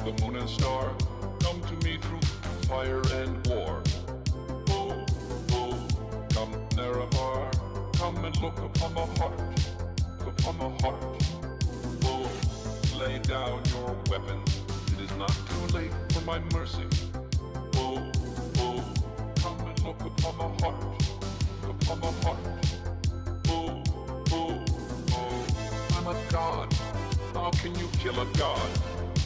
the moon and star, come to me through fire and war. Oh, oh, come Nerevar, come and look upon the heart, upon the heart. Oh, lay down your weapons, it is not too late for my mercy. Oh, oh, come and look upon the heart, upon the heart. Oh, oh, oh, I'm a god. How can you kill a god?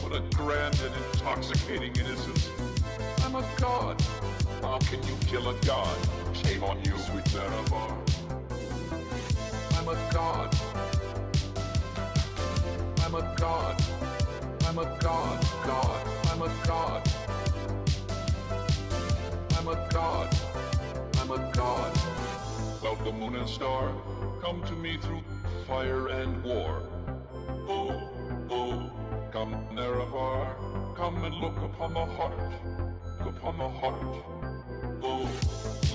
What a grand and intoxicating innocence. I'm a god. How can you kill a god? Shame on you, sweet Nerevar. I'm a god. I'm a god. I'm a god, god. I'm a god. I'm a god. I'm a god. Cloud the moon and star, come to me through fire and war. Oh, oh, come Nerevar, come and look upon the heart, upon the heart. Oh,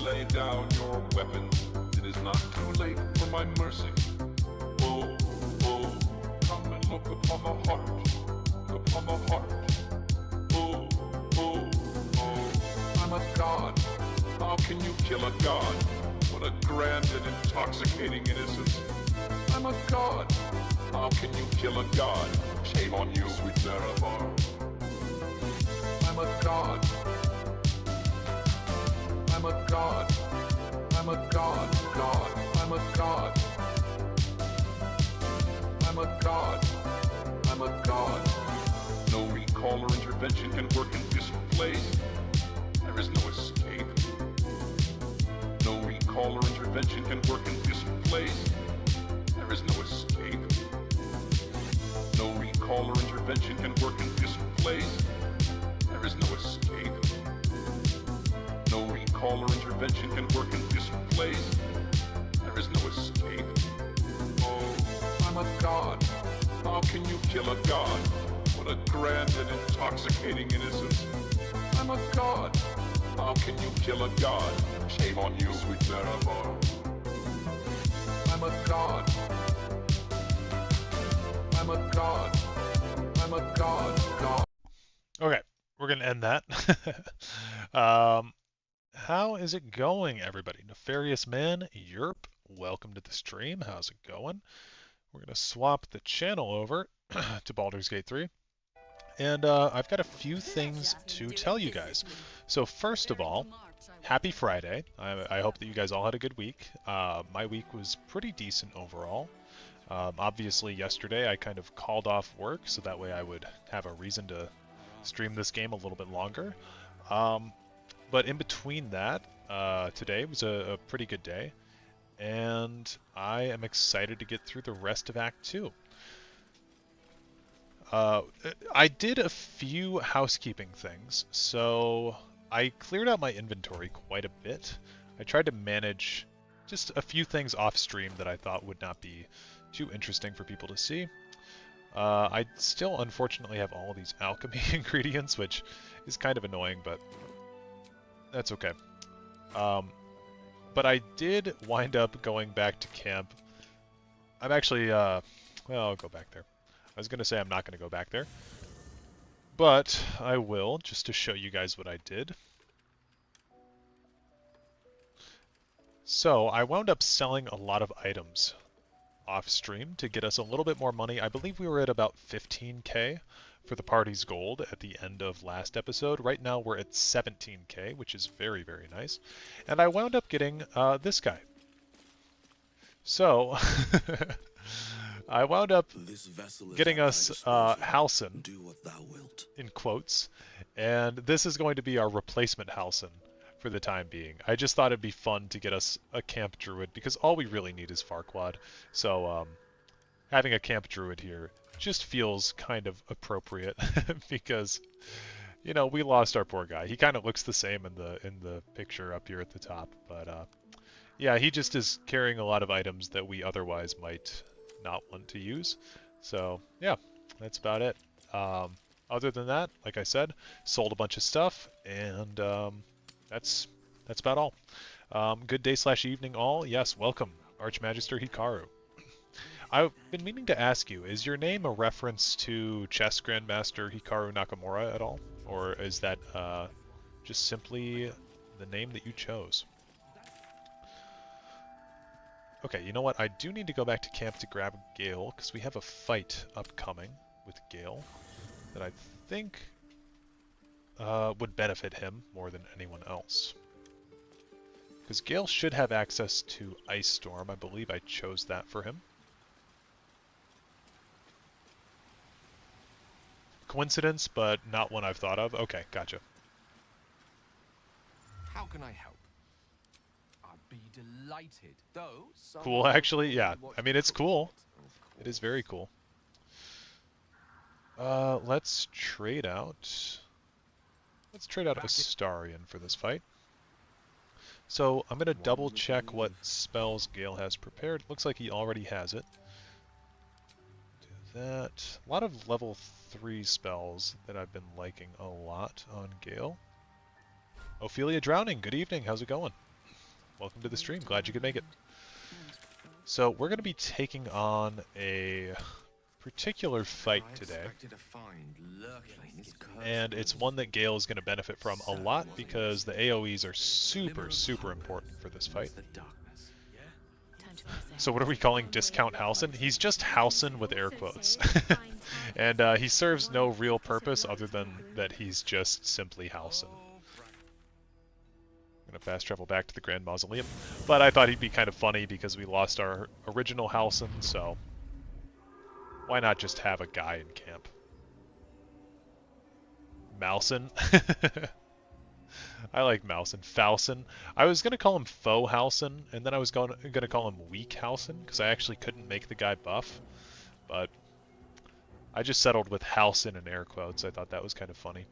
lay down your weapons, it is not too late for my mercy. Oh, oh, come and look upon the heart, upon the heart. Oh, oh, oh, I'm a god. How can you kill a god? What a grand and intoxicating innocence. I'm a god. How can you kill a god? Shame on you, sweet Nerevar. I'm a god. I'm a god. I'm a god, god. I'm a god. I'm a god. I'm a god. No recall or intervention can work in this place. There is no escape. No recall or intervention can work in this place. There is no escape. No recall or intervention can work in this place. There is no escape. No recall or intervention can work in this place. There is no escape. Oh, I'm a god. How can you kill a god? What a grand and intoxicating innocence. I'm a god. How can you kill a god? Shame on you, sweet Nerevar. I'm a god. I'm a god. I'm a god, god. Okay, we're gonna end that. How is it going, everybody? Nefarious Man, Yerp, welcome to the stream. How's it going? We're gonna swap the channel over to Baldur's Gate 3. And I've got a few things to tell you guys. So first of all, happy Friday. I hope that you guys all had a good week. My week was pretty decent overall. Obviously yesterday I kind of called off work so that way I would have a reason to stream this game a little bit longer. But in between that, today was a pretty good day. And I am excited to get through the rest of Act 2. I did a few housekeeping things, so I cleared out my inventory quite a bit. I tried to manage just a few things off stream that I thought would not be too interesting for people to see. I still unfortunately have all of these alchemy ingredients, which is kind of annoying, but that's okay. But I did wind up going back to camp. I'm actually, well, I'll go back there. I was going to say I'm not going to go back there, but I will, just to show you guys what I did. So I wound up selling a lot of items off stream to get us a little bit more money. I believe we were at about 15k for the party's gold at the end of last episode. Right now we're at 17k, which is very, very nice. And I wound up getting this guy. So... I wound up getting us Halsin, in quotes, and this is going to be our replacement Halsin for the time being. I just thought it'd be fun to get us a camp druid, because all we really need is Farquaad. So having a camp druid here just feels kind of appropriate, because, you know, we lost our poor guy. He kind of looks the same in the picture up here at the top, but yeah, he just is carrying a lot of items that we otherwise might not want to use. So yeah, that's about it. Other than that, like I said, sold a bunch of stuff, and that's about all. Good day / evening all. Yes, welcome, Archmagister Hikaru. I've been meaning to ask you, is your name a reference to chess grandmaster Hikaru Nakamura at all? Or is that just simply the name that you chose? Okay, you know what? I do need to go back to camp to grab Gale, because we have a fight upcoming with Gale that I think would benefit him more than anyone else. Because Gale should have access to Ice Storm. I believe I chose that for him. Coincidence, but not one I've thought of. Okay, gotcha. How can I help? I'd be delighted, though. Cool, actually, yeah. I mean, it's cool. It is very cool. Let's trade out. Let's trade out Astarion for this fight. So I'm gonna double check what spells Gale has prepared. Looks like he already has it. Do that. A lot of level 3 spells that I've been liking a lot on Gale. Ophelia Drowning, good evening, how's it going? Welcome to the stream, glad you could make it. So we're going to be taking on a particular fight today. And it's one that Gale is going to benefit from a lot because the AoEs are super, super important for this fight. So what are we calling Discount Halsin? He's just Halsin with air quotes. And he serves no real purpose other than that he's just simply Halsin. I'm going to fast travel back to the Grand Mausoleum. But I thought he'd be kind of funny because we lost our original Halsin, so why not just have a guy in camp? Malsin? I like Malsin. Falson. I was going to call him Faux Halsin, and then I was going to call him Weak Halsin, because I actually couldn't make the guy buff. But I just settled with Halsin in air quotes. I thought that was kind of funny.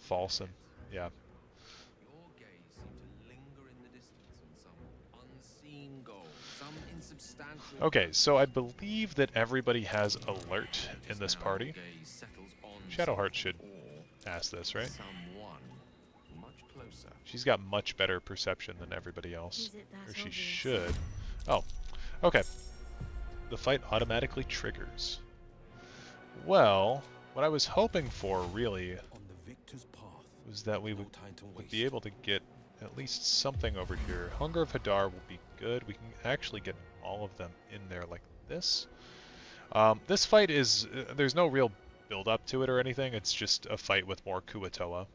Falson. Yeah. Your gaze seemed to linger in the distance on some unseen goal, some insubstantial. Okay, so I believe that everybody has alert in this party. Shadowheart should ask this, right? She's got much better perception than everybody else. Or she should. Oh, okay. The fight automatically triggers. Well, what I was hoping for, really, was that we would be able to get at least something over here. Hunger of Hadar will be good. We can actually get all of them in there like this. This fight is... there's no real build-up to it or anything. It's just a fight with more Kuatoa.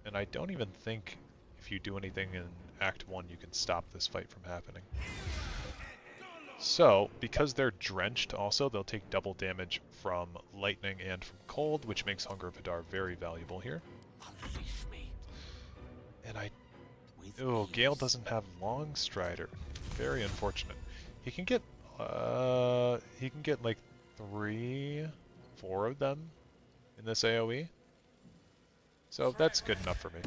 And I don't even think if you do anything in Act 1 you can stop this fight from happening. So, because they're drenched also, they'll take double damage from lightning and from cold, which makes Hunger of Hadar very valuable here. And oh, Gale doesn't have Long Strider. Very unfortunate. He can get like 3, 4 of them in this AoE. So that's good enough for me.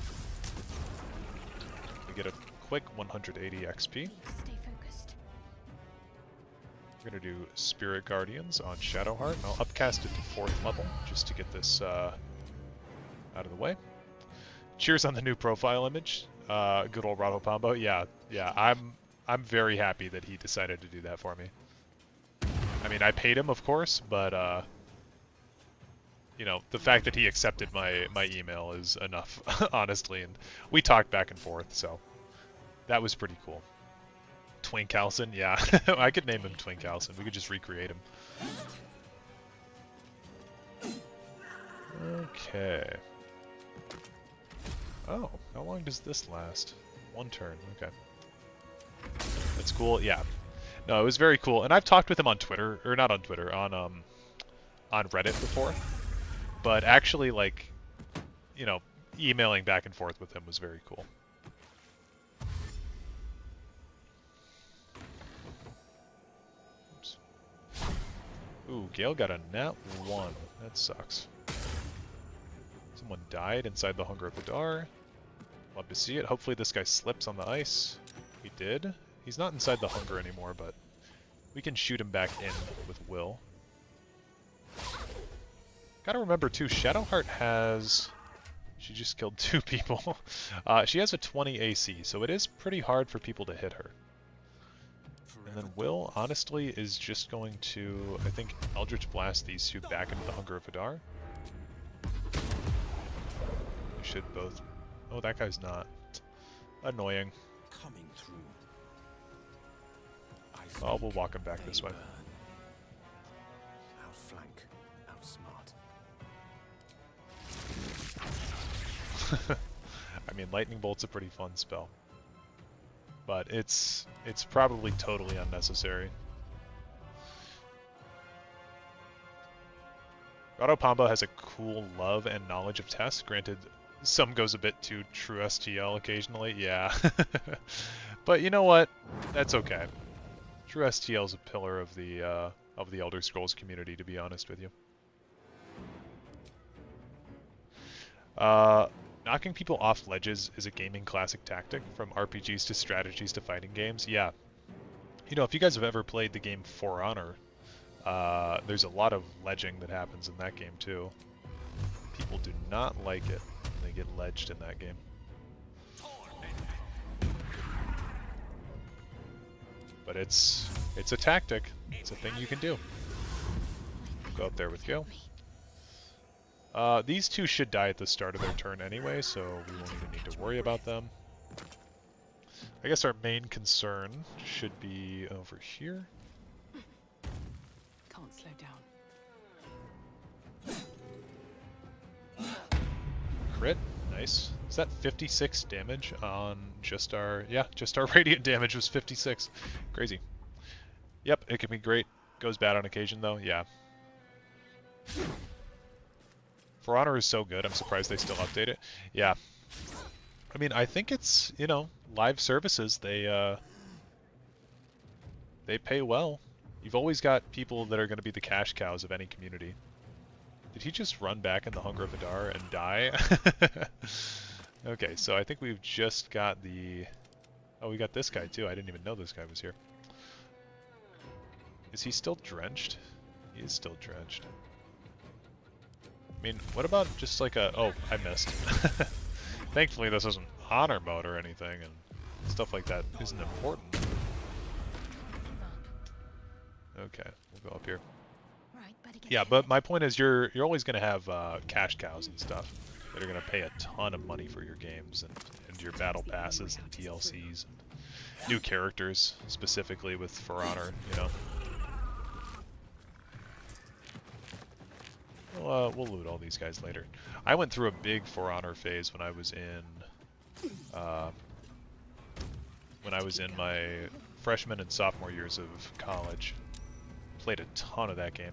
We get a quick 180 XP. We're going to do Spirit Guardians on Shadowheart, and I'll upcast it to 4th level, just to get this out of the way. Cheers on the new profile image. Good old Rado Pombo. Yeah, I'm very happy that he decided to do that for me. I mean, I paid him, of course, but, you know, the fact that he accepted my email is enough, honestly, and we talked back and forth, so that was pretty cool. Twink Halsin, yeah. I could name him Twink Halsin. We could just recreate him. Okay. Oh, how long does this last? 1 turn, okay. That's cool, yeah. No, it was very cool, and I've talked with him on Twitter, or not on Twitter, on Reddit before. But actually, like, you know, emailing back and forth with him was very cool. Ooh, Gale got a nat 1. That sucks. Someone died inside the Hunger of Hadar. Love to see it. Hopefully this guy slips on the ice. He did. He's not inside the Hunger anymore, but we can shoot him back in with Will. Gotta remember too, Shadowheart has... She just killed 2 people. She has a 20 AC, so it is pretty hard for people to hit her. And then Will, honestly, is just going to, I think, Eldritch Blast these 2 back into the Hunger of Hadar. We should both... Oh, that guy's not. Annoying. Coming through. Oh, we'll walk him back this way. Outflank, outsmart. I mean, Lightning Bolt's a pretty fun spell. But it's probably totally unnecessary. Grotto Pamba has a cool love and knowledge of Tess. Granted, some goes a bit too true STL occasionally, yeah. But you know what? That's okay. True STL is a pillar of the Elder Scrolls community, to be honest with you. Knocking people off ledges is a gaming classic tactic, from RPGs to strategies to fighting games. Yeah. You know, if you guys have ever played the game For Honor, there's a lot of ledging that happens in that game too. People do not like it when they get ledged in that game. But it's a tactic. It's a thing you can do. Go up there with Gil. These 2 should die at the start of their turn anyway, so we won't even need to worry about them. I guess our main concern should be over here. Can't slow down. Crit, nice. Is that 56 damage on just our... Yeah, just our radiant damage was 56. Crazy. Yep, it can be great. Goes bad on occasion though, yeah. For Honor is so good, I'm surprised they still update it. Yeah. I mean, I think it's, you know, live services, they pay well. You've always got people that are going to be the cash cows of any community. Did he just run back in the Hunger of Hadar and die? Okay, so I think we've just got the... Oh, we got this guy too. I didn't even know this guy was here. Is he still drenched? He is still drenched. I mean, what about just like a... Oh, I missed. Thankfully this isn't honor mode or anything, and stuff like that isn't important. Okay, we'll go up here. Yeah, but my point is you're always going to have cash cows and stuff that are going to pay a ton of money for your games and your battle passes and DLCs and new characters, specifically with For Honor, you know. We'll loot all these guys later. I went through a big For Honor phase when I was in my freshman and sophomore years of college. Played a ton of that game.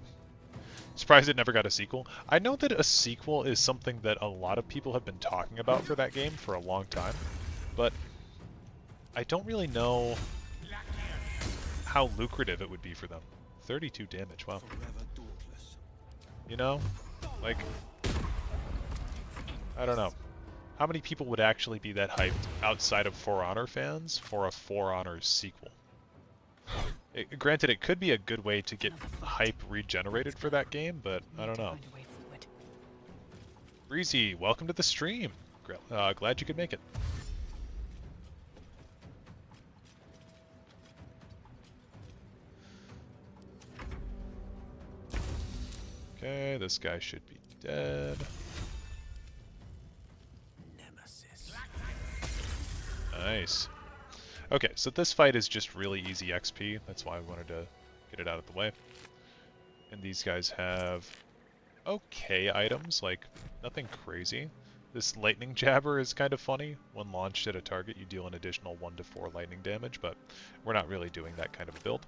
Surprised it never got a sequel. I know that a sequel is something that a lot of people have been talking about for that game for a long time, but I don't really know how lucrative it would be for them. 32 damage, wow. You know? Like, I don't know. How many people would actually be that hyped outside of For Honor fans for a For Honor sequel? Granted, it could be a good way to get hype regenerated for that game, but I don't know. Breezy, welcome to the stream. Glad you could make it. Okay, this guy should be dead. Nemesis. Nice. Okay, so this fight is just really easy XP. That's why I wanted to get it out of the way. And these guys have okay items, like nothing crazy. This lightning jabber is kind of funny. When launched at a target, you deal an additional 1 to 4 lightning damage, but we're not really doing that kind of a build.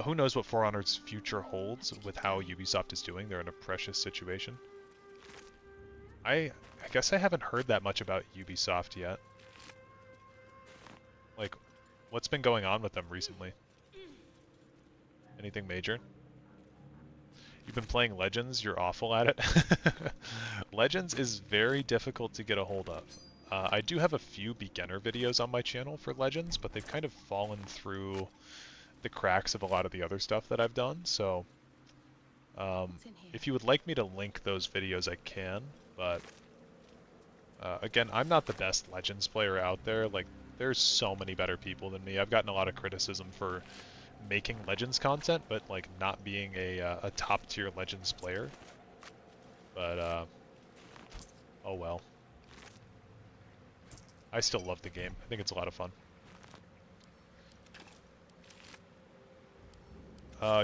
Who knows what For Honor's future holds with how Ubisoft is doing. They're in a precious situation. I guess I haven't heard that much about Ubisoft yet. Like, what's been going on with them recently? Anything major? You've been playing Legends, you're awful at it. Legends is very difficult to get a hold of. I do have a few beginner videos on my channel for Legends, but they've kind of fallen through the cracks of a lot of the other stuff that I've done, so if you would like me to link those videos, I can. But again, I'm not the best Legends player out there. Like, there's so many better people than me. I've gotten a lot of criticism for making Legends content, but like not being a top tier Legends player. But oh well. I still love the game. I think it's a lot of fun.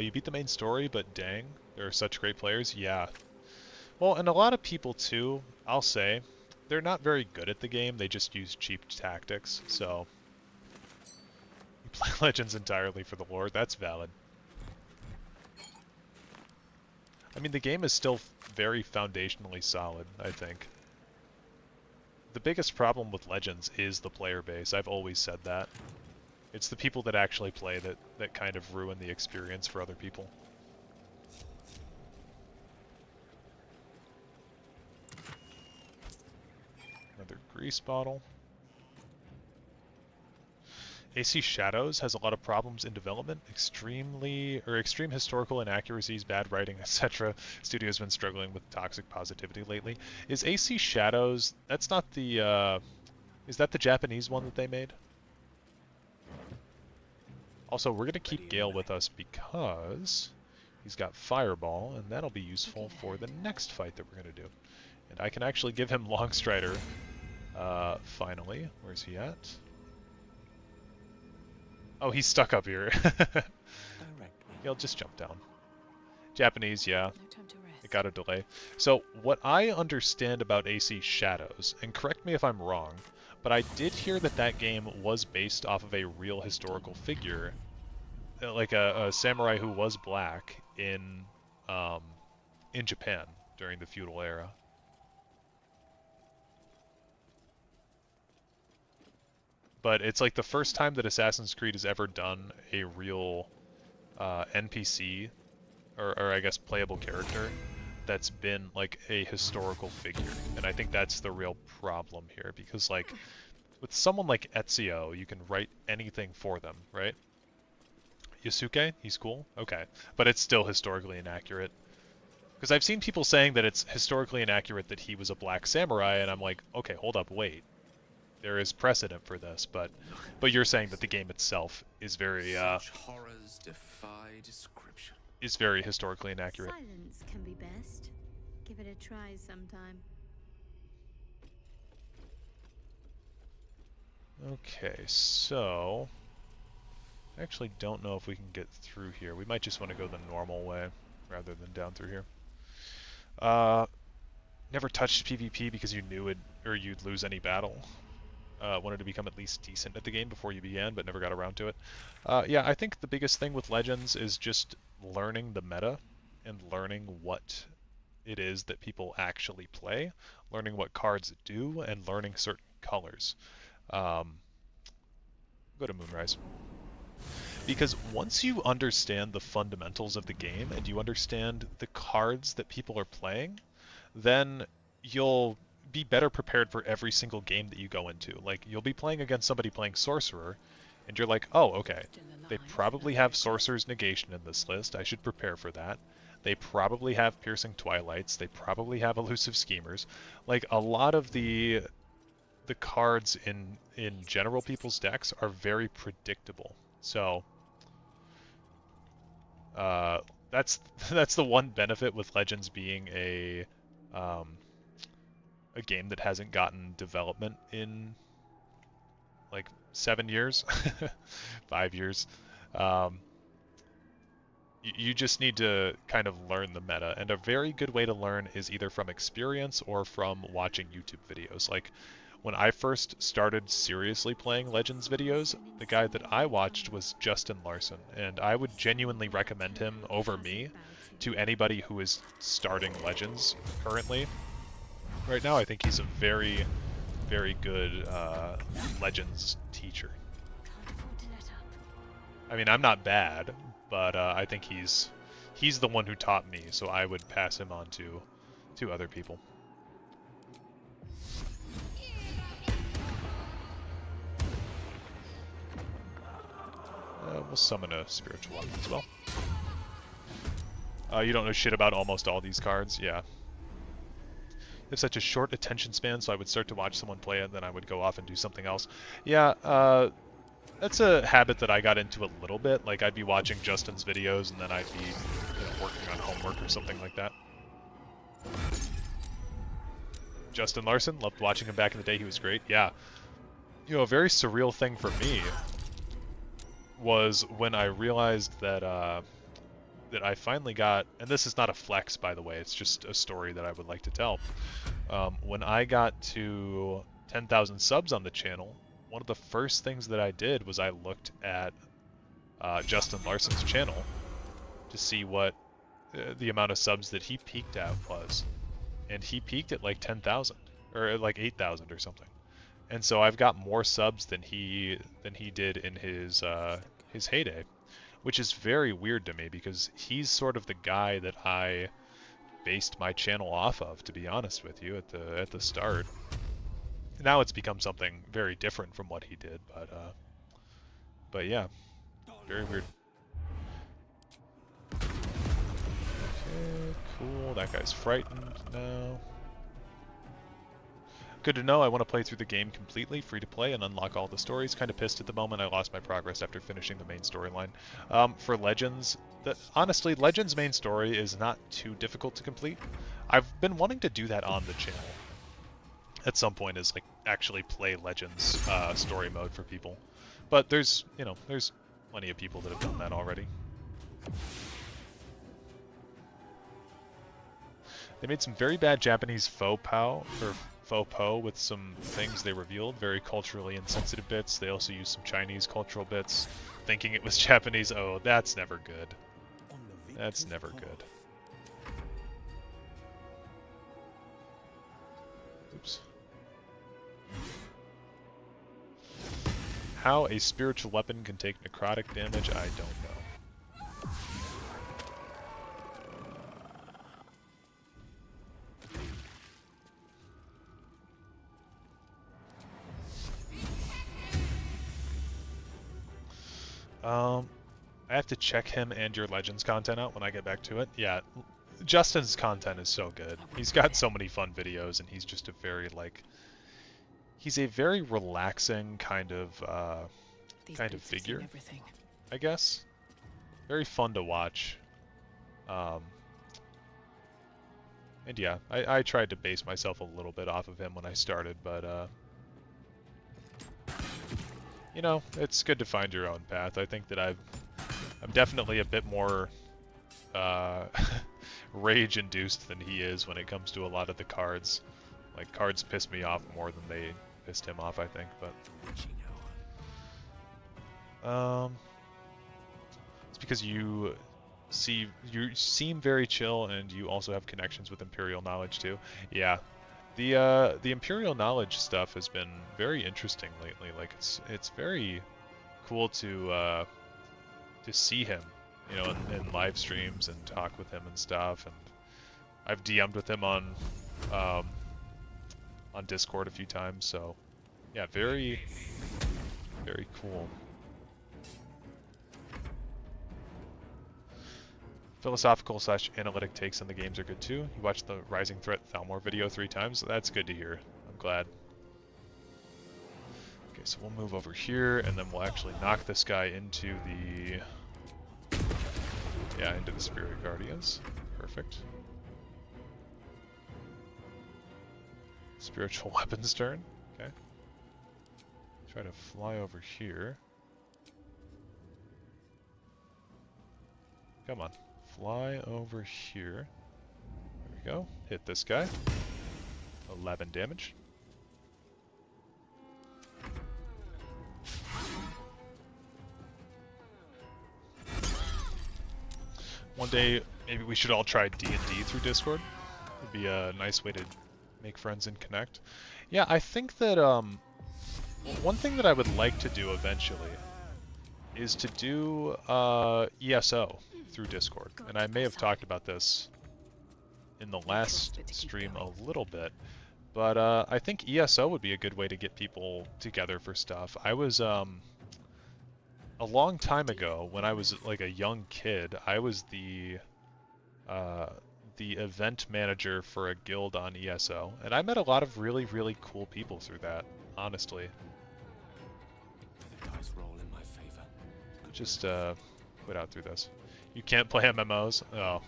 You beat the main story, but dang, there are such great players. Yeah. Well, and a lot of people too, I'll say, they're not very good at the game. They just use cheap tactics. So you play Legends entirely for the lore. That's valid. I mean, the game is still very foundationally solid, I think. The biggest problem with Legends is the player base. I've always said that. It's the people that actually play that kind of ruin the experience for other people. Another grease bottle. AC Shadows has a lot of problems in development, extreme historical inaccuracies, bad writing, etc. Studio's been struggling with toxic positivity lately. Is AC Shadows, that's not the, is that the Japanese one that they made? Also, we're going to keep Gale with us because he's got Fireball, and that'll be useful for the next fight that we're going to do. And I can actually give him Longstrider, finally. Where's he at? Oh, he's stuck up here. He'll just jump down. Japanese, yeah. It got a delay. So, what I understand about AC Shadows, and correct me if I'm wrong, but I did hear that that game was based off of a real historical figure, like a samurai who was black in Japan during the feudal era. But it's like the first time that Assassin's Creed has ever done a real NPC, or I guess playable character, that's been like a historical figure. And I think that's the real problem here, because like with someone like Ezio, you can write anything for them, right? Yasuke, he's cool, okay, but it's still historically inaccurate. Because I've seen people saying that it's historically inaccurate that he was a black samurai, and I'm like, okay, hold up, wait. There is precedent for this, but you're saying that the game itself is very Such horrors defy description. is very historically inaccurate. Silence can be best. Give it a try sometime. Okay, so I actually don't know if we can get through here. We might just want to go the normal way rather than down through here. Never touched PvP because you knew it or you'd lose any battle. Wanted to become at least decent at the game before you began, but never got around to it. Yeah, I think the biggest thing with Legends is just learning the meta and learning what it is that people actually play, learning what cards do, and learning certain colors. Go to Moonrise. Because once you understand the fundamentals of the game and you understand the cards that people are playing, then you'll be better prepared for every single game that you go into. Like, you'll be playing against somebody playing Sorcerer, and you're like, oh, okay, they probably have Sorcerer's Negation in this list, I should prepare for that. They probably have Piercing Twilights, they probably have Elusive Schemers. Like, a lot of the cards in general people's decks are very predictable. So, that's the one benefit with Legends being a game that hasn't gotten development in like 7 years, 5 years. You just need to kind of learn the meta, and a very good way to learn is either from experience or from watching YouTube videos. Like, when I first started seriously playing Legends videos, the guy that I watched was Justin Larson, and I would genuinely recommend him over me to anybody who is starting Legends currently. Right now, I think he's a very, very good Legends teacher. I mean, I'm not bad, but I think he's the one who taught me, so I would pass him on to other people. We'll summon a spiritual weapon as well. You don't know shit about almost all these cards? Yeah. have such a short attention span, so I would start to watch someone play it, and then I would go off and do something else. Yeah, that's a habit that I got into a little bit. Like, I'd be watching Justin's videos, and then I'd be, working on homework or something like that. Justin Larson, loved watching him back in the day. He was great. Yeah. A very surreal thing for me was when I realized that that I finally got, and this is not a flex, by the way, it's just a story that I would like to tell. When I got to 10,000 subs on the channel, one of the first things that I did was I looked at Justin Larson's channel to see what the amount of subs that he peaked at was. And he peaked at like 10,000 or like 8,000 or something. And so I've got more subs than he did in his heyday, which is very weird to me because he's sort of the guy that I based my channel off of, to be honest with you, at the start. Now it's become something very different from what he did, but yeah, very weird. Okay, cool. That guy's frightened now. Good to know. I want to play through the game completely, free to play, and unlock all the stories. Kind of pissed at the moment. I lost my progress after finishing the main storyline. For Legends, honestly, Legends main story is not too difficult to complete. I've been wanting to do that on the channel at some point, is like actually play Legends story mode for people. But there's plenty of people that have done that already. They made some very bad Japanese faux pas with some things they revealed, very culturally insensitive bits. They also used some Chinese cultural bits, thinking it was Japanese. Oh, that's never good. That's never good. Oops. How a spiritual weapon can take necrotic damage, I don't know. I have to check him and your Legends content out when I get back to it. Yeah, Justin's content is so good. He's got so many fun videos, and he's just a very, he's a very relaxing kind of figure, I guess. Very fun to watch. And yeah, I tried to base myself a little bit off of him when I started, but it's good to find your own path. I think that I'm definitely a bit more rage-induced than he is when it comes to a lot of the cards. Like, cards piss me off more than they pissed him off, I think, but it's because you seem very chill, and you also have connections with Imperial knowledge too. Yeah. The Imperial knowledge stuff has been very interesting lately. Like, it's very cool to see him, in live streams and talk with him and stuff. And I've DM'd with him on Discord a few times. So yeah, very, very cool. Philosophical/analytic takes on the games are good too. You watched the Rising Threat Thalmor video 3 times. That's good to hear. I'm glad. Okay, so we'll move over here, and then we'll actually knock this guy into into the Spirit Guardians. Perfect. Spiritual Weapons turn. Okay. Try to fly over here. Come on. Fly over here. There we go. Hit this guy. 11 damage. One day, maybe we should all try D&D through Discord. It'd be a nice way to make friends and connect. Yeah, I think that one thing that I would like to do eventually is to do ESO through Discord. And I may have talked about this in the last stream a little bit, but I think ESO would be a good way to get people together for stuff. I was a long time ago, when I was like a young kid, I was the the event manager for a guild on ESO, and I met a lot of really, really cool people through that, honestly. The dice roll in my favor. Just quit out through this. You can't play MMOs? Oh.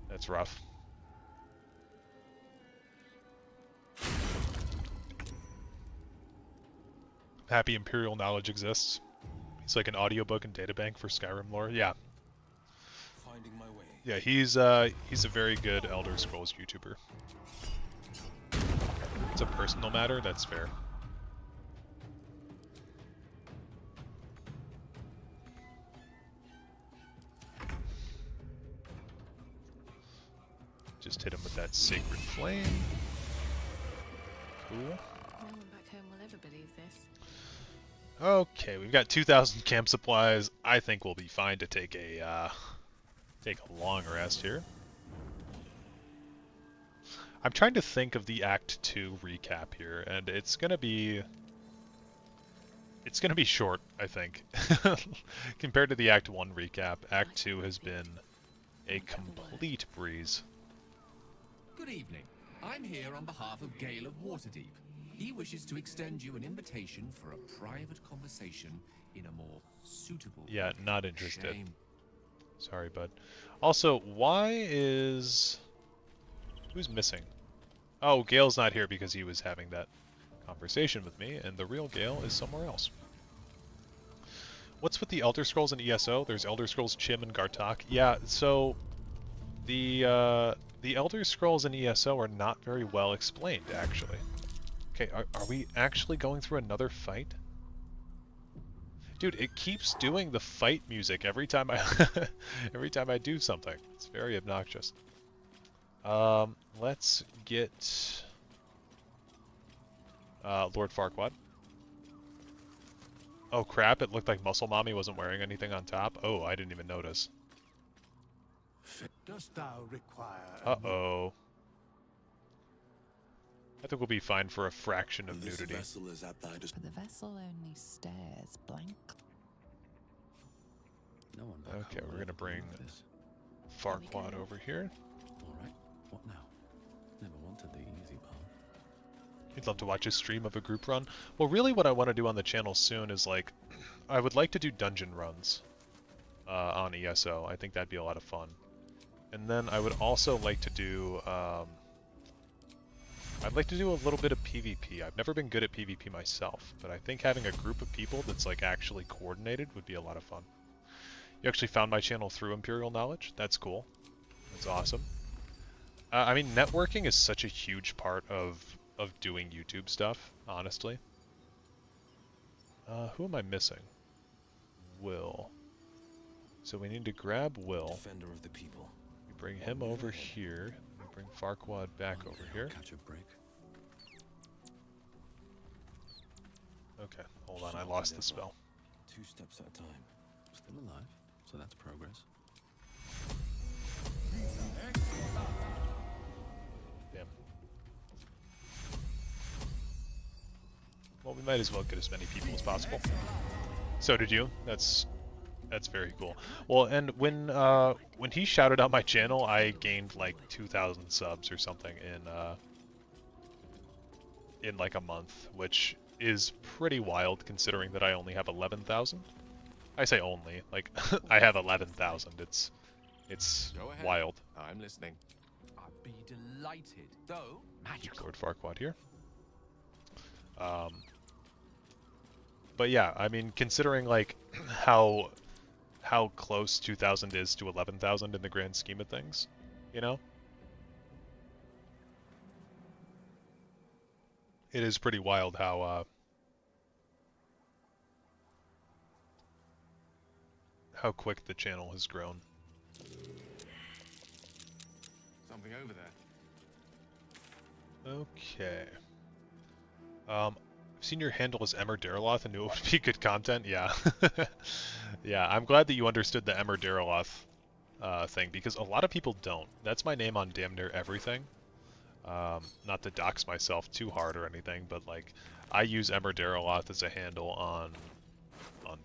That's rough. Happy Imperial Knowledge exists. He's like an audiobook and databank for Skyrim lore. Yeah. Finding my way. Yeah, he's a very good Elder Scrolls YouTuber. It's a personal matter, that's fair. Just hit him with that Sacred Flame. Cool. No one back home will ever believe this. Okay, we've got 2,000 camp supplies. I think we'll be fine to take a long rest here. I'm trying to think of the Act 2 recap here, and it's gonna be short, I think. Compared to the Act 1 recap, Act 2 has been a complete breeze. Good evening. I'm here on behalf of Gale of Waterdeep. He wishes to extend you an invitation for a private conversation in a more suitable. Yeah, not interested. Shame. Sorry, bud. Also, who's missing? Oh, Gale's not here because he was having that conversation with me, and the real Gale is somewhere else. What's with the Elder Scrolls and ESO? There's Elder Scrolls Chim and Gartok. Yeah, so the Elder Scrolls and ESO are not very well explained, actually. Okay, are we actually going through another fight? Dude, it keeps doing the fight music every time I every time I do something. It's very obnoxious. Let's get Lord Farquaad. Oh crap, it looked like Muscle Mommy wasn't wearing anything on top. Oh, I didn't even notice. Dost thou require Uh-oh. I think we'll be fine for a fraction of nudity. But the vessel only stares blank. No one back Okay, home we're will gonna ever bring believe this. Farquaad over here. All right. What now? Never wanted the easy path. You'd love to watch a stream of a group run? Well, really what I want to do on the channel soon is, like, I would like to do dungeon runs on ESO. I think that'd be a lot of fun. And then I would also like to do, I'd like to do a little bit of PvP. I've never been good at PvP myself, but I think having a group of people that's, like, actually coordinated would be a lot of fun. You actually found my channel through Imperial Knowledge? That's cool. That's awesome. I mean, networking is such a huge part of doing YouTube stuff, honestly. Who am I missing? Will. So we need to grab Will. Defender of the people. We bring him over here. We bring Farquaad back over here. Catch a break. Okay, hold on, I lost the spell. 2 steps at a time. Still alive, so that's progress. Damn. Well, we might as well get as many people as possible. So did you. That's very cool. Well, and when he shouted out my channel, I gained like 2,000 subs or something in like a month, which is pretty wild considering that I only have 11,000. I say only, like I have 11,000. It's Go ahead. wild. I'm listening. I'd be delighted, though magical. Lord Farquaad here. But yeah, I mean, considering like how close 2,000 is to 11,000 in the grand scheme of things, you know? It is pretty wild how quick the channel has grown. Something over there. Okay. I've seen your handle as Emmer Daraloth and knew it would be good content. Yeah. Yeah, I'm glad that you understood the Emmer Daraloth thing, because a lot of people don't. That's my name on damn near everything. Not to dox myself too hard or anything, but like I use Emmer Daraloth as a handle on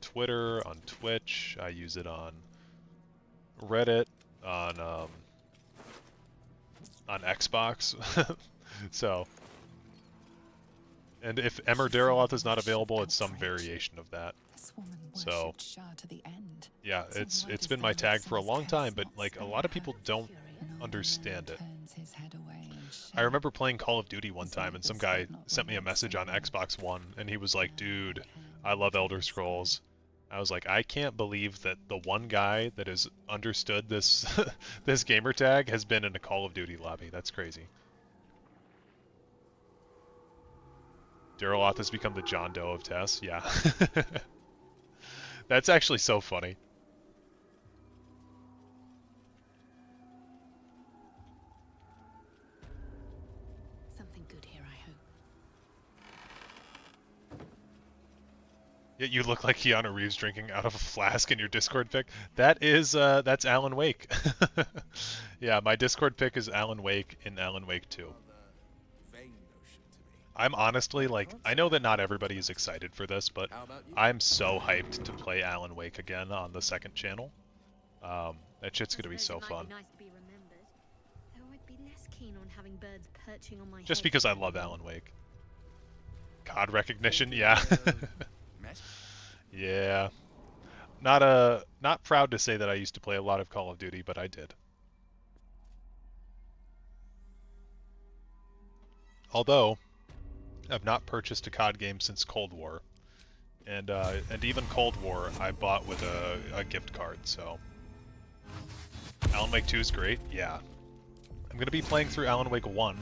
Twitter, on Twitch. I use it on Reddit, on on Xbox. So, and if Emmer Daraloth is not available, it's some variation of that. This woman So, worshipped Shah to the end. yeah, So why it's does been the my tag for a listeners long time, but not like a spare lot of her? people don't And all understand man it. turns his head away in I shame. remember playing Call of Duty one It's time, like and some this guy would not sent me a relent message on somehow. Xbox One, and he was like, Now "Dude, can I love Elder return Scrolls." I was like, I can't believe that the one guy that has understood this this gamer tag has been in a Call of Duty lobby. That's crazy. Daraloth has become the John Doe of Tess. Yeah. That's actually so funny. Something good here, I hope. Yet you look like Keanu Reeves drinking out of a flask in your Discord pic. That is, that's Alan Wake. Yeah, my Discord pic is Alan Wake in Alan Wake 2. I'm honestly, like, I know that not everybody is excited for this, but I'm so hyped to play Alan Wake again on the second channel. That shit's gonna be so fun. Nice to be remembered, though I'd be less keen on having birds perching on my Just head because I than love you. Alan Wake. God recognition, yeah. Yeah. Not proud to say that I used to play a lot of Call of Duty, but I did. Although I've not purchased a COD game since Cold War, and even Cold War I bought with a gift card. So Alan Wake 2 is great. Yeah, I'm gonna be playing through Alan Wake 1,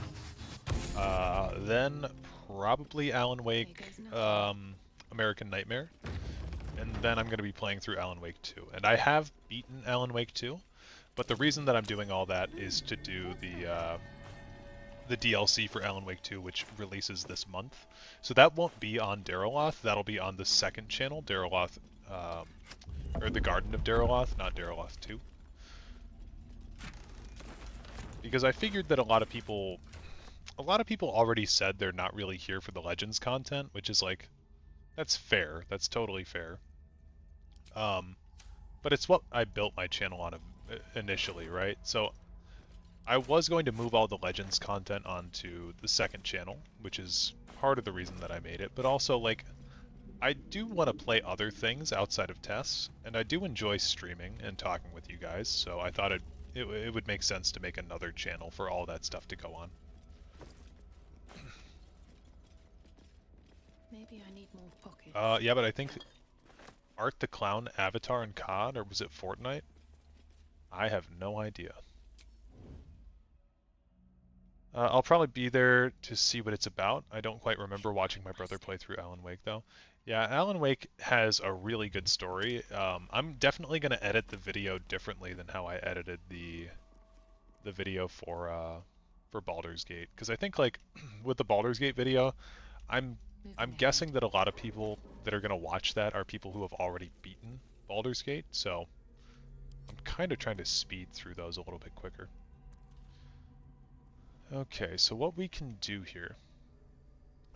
then probably Alan Wake American Nightmare, and then I'm gonna be playing through Alan Wake 2. And I have beaten Alan Wake 2, but the reason that I'm doing all that is to do the DLC for Alan Wake 2, which releases this month. So that won't be on Daraloth, that'll be on the second channel, Daraloth, or the Garden of Daraloth, not Daraloth 2. Because I figured that a lot of people already said they're not really here for the Legends content, which is like, that's fair, that's totally fair. But it's what I built my channel on initially, right? So I was going to move all the Legends content onto the second channel, which is part of the reason that I made it, but also, like, I do want to play other things outside of Tess, and I do enjoy streaming and talking with you guys, so I thought it would make sense to make another channel for all that stuff to go on. Maybe I need more pockets. Yeah, but I think Art the Clown avatar in COD, or was it Fortnite? I have no idea. I'll probably be there to see what it's about. I don't quite remember watching my brother play through Alan Wake, though. Yeah, Alan Wake has a really good story. I'm definitely going to edit the video differently than how I edited the video for Baldur's Gate, because I think, like, with the Baldur's Gate video, I'm guessing that a lot of people that are going to watch that are people who have already beaten Baldur's Gate, so I'm kind of trying to speed through those a little bit quicker. Okay, so what we can do here.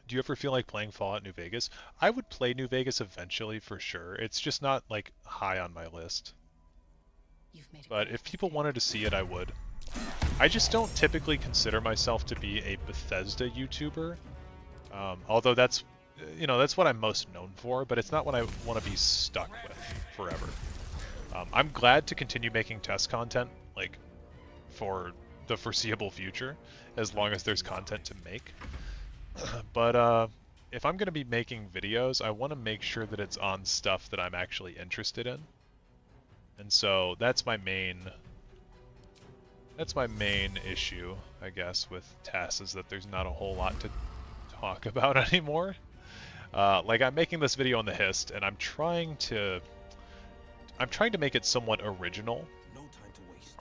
Do you ever feel like playing Fallout New Vegas? I would play New Vegas eventually for sure. It's just not, like, high on my list. But if people wanted to see it, I would. I just don't typically consider myself to be a Bethesda YouTuber. Although that's, you know, that's what I'm most known for, but it's not what I want to be stuck with forever. I'm glad to continue making test content, like, for the foreseeable future, as long as there's content to make. But if I'm going to be making videos, I want to make sure that it's on stuff that I'm actually interested in. And so that's my main issue, I guess, with TAS, is that there's not a whole lot to talk about anymore. Like, I'm making this video on the Hist, and I'm trying to make it somewhat original,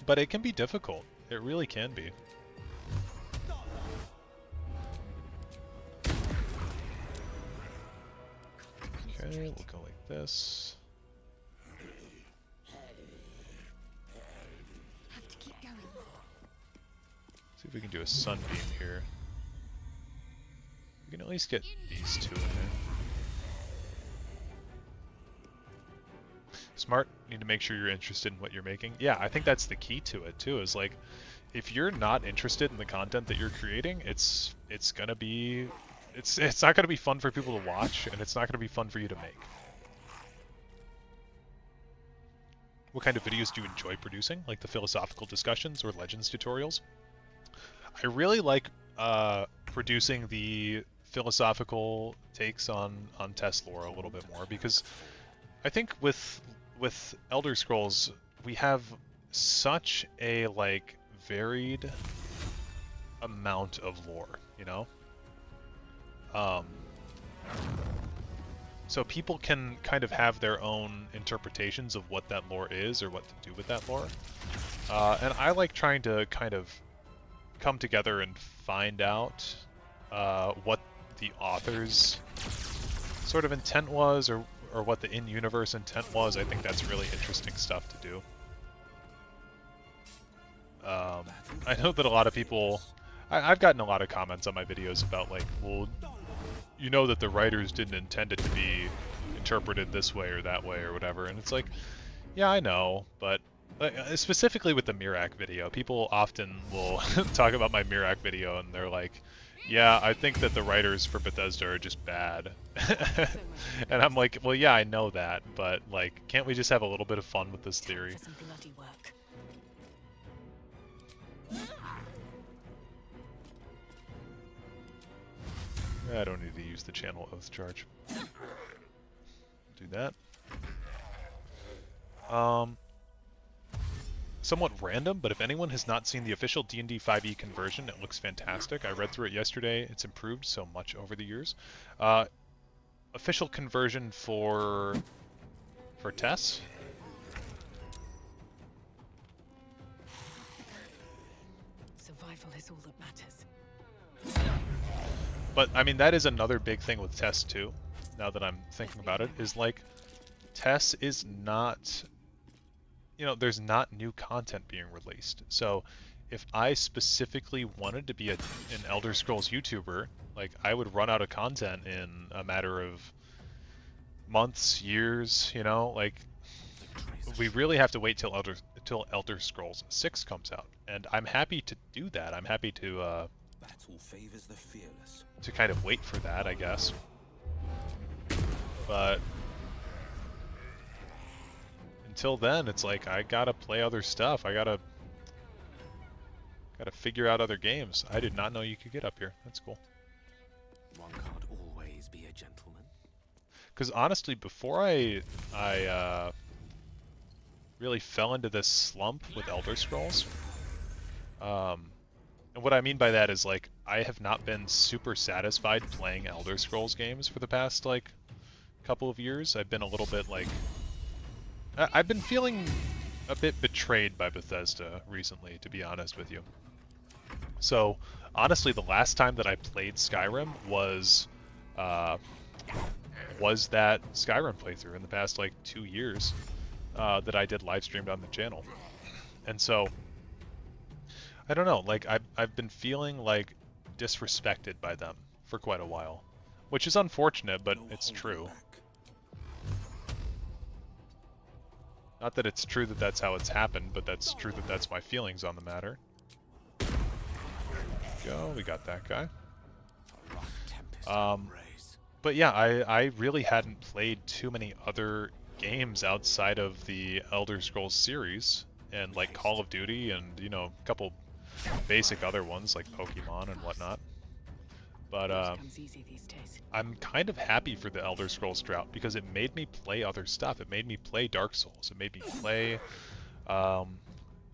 but it can be difficult. It really can be. Okay, we'll go like this. Have to keep going. See if we can do a sunbeam here. We can at least get these two in there. Smart. Need to make sure you're interested in what you're making. Yeah, I think that's the key to it too, is like, if you're not interested in the content that you're creating, it's not gonna be fun for people to watch, and it's not gonna be fun for you to make. What kind of videos do you enjoy producing? Like the philosophical discussions or Legends tutorials? I really like producing the philosophical takes on Test lore a little bit more, because I think with Elder Scrolls we have such a like varied amount of lore, you know? So people can kind of have their own interpretations of what that lore is or what to do with that lore. And I like trying to kind of come together and find out what the author's sort of intent was, or what the in-universe intent was. I think that's really interesting stuff to do. I know that a lot of people... I've gotten a lot of comments on my videos about like, well, you know that the writers didn't intend it to be interpreted this way or that way or whatever, and it's like, yeah, I know, but specifically with the Mirac video, people often will talk about my Mirac video and they're like, yeah, I think that the writers for Bethesda are just bad. And I'm like, well, yeah, I know that, but like, can't we just have a little bit of fun with this theory? I don't need to use the channel oath charge. Do that. Somewhat random, but if anyone has not seen the official D&D 5e conversion, it looks fantastic. I read through it yesterday. It's improved so much over the years. Official conversion for Tess. Survival is all that matters. But, I mean, that is another big thing with Tess, too, now that I'm thinking about it, is, like, Tess is not... You know, there's not new content being released. So, if I specifically wanted to be an Elder Scrolls YouTuber, like, I would run out of content in a matter of months, years, you know? Like, we really have to wait till Elder Scrolls 6 comes out. And I'm happy to do that. I'm happy to, to kind of wait for that, I guess. But until then, it's like I gotta play other stuff. I gotta figure out other games. I did not know you could get up here. That's cool. One can't always be a gentleman. Because honestly, before I really fell into this slump with Elder Scrolls, and what I mean by that is, like, I have not been super satisfied playing Elder Scrolls games for the past, like, couple of years. I've been a little bit, like... I've been feeling a bit betrayed by Bethesda recently, to be honest with you. So, honestly, the last time that I played Skyrim was that Skyrim playthrough in the past, like, 2 years that I did live streamed on the channel. And so... I don't know, like, I've been feeling, like, disrespected by them for quite a while. Which is unfortunate, but it's true. Not that it's true that that's how it's happened, but that's true that that's my feelings on the matter. Go, we got that guy. But yeah, I really hadn't played too many other games outside of the Elder Scrolls series, and like Call of Duty and, you know, a couple basic other ones like Pokemon and whatnot. But I'm kind of happy for the Elder Scrolls drought because it made me play other stuff. It made me play Dark Souls. It made me play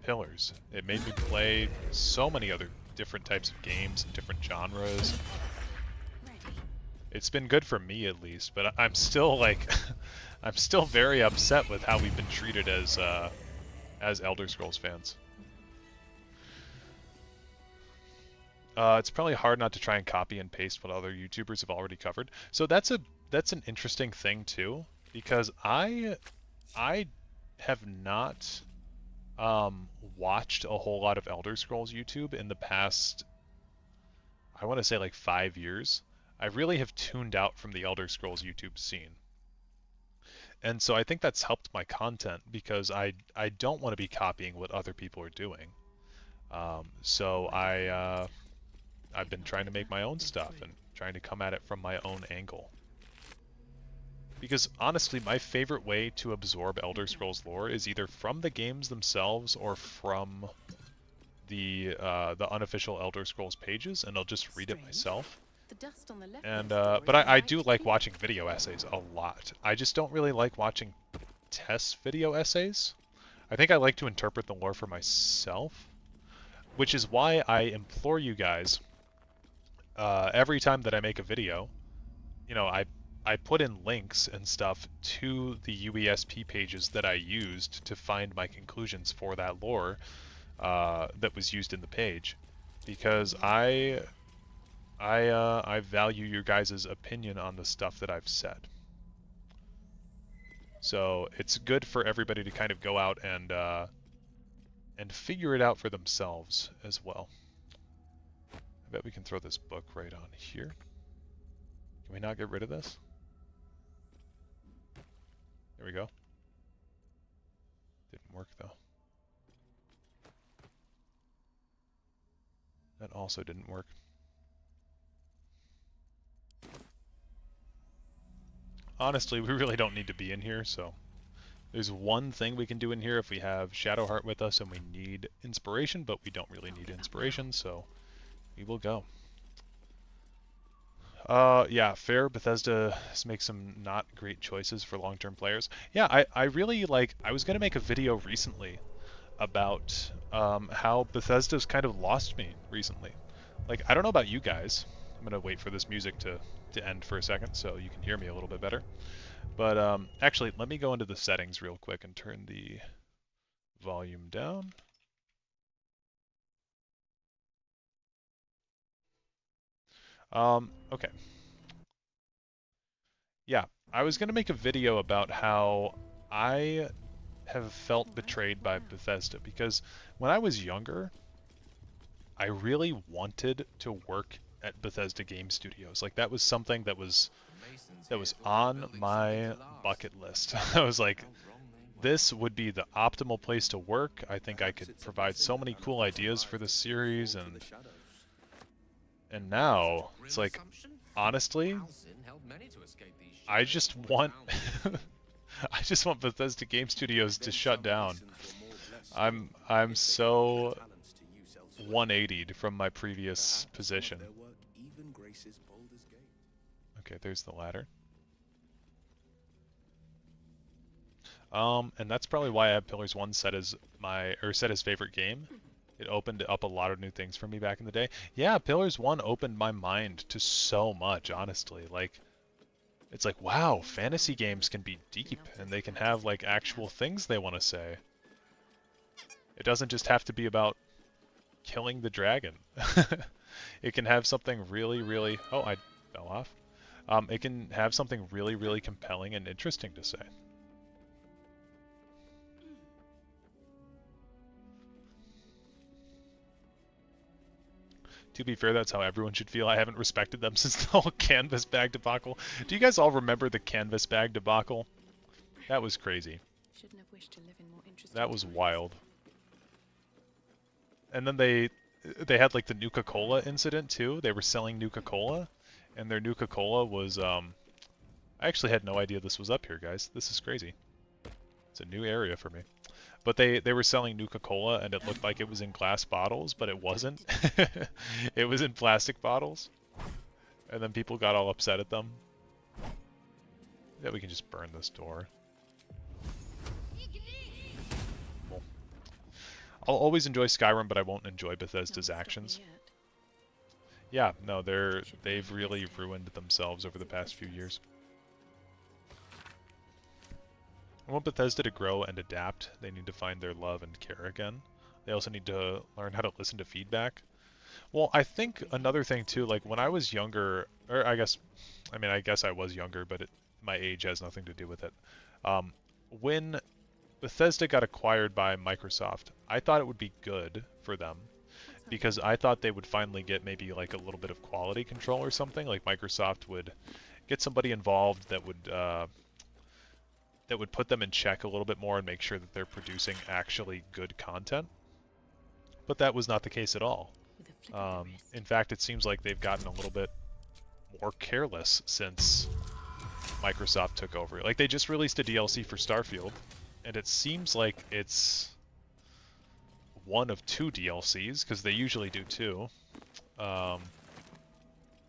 Pillars. It made me play so many other different types of games and different genres. It's been good for me, at least, but I'm still like, I'm still very upset with how we've been treated as Elder Scrolls fans. It's probably hard not to try and copy and paste what other YouTubers have already covered. So that's an interesting thing too, because I have not watched a whole lot of Elder Scrolls YouTube in the past, I want to say like 5 years. I really have tuned out from the Elder Scrolls YouTube scene. And so I think that's helped my content because I don't want to be copying what other people are doing. So I've been trying to make my own stuff and trying to come at it from my own angle. Because honestly, my favorite way to absorb Elder Scrolls lore is either from the games themselves or from the unofficial Elder Scrolls pages, and I'll just read it myself. And but I do like watching video essays a lot. I just don't really like watching test video essays. I think I like to interpret the lore for myself, which is why I implore you guys, every time that I make a video, you know, I put in links and stuff to the UESP pages that I used to find my conclusions for that lore that was used in the page, because I value your guys' opinion on the stuff that I've said. So it's good for everybody to kind of go out and figure it out for themselves as well. I bet we can throw this book right on here. Can we not get rid of this? There we go. Didn't work though. That also didn't work. Honestly, we really don't need to be in here, so there's one thing we can do in here if we have Shadowheart with us and we need inspiration, but we don't really need inspiration, so we will go. Yeah, fair. Bethesda makes some not great choices for long-term players. Yeah, I really like, I was going to make a video recently about how Bethesda's kind of lost me recently. Like, I don't know about you guys. I'm going to wait for this music to end for a second so you can hear me a little bit better. But actually, let me go into the settings real quick and turn the volume down. Okay. Yeah, I was going to make a video about how I have felt betrayed by Bethesda, because when I was younger, I really wanted to work at Bethesda Game Studios. Like, that was something that was on my bucket list. I was like, this would be the optimal place to work. I think I could provide so many cool ideas for this series, and now it's like, honestly, I just want I just want Bethesda Game Studios to shut down. I'm so 180'd from my previous position. Okay, there's the ladder. And that's probably why I have Pillars 1 set as favorite game. It opened up a lot of new things for me back in the day. Yeah, Pillars 1 opened my mind to so much, honestly. Like, it's like, wow, fantasy games can be deep, and they can have, like, actual things they want to say. It doesn't just have to be about killing the dragon. It can have something really, really... Oh, I fell off. It can have something really, really compelling and interesting to say. To be fair, that's how everyone should feel. I haven't respected them since the whole canvas bag debacle. Do you guys all remember the canvas bag debacle? That was crazy. That was wild. And then they had like the Nuka-Cola incident too. They were selling Nuka-Cola, and their Nuka-Cola was I actually had no idea this was up here, guys. This is crazy. It's a new area for me. But they were selling Nuka-Cola, and it looked like it was in glass bottles, but it wasn't. It was in plastic bottles. And then people got all upset at them. Yeah, we can just burn this door. Cool. I'll always enjoy Skyrim, but I won't enjoy Bethesda's actions. Yeah, no, they've really ruined themselves over the past few years. I want Bethesda to grow and adapt. They need to find their love and care again. They also need to learn how to listen to feedback. Well, I think another thing too, like when I was younger, or I guess I was younger, but my age has nothing to do with it. When Bethesda got acquired by Microsoft, I thought it would be good for them, because I thought they would finally get maybe like a little bit of quality control or something. Like Microsoft would get somebody involved that would put them in check a little bit more and make sure that they're producing actually good content. but that was not the case at all. In fact, it seems like they've gotten a little bit more careless since Microsoft took over. Like, they just released a DLC for Starfield, and it seems like it's one of 2 DLCs, because they usually do 2.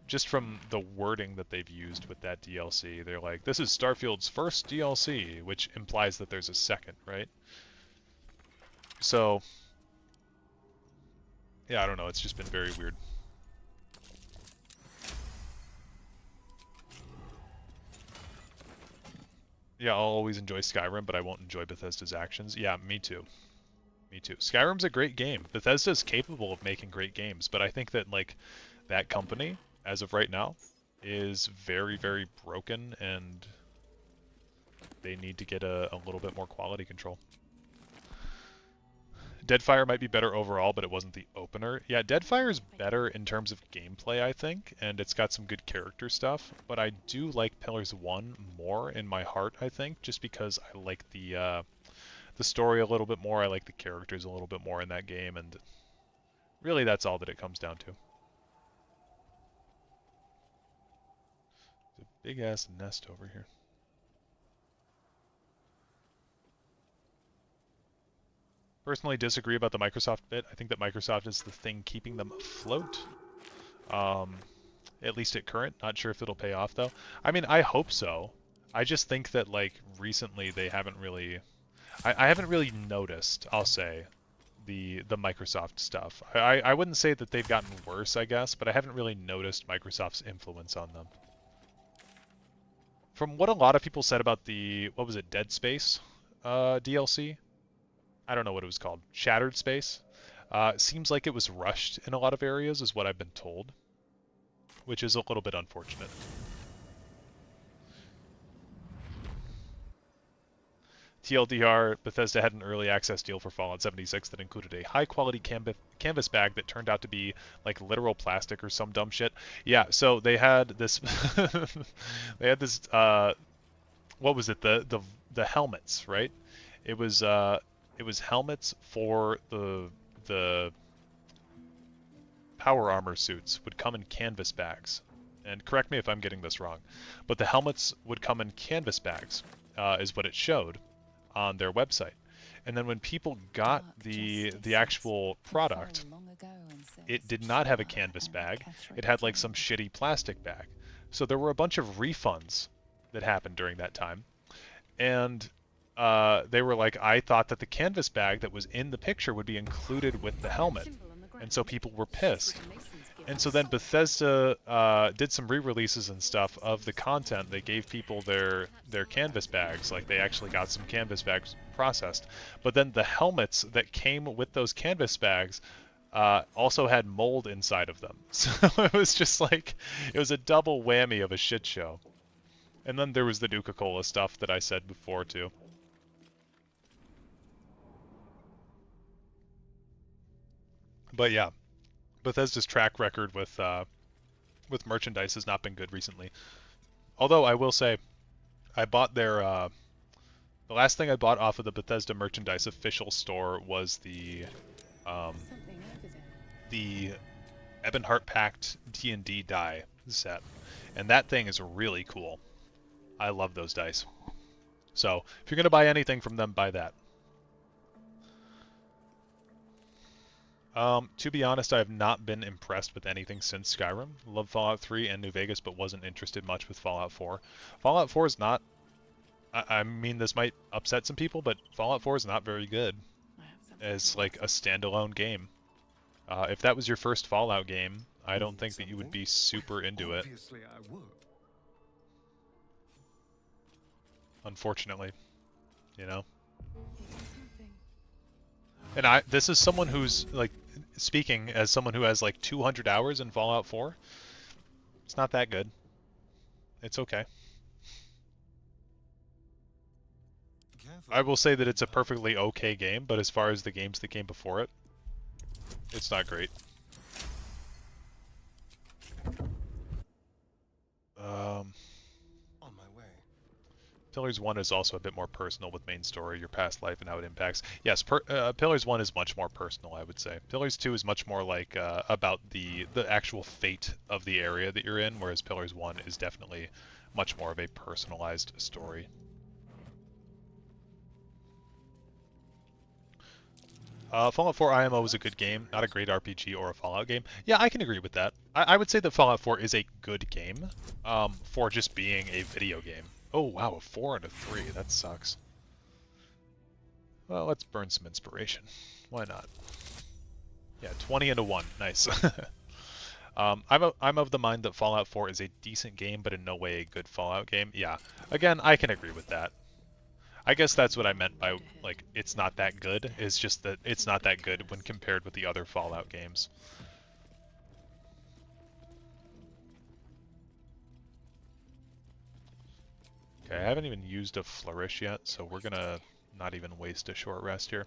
Just from the wording that they've used with that DLC, they're like, this is Starfield's first DLC, which implies that there's a second, right? So, yeah, I don't know, it's just been very weird. Yeah, I'll always enjoy Skyrim, but I won't enjoy Bethesda's actions. Yeah, me too. Me too. Skyrim's a great game. Bethesda's capable of making great games, but I think that, like, that company, as of right now, is very, very broken, and they need to get a little bit more quality control. Deadfire might be better overall, but it wasn't the opener. Yeah, Deadfire is better in terms of gameplay, I think, and it's got some good character stuff, but I do like Pillars 1 more in my heart, I think, just because I like the story a little bit more, I like the characters a little bit more in that game, and really that's all that it comes down to. There's a big-ass nest over here. Personally disagree about the Microsoft bit. I think that Microsoft is the thing keeping them afloat. At least at current. Not sure if it'll pay off, though. I mean, I hope so. I just think that, like, recently they haven't really... I haven't really noticed, I'll say, the Microsoft stuff. I wouldn't say that they've gotten worse, I guess, but I haven't really noticed Microsoft's influence on them. From what a lot of people said about the, what was it, Dead Space DLC? I don't know what it was called. Shattered Space? Seems like it was rushed in a lot of areas, is what I've been told, which is a little bit unfortunate. TLDR, Bethesda had an early access deal for Fallout 76 that included a high-quality canvas bag that turned out to be like literal plastic or some dumb shit. Yeah, so they had this, they had this, what was it? The helmets, right? It was helmets for the power armor suits would come in canvas bags. And correct me if I'm getting this wrong, but the helmets would come in canvas bags, is what it showed on their website. And then when people got the actual product, it did not have a canvas bag. It had like some shitty plastic bag. So there were a bunch of refunds that happened during that time. And they were like, I thought that the canvas bag that was in the picture would be included with the helmet. And so people were pissed. And so then Bethesda did some re-releases and stuff of the content. They gave people their canvas bags, like they actually got some canvas bags processed. But then the helmets that came with those canvas bags also had mold inside of them. So it was just like, it was a double whammy of a shit show. And then there was the Nuka-Cola stuff that I said before too. But yeah. Bethesda's track record with merchandise has not been good recently. Although I will say, I bought their the last thing I bought off of the Bethesda merchandise official store was the Ebonheart Pact D&D die set, and that thing is really cool. I love those dice. So if you're gonna buy anything from them, buy that. To be honest, I have not been impressed with anything since Skyrim. Love Fallout 3 and New Vegas, but wasn't interested much with Fallout 4. Fallout 4 is not... I mean, this might upset some people, but Fallout 4 is not very good as, like, a standalone game. If that was your first Fallout game, I don't think that you would be super into it. Unfortunately. You know? And this is someone who's, like, speaking as someone who has, like, 200 hours in Fallout 4. It's not that good. It's okay. I will say that it's a perfectly okay game, but as far as the games that came before it, it's not great. Pillars 1 is also a bit more personal with main story, your past life, and how it impacts. Yes, Pillars 1 is much more personal, I would say. Pillars 2 is much more like about the actual fate of the area that you're in, whereas Pillars 1 is definitely much more of a personalized story. Fallout 4 IMO was a good game, not a great RPG or a Fallout game. Yeah, I can agree with that. I would say that Fallout 4 is a good game for just being a video game. Oh wow, a 4 and a 3, that sucks. Well, let's burn some inspiration. Why not? Yeah, 20 and a 1, nice. I'm of the mind that Fallout 4 is a decent game, but in no way a good Fallout game. Yeah, again, I can agree with that. I guess that's what I meant by, like, it's not that good. It's just that it's not that good when compared with the other Fallout games. Okay, I haven't even used a flourish yet, so we're gonna not even waste a short rest here.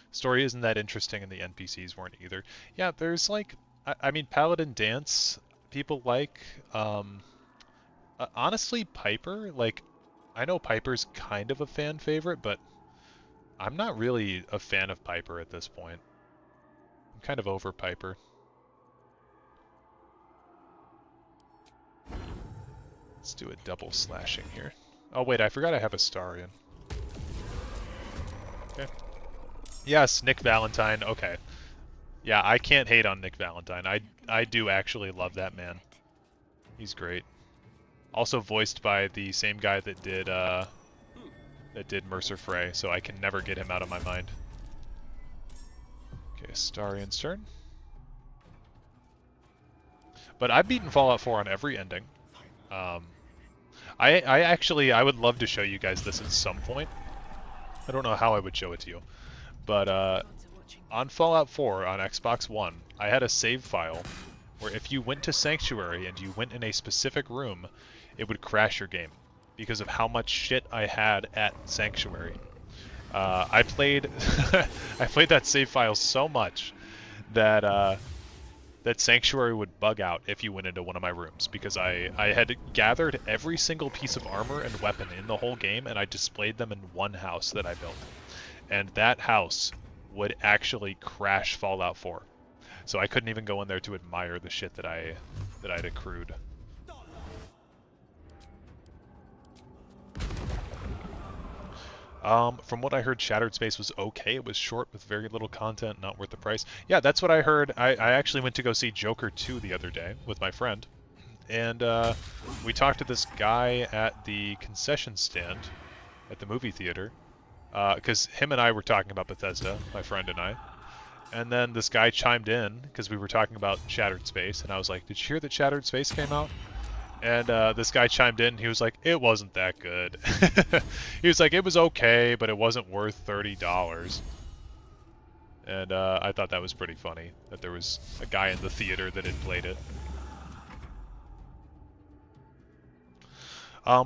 Story isn't that interesting and the NPCs weren't either. Yeah, there's like, I mean, Paladin Dance, people like, honestly, Piper, like, I know Piper's kind of a fan favorite, but I'm not really a fan of Piper at this point. I'm kind of over Piper. Let's do a double slashing here. Oh wait, I forgot I have a star in. Okay. Yes, Nick Valentine, okay. Yeah, I can't hate on Nick Valentine. I do actually love that man. He's great. Also voiced by the same guy that did Mercer Frey, so I can never get him out of my mind. Okay, Starian's turn. But I've beaten Fallout 4 on every ending. I would love to show you guys this at some point. I don't know how I would show it to you. But on Fallout 4 on Xbox One, I had a save file where if you went to Sanctuary and you went in a specific room, it would crash your game because of how much shit I had at Sanctuary. I played I played that save file so much that that Sanctuary would bug out if you went into one of my rooms because I had gathered every single piece of armor and weapon in the whole game and I displayed them in one house that I built. And that house would actually crash Fallout 4. So I couldn't even go in there to admire the shit that I'd accrued. From what I heard, Shattered Space was okay. It was short with very little content, not worth the price. Yeah, that's what I heard. I actually went to go see Joker 2 the other day with my friend. And we talked to this guy at the concession stand at the movie theater. Because him and I were talking about Bethesda, my friend and I. And then this guy chimed in, because we were talking about Shattered Space, and I was like, did you hear that Shattered Space came out? And this guy chimed in, he was like, it wasn't that good. He was like, it was okay, but it wasn't worth $30. And I thought that was pretty funny, that there was a guy in the theater that had played it.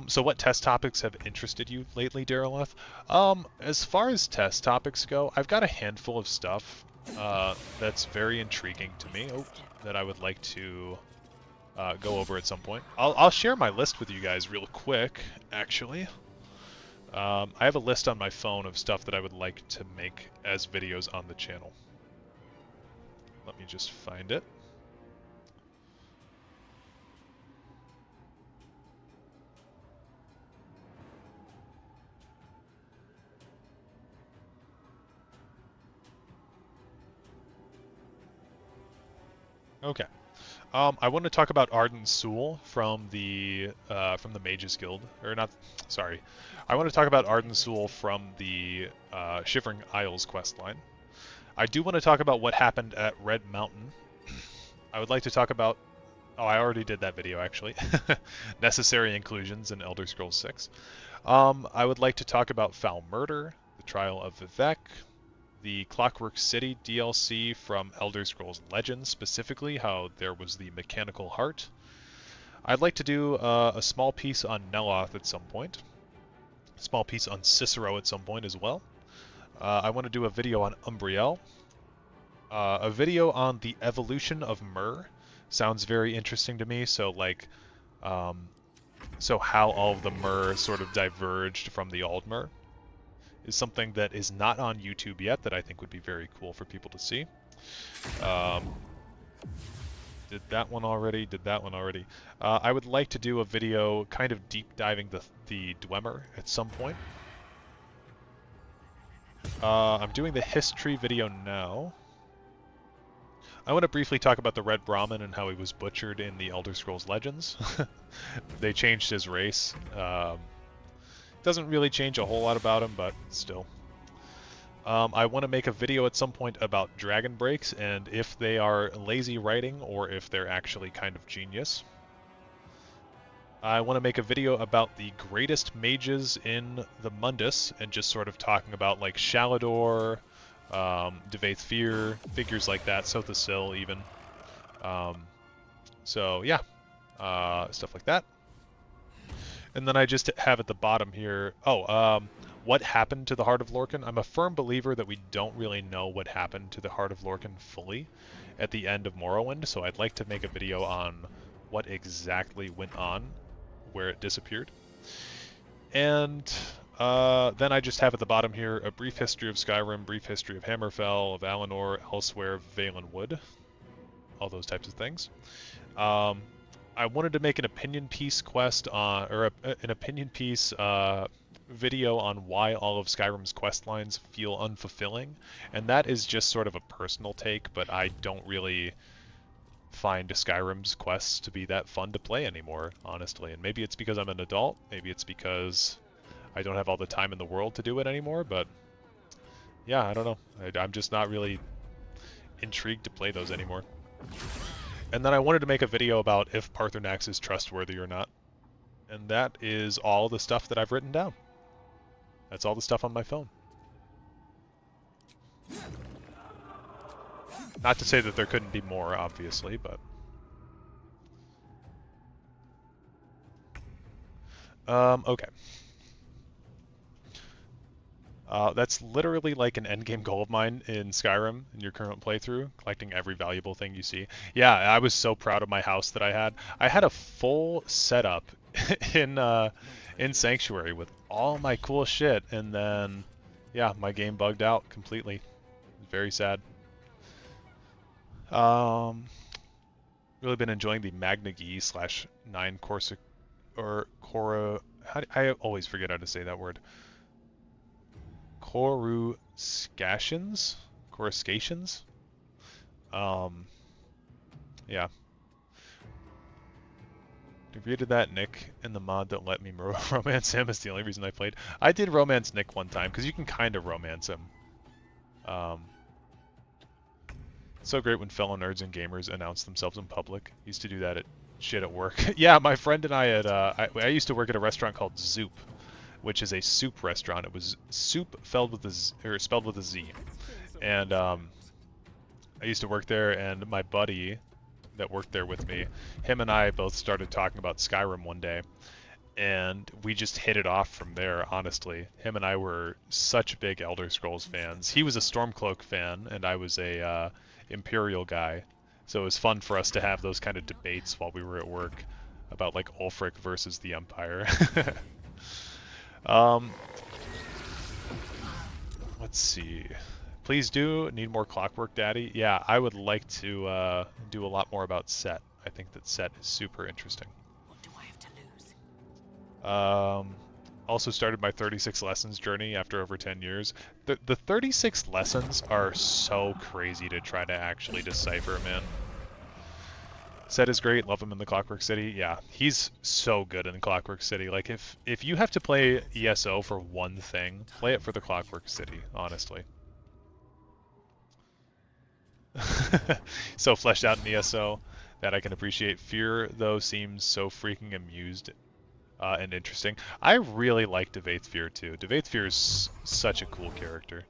So what test topics have interested you lately, Daryleth? As far as test topics go, I've got a handful of stuff that's very intriguing to me that I would like to go over at some point. I'll share my list with you guys real quick, actually. I have a list on my phone of stuff that I would like to make as videos on the channel. Let me just find it. Okay. I want to talk about Ardent Soul from the Mages Guild, or not. Sorry, I want to talk about Ardent Soul from the Shivering Isles questline. I do want to talk about what happened at Red Mountain. I would like to talk about. Oh, I already did that video actually. Necessary inclusions in Elder Scrolls 6. I would like to talk about Foul Murder, the Trial of Vivek, the Clockwork City DLC from Elder Scrolls Legends, specifically how there was the mechanical heart. I'd like to do a small piece on Neloth at some point. A small piece on Cicero at some point as well. I want to do a video on Umbriel. A video on the evolution of Myrrh. Sounds very interesting to me, so like So how all of the Mer sort of diverged from the Aldmer is something that is not on YouTube yet that I think would be very cool for people to see. Did that one already, did that one already. I would like to do a video kind of deep diving the Dwemer at some point. I'm doing the history video now. I want to briefly talk about the Red Brahmin and how he was butchered in the Elder Scrolls Legends. They changed his race. Doesn't really change a whole lot about him, but still. I want to make a video at some point about dragon breaks and if they are lazy writing or if they're actually kind of genius. I want to make a video about the greatest mages in the Mundus and just sort of talking about like Shalador, Devaith Fear, figures like that, Sothasil even. So yeah, stuff like that. And then I just have at the bottom here, what happened to the Heart of Lorkhan? I'm a firm believer that we don't really know what happened to the Heart of Lorkhan fully at the end of Morrowind, so I'd like to make a video on what exactly went on, where it disappeared. And then I just have at the bottom here a brief history of Skyrim, brief history of Hammerfell, of Alinor, Elsewhere, Valen Wood, all those types of things. I wanted to make an opinion piece quest on, or an opinion piece video on why all of Skyrim's quest lines feel unfulfilling, and that is just sort of a personal take, but I don't really find Skyrim's quests to be that fun to play anymore, honestly. And maybe it's because I'm an adult, maybe it's because I don't have all the time in the world to do it anymore, but yeah, I don't know. I'm just not really intrigued to play those anymore. And then I wanted to make a video about if Paarthurnax is trustworthy or not. And that is all the stuff that I've written down. That's all the stuff on my phone. Not to say that there couldn't be more, obviously, but... okay. That's literally like an endgame goal of mine in Skyrim in your current playthrough, collecting every valuable thing you see. Yeah, I was so proud of my house that I had. I had a full setup in Sanctuary with all my cool shit, and then, yeah, my game bugged out completely. Very sad. Really been enjoying the Magna Gee /9 Corsic or Cora. I always forget how to say that word. Coruscations? Coruscations? Yeah. Defeated that Nick in the mod that let me romance him is the only reason I played. I did romance Nick one time, because you can kind of romance him. So great when fellow nerds and gamers announce themselves in public. Used to do that at work. Yeah, my friend and I had, I used to work at a restaurant called Zoop, which is a soup restaurant. It was soup spelled with a Z. And I used to work there, and my buddy that worked there with me, him and I both started talking about Skyrim one day, and we just hit it off from there, honestly. Him and I were such big Elder Scrolls fans. He was a Stormcloak fan, and I was a Imperial guy. So it was fun for us to have those kind of debates while we were at work about, like, Ulfric versus the Empire. Let's see. Please do. Need more Clockwork Daddy? Yeah, I would like to do a lot more about Set. I think that Set is super interesting. What do I have to lose? Also started my 36 lessons journey after over 10 years. The 36 lessons are so crazy to try to actually decipher, man. Set is great. Love him in the Clockwork City. Yeah, he's so good in Clockwork City. Like, if you have to play ESO for one thing, play it for the Clockwork City, honestly. So fleshed out in ESO that I can appreciate. Fear, though, seems so freaking amused and interesting. I really like Devaith Fear, too. Devaith Fear is such a cool character.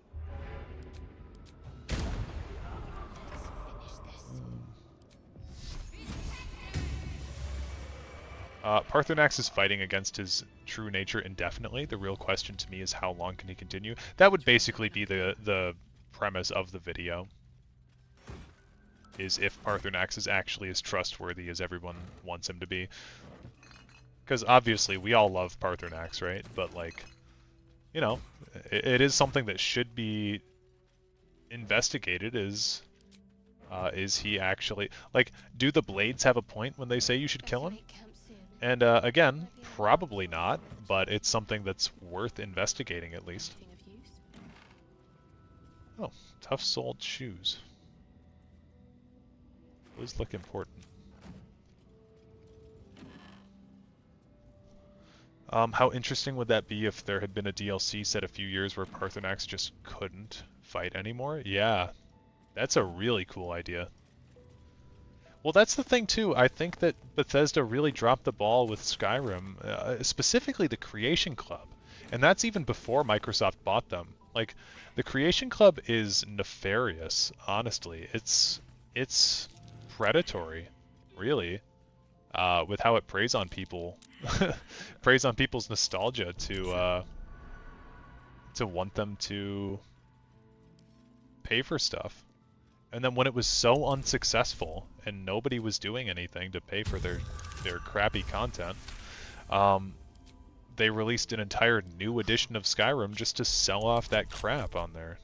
Paarthurnax is fighting against his true nature indefinitely. The real question to me is how long can he continue? That would basically be the premise of the video. Is if Paarthurnax is actually as trustworthy as everyone wants him to be. Because obviously we all love Paarthurnax, right? But like, you know, it is something that should be investigated. Is he actually like? Do the Blades have a point when they say you should kill him? And again, probably not, but it's something that's worth investigating at least. Oh, tough-soled shoes. Those look important. How interesting would that be if there had been a DLC set a few years where Paarthurnax just couldn't fight anymore? Yeah, that's a really cool idea. Well, that's the thing too. I think that Bethesda really dropped the ball with Skyrim, specifically the Creation Club. And that's even before Microsoft bought them. Like, the Creation Club is nefarious, honestly. It's predatory, really, with how it preys on people. Preys on people's nostalgia to want them to pay for stuff. And then when it was so unsuccessful and nobody was doing anything to pay for their crappy content, they released an entire new edition of Skyrim just to sell off that crap on there.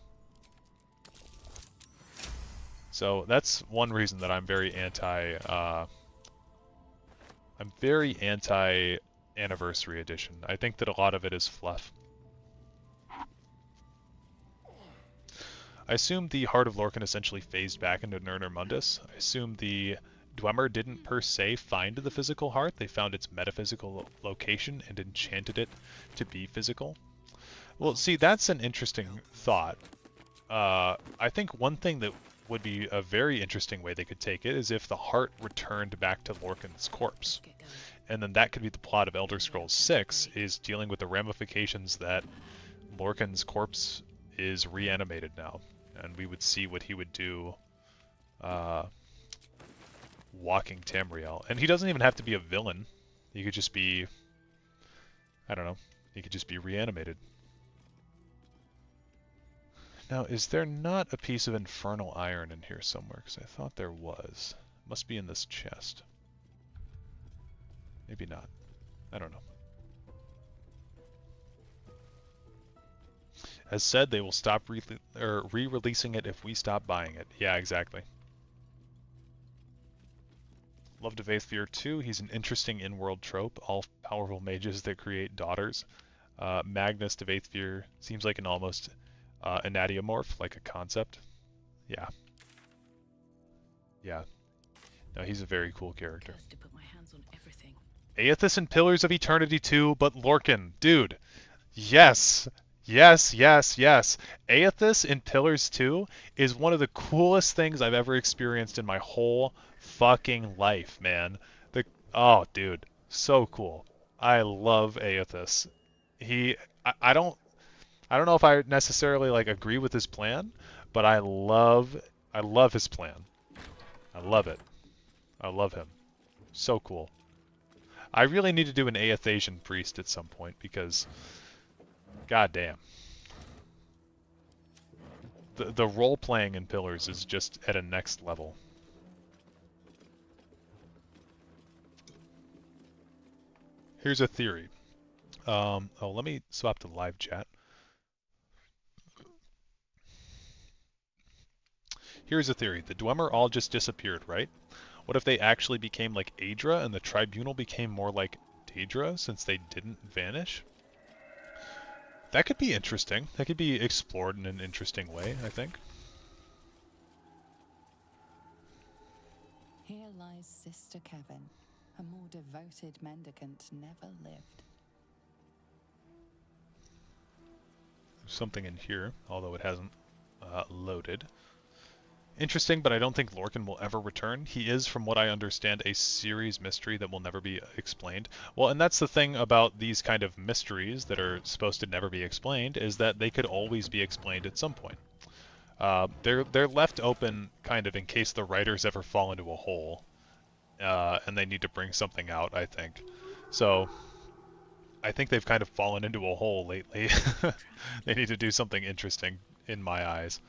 So that's one reason that I'm very anti Anniversary Edition. I think that a lot of it is fluff. I assume the Heart of Lorkhan essentially phased back into Nurner Mundus. I assume the Dwemer didn't per se find the physical heart, they found its metaphysical location and enchanted it to be physical. Well, see, that's an interesting thought. I think one thing that would be a very interesting way they could take it is if the heart returned back to Lorkhan's corpse. And then that could be the plot of Elder Scrolls 6, is dealing with the ramifications that Lorkhan's corpse is reanimated now. And we would see what he would do walking Tamriel. And he doesn't even have to be a villain. He could just be, I don't know, he could just be reanimated. Now, is there not a piece of infernal iron in here somewhere? Because I thought there was. Must be in this chest. Maybe not. I don't know. As said, they will stop re-releasing it if we stop buying it. Yeah, exactly. Love Devathir too. He's an interesting in-world trope. All powerful mages that create daughters. Magnus Devathir seems like an almost enadiomorph, like a concept. Yeah. Yeah. No, he's a very cool character. Aethys and Pillars of Eternity 2, but Lorkhan. Dude. Yes. Yes, yes, yes. Aethys in Pillars 2 is one of the coolest things I've ever experienced in my whole fucking life, man. Oh, dude. So cool. I love Aethys. I don't know if I necessarily like agree with his plan, but I love his plan. I love it. I love him. So cool. I really need to do an Aethasian priest at some point because god damn. The role playing in Pillars is just at a next level. Here's a theory. Let me swap to live chat. Here's a theory. The Dwemer all just disappeared, right? What if they actually became like Aedra and the Tribunal became more like Daedra since they didn't vanish? That could be interesting. That could be explored in an interesting way, I think. Here lies Sister Kevin. A more devoted mendicant never lived. There's something in here, although it hasn't loaded. Interesting, but I don't think Lorkhan will ever return. He is, from what I understand, a series mystery that will never be explained. Well, and that's the thing about these kind of mysteries that are supposed to never be explained, is that they could always be explained at some point. They're left open kind of in case the writers ever fall into a hole, and they need to bring something out, I think. So, I think they've kind of fallen into a hole lately. They need to do something interesting, in my eyes.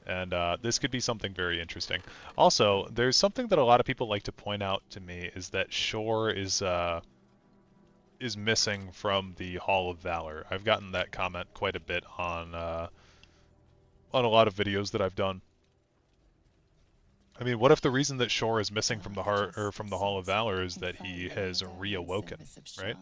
And this could be something very interesting. Also, there's something that a lot of people like to point out to me, is that Shore is is missing from the Hall of Valor. I've gotten that comment quite a bit on a lot of videos that I've done. I mean, what if the reason that Shore is missing from the heart or from the Hall of Valor is that he has reawoken, right?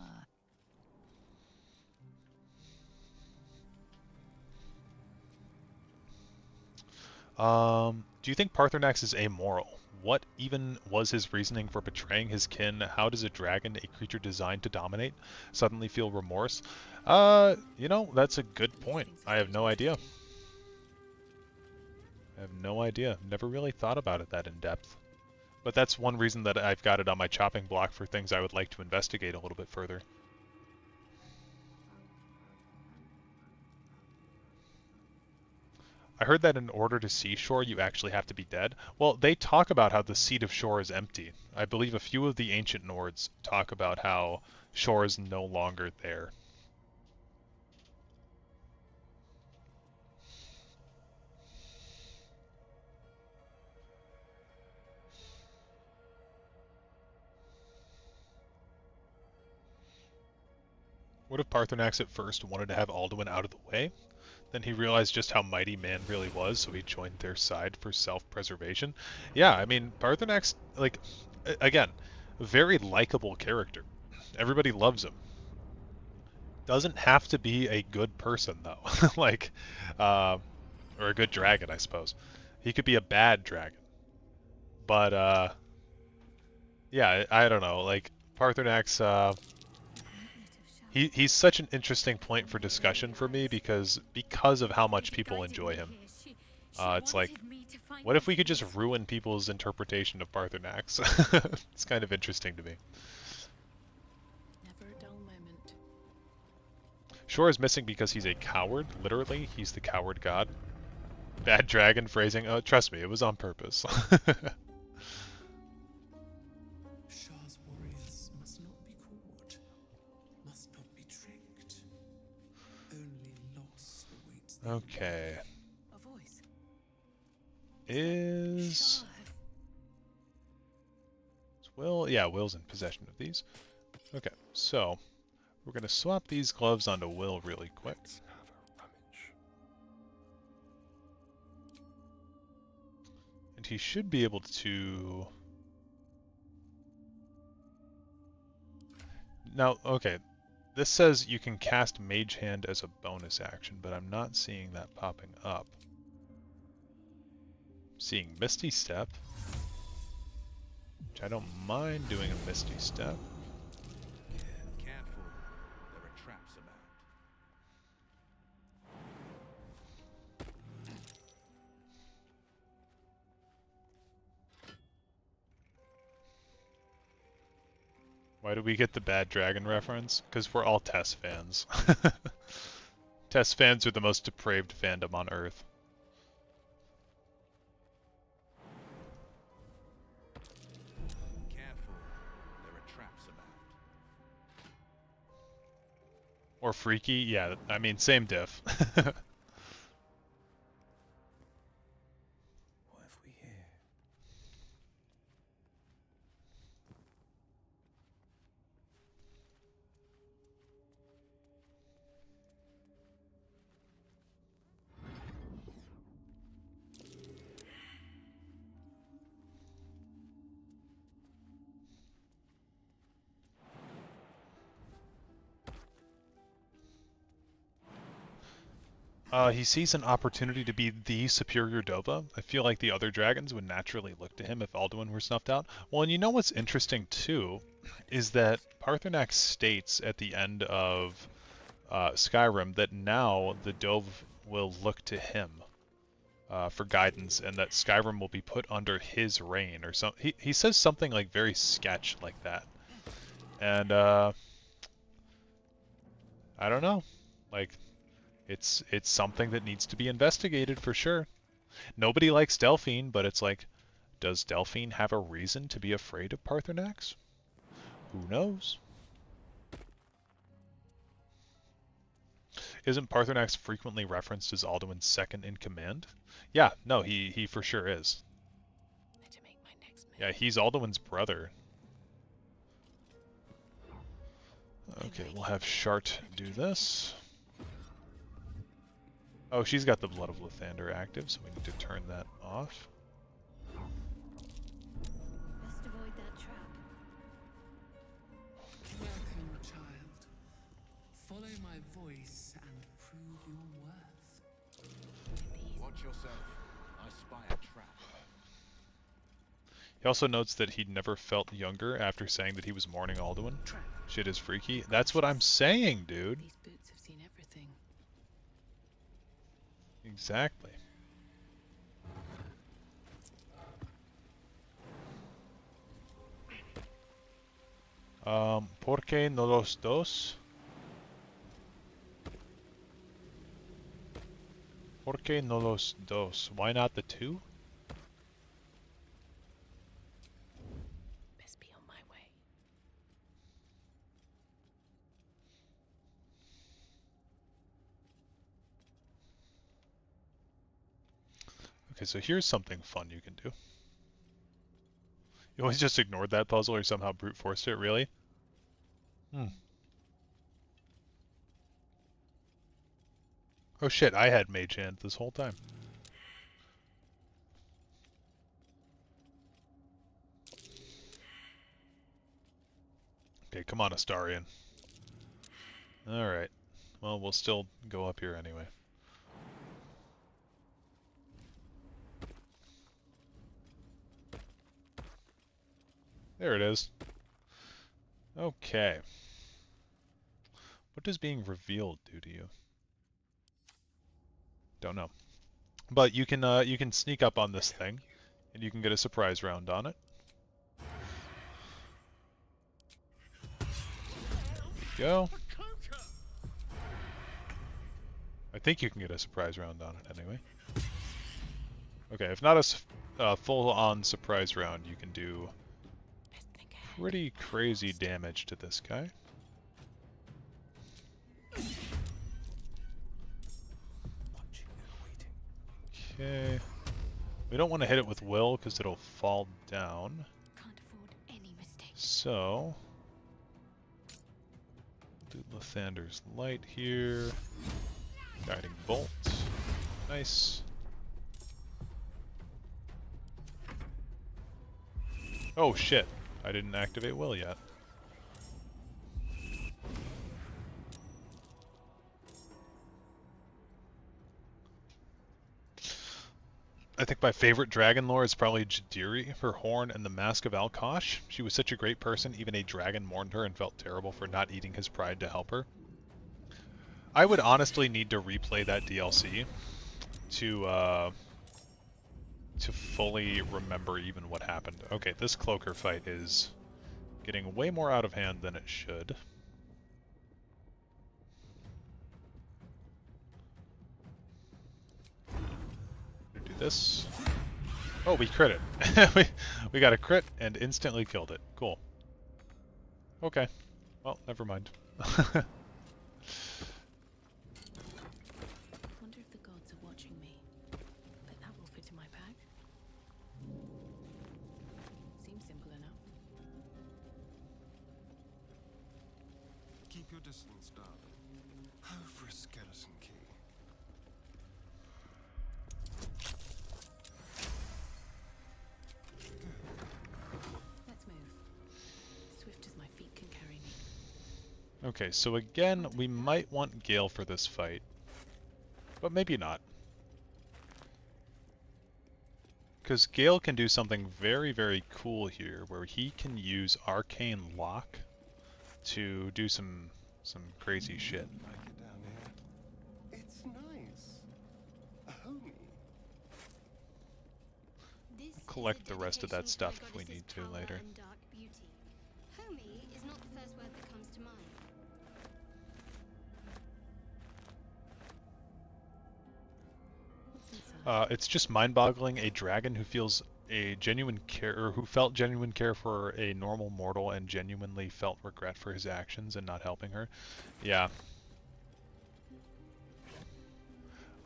Do you think Parthenax is amoral? What even was his reasoning for betraying his kin? How does a dragon, a creature designed to dominate, suddenly feel remorse? You know, that's a good point. I have no idea. I have no idea. Never really thought about it that in depth. But that's one reason that I've got it on my chopping block for things I would like to investigate a little bit further. I heard that in order to see Shore, you actually have to be dead. Well, they talk about how the seat of Shore is empty. I believe a few of the ancient Nords talk about how Shore is no longer there. What if Parthenax at first wanted to have Alduin out of the way? Then he realized just how mighty man really was, so he joined their side for self-preservation. Yeah, I mean, Parthenax, like, again, a very likable character. Everybody loves him. Doesn't have to be a good person, though. Like, or a good dragon, I suppose. He could be a bad dragon. But, yeah, I don't know. Like, Parthenax, he's such an interesting point for discussion for me because of how much people enjoy him. It's like, what if we could just ruin people's interpretation of Parthenax? It's kind of interesting to me. Never a dull moment. Shore is missing because he's a coward. Literally, he's the coward god. Bad dragon phrasing. Oh, trust me, it was on purpose. Shah's warriors must not be caught, must not be tricked. Only loss awaits them. Okay. A voice. Is Will? Yeah, Will's in possession of these. Okay, so we're gonna swap these gloves onto Will really quick. And he should be able to... Now, okay, this says you can cast Mage Hand as a bonus action, but I'm not seeing that popping up. I'm seeing Misty Step, which I don't mind doing a Misty Step. Careful, there are traps about. Why do we get the Bad Dragon reference? Because we're all Tess fans. Tess fans are the most depraved fandom on Earth. Careful, there are traps about. Or freaky, yeah, I mean, same diff. What have we here? He sees an opportunity to be the superior Dova. I feel like the other dragons would naturally look to him if Alduin were snuffed out. Well, and you know what's interesting too, is that Parthenax states at the end of Skyrim that now the Dove will look to him for guidance, and that Skyrim will be put under his reign, or something. He says something like very sketch like that, and I don't know, like. It's something that needs to be investigated for sure. Nobody likes Delphine, but it's like, does Delphine have a reason to be afraid of Parthenax? Who knows? Isn't Parthenax frequently referenced as Alduin's second in command? Yeah, no, he for sure is. To make my next move. Yeah, he's Alduin's brother. Okay, we'll have Shart do this. Oh, she's got the Blood of Lathander active, so we need to turn that off. Best avoid that trap. Welcome, child. Follow my voice and prove your worth. Watch yourself. I spy a trap. He also notes that he never felt younger after saying that he was mourning Alduin. Shit is freaky. That's what I'm saying, dude. These boots have seen everything. Exactly. ¿Por qué no los dos? ¿Por qué no los dos? Why not the two? Best be on my way. Okay, so here's something fun you can do. You always just ignored that puzzle or somehow brute forced it, really? Oh shit, I had Mage Hand this whole time. Okay, come on, Astarion. Alright. Well, we'll still go up here anyway. There it is. Okay. What does being revealed do to you? Don't know. But you can sneak up on this thing, and you can get a surprise round on it. There you go. I think you can get a surprise round on it anyway. Okay, if not a full-on surprise round, you can do pretty crazy damage to this guy. Okay. We don't want to hit it with Will because it'll fall down. Can't afford any mistakes. So, do Lathander's Light here. Guiding Bolt. Nice. Oh shit, I didn't activate Will yet. I think my favorite dragon lore is probably Jadiri, her horn, and the Mask of Alkosh. She was such a great person, even a dragon mourned her and felt terrible for not eating his pride to help her. I would honestly need to replay that DLC to fully remember even what happened. Okay, this cloaker fight is getting way more out of hand than it should. Do this. Oh, we crit it. we got a crit and instantly killed it. Cool. Okay. Well, never mind. Wonder if the gods are watching me. But that will fit in my bag. Seems simple enough. Keep your distance, darling. How for a skeleton key? Let's move. Swift as my feet can carry me. Okay, so again, we might want Gale for this fight. But maybe not. Because Gale can do something very, very cool here, where he can use Arcane Lock to do some crazy shit. Like it down here. It's nice. A homie. This Collect is the a rest of that dedication stuff to my if we goddess's need to power later. and dark beauty. Homie is not the first word that comes to mind. What's inside? It's just mind-boggling. A dragon who feels a genuine care, or who felt genuine care for a normal mortal and genuinely felt regret for his actions and not helping her. Yeah.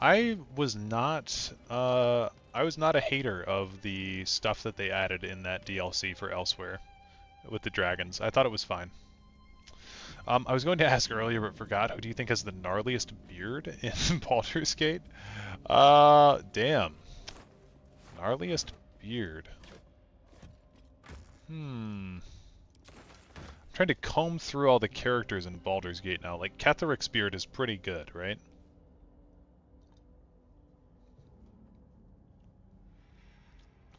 I was not a hater of the stuff that they added in that DLC for Elsewhere with the dragons. I thought it was fine. I was going to ask earlier but forgot. Who do you think has the gnarliest beard in Baldur's Gate? Damn. Gnarliest beard. I'm trying to comb through all the characters in Baldur's Gate now. Like, Ketheric's beard is pretty good, right?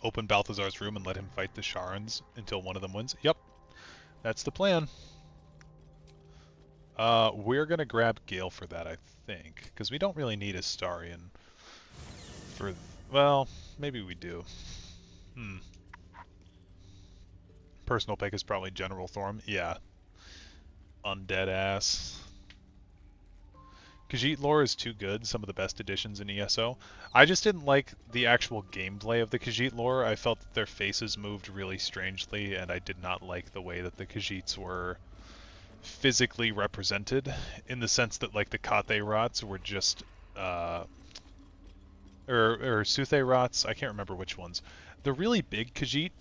Open Balthazar's room and let him fight the Sharans until one of them wins. Yep, that's the plan. We're gonna grab Gale for that, I think, because we don't really need Astarion for... Well, maybe we do. Personal pick is probably General Thorm. Yeah. Undead ass. Khajiit lore is too good, some of the best additions in ESO. I just didn't like the actual gameplay of the Khajiit lore. I felt that their faces moved really strangely, and I did not like the way that the Khajiits were physically represented, in the sense that, like, the Kate rots were just, or Suthe rots, I can't remember which ones. The really big Khajiit,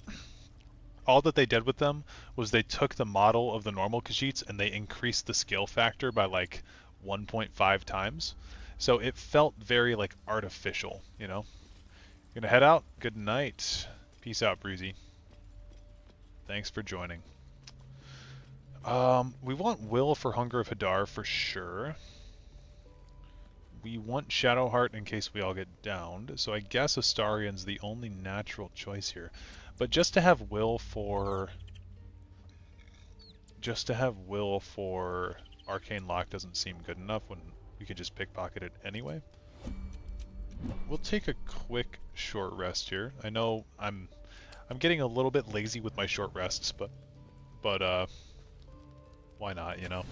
all that they did with them was they took the model of the normal Khajiits and they increased the skill factor by, like, 1.5 times. So it felt very, like, artificial, you know? Gonna head out? Good night. Peace out, Breezy. Thanks for joining. We want Will for Hunger of Hadar for sure. We want Shadowheart in case we all get downed, so I guess Astarion's the only natural choice here. But just to have Will for... Arcane Lock doesn't seem good enough when we could just pickpocket it anyway. We'll take a quick short rest here. I know I'm getting a little bit lazy with my short rests, but why not, you know?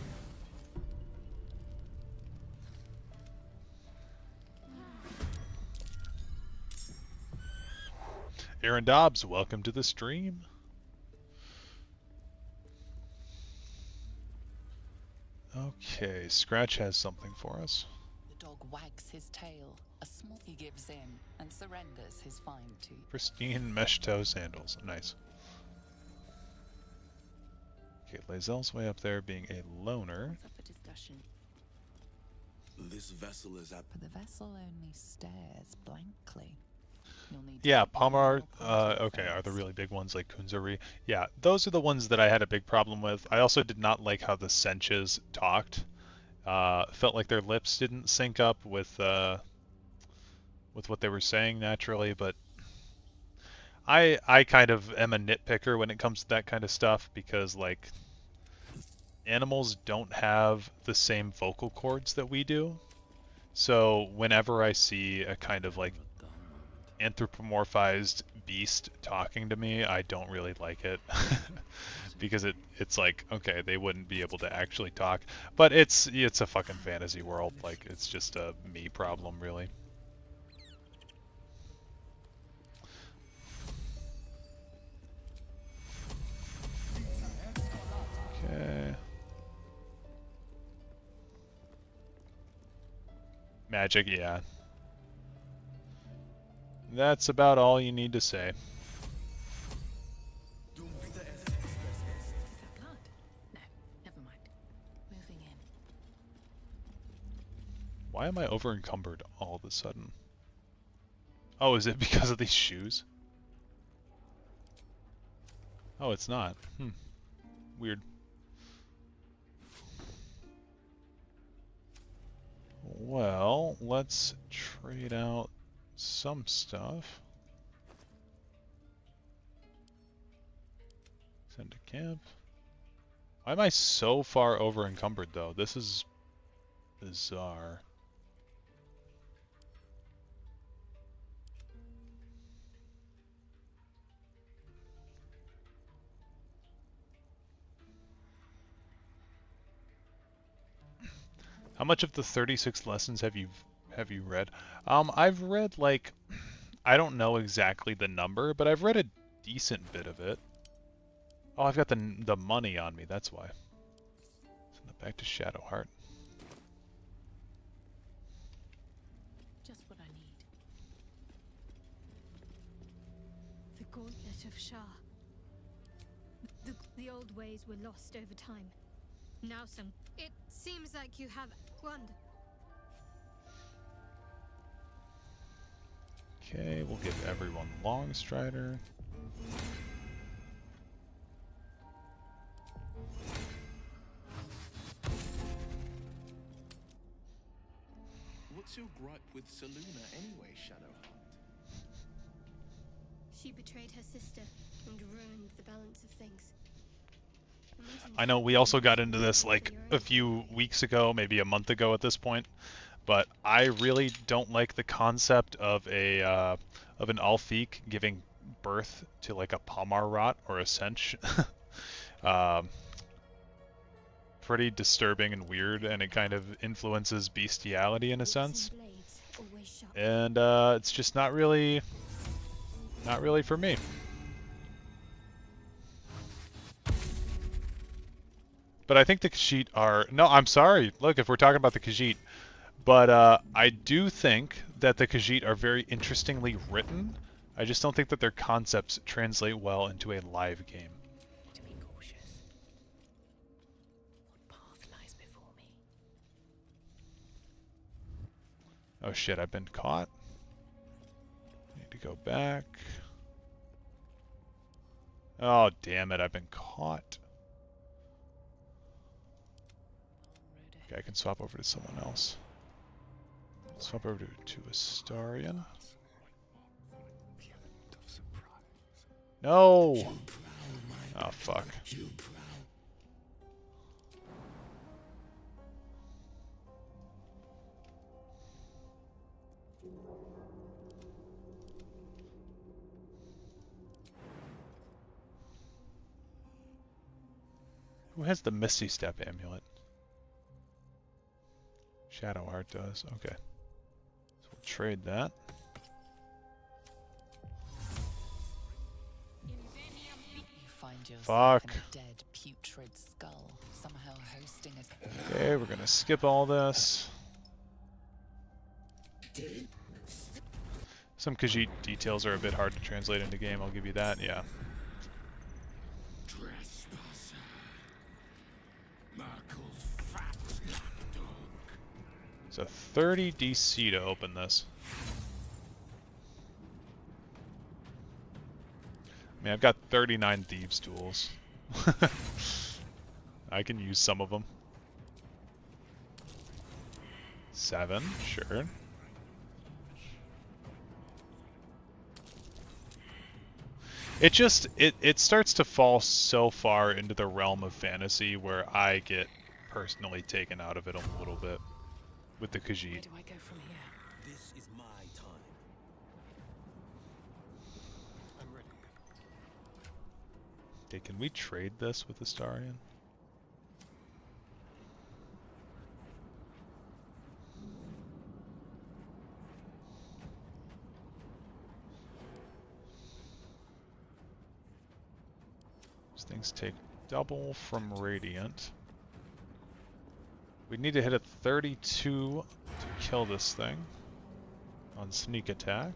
Aaron Dobbs, welcome to the stream. Okay, Scratch has something for us. The dog wags his tail. A small he gives in and surrenders his fine tooth. Pristine mesh toe sandals. Nice. Okay, Lae'zel's way up there being a loner. What's up for discussion? This vessel is at... But the vessel only stares blankly. You'll need to Yeah, get Palmar, your pointed okay, are the face. really big ones like Kunzari. Yeah, those are the ones that I had a big problem with. I also did not like how the Senches talked. Felt like their lips didn't sync up with what they were saying naturally, but I kind of am a nitpicker when it comes to that kind of stuff, because, like, animals don't have the same vocal cords that we do. So whenever I see a kind of, like, anthropomorphized beast talking to me, I don't really like it. Because it's like, okay, they wouldn't be able to actually talk. But it's a fucking fantasy world. Like, it's just a me problem, really. Okay. Magic, yeah. That's about all you need to say. Is that blood? No, never mind. Moving in. Why am I over encumbered all of a sudden? Oh, is it because of these shoes? Oh, it's not. Weird. Well, let's trade out some stuff. Send to camp. Why am I so far over encumbered though? This is bizarre. How much of the 36 lessons have you read? I've read, like, I don't know exactly the number, but I've read a decent bit of it. Oh, I've got the money on me, that's why. Send it back to Shadowheart. Just what I need. The Gauntlet of Shah. The old ways were lost over time. Now some. It seems like you have won. Okay, we'll give everyone Longstrider. What's your gripe with Saluna anyway, Shadowheart? She betrayed her sister and ruined the balance of things. I know we also got into this like a few weeks ago, maybe a month ago at this point, but I really don't like the concept of an Alfiq giving birth to like a Palmar Rot or a Sench. Pretty disturbing and weird, and it kind of influences bestiality in a sense. And it's just not really for me. But I think the Khajiit are... No, I'm sorry. Look, if we're talking about the Khajiit. But I do think that the Khajiit are very interestingly written. I just don't think that their concepts translate well into a live game. To be cautious. What path lies before me? Oh shit, I've been caught. Need to go back. Oh damn it, I've been caught. Okay, I can swap over to someone else. Swap over to Astarion. No! Oh fuck. Who has the Misty Step amulet? Shadowheart does. Okay. So we'll trade that. You find Fuck. yourself in a dead, putrid skull, somehow hosting a... Okay, we're gonna skip all this. Some Khajiit details are a bit hard to translate into game, I'll give you that, yeah. It's a 30 DC to open this. I mean, I've got 39 Thieves' Tools. I can use some of them. 7, sure. It just, it starts to fall so far into the realm of fantasy where I get personally taken out of it a little bit with the Khajiit. Where do I go from here? This is my time. I'm ready. Okay, can we trade this with Astarion? These things take double from Radiant. We need to hit a 32 to kill this thing on sneak attack.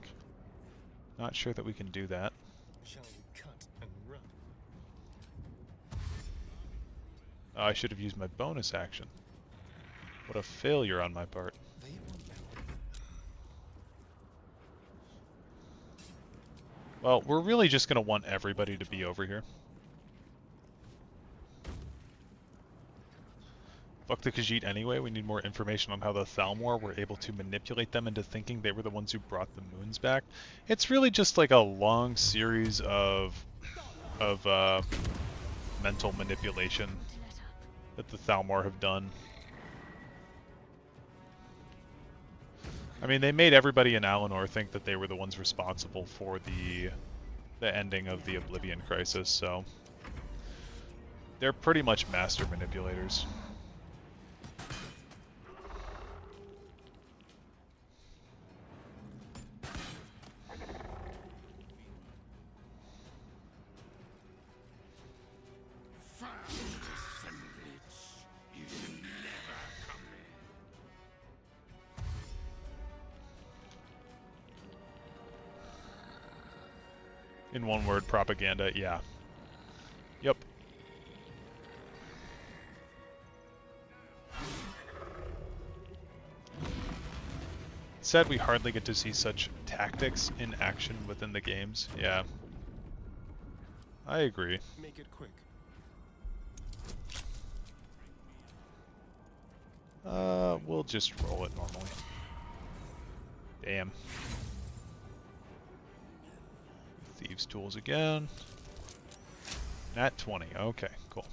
Not sure that we can do that. Shall we cut and run? Oh, I should have used my bonus action. What a failure on my part. Well, we're really just going to want everybody to be over here. Fuck the Khajiit anyway, we need more information on how the Thalmor were able to manipulate them into thinking they were the ones who brought the moons back. It's really just like a long series of mental manipulation that the Thalmor have done. I mean, they made everybody in Alinor think that they were the ones responsible for the ending of the Oblivion Crisis, so they're pretty much master manipulators. In one word, propaganda, yeah. Yep. Said we hardly get to see such tactics in action within the games. Yeah. I agree. Make it quick. We'll just roll it normally. Damn. Thieves' tools again. Nat 20. Okay, cool.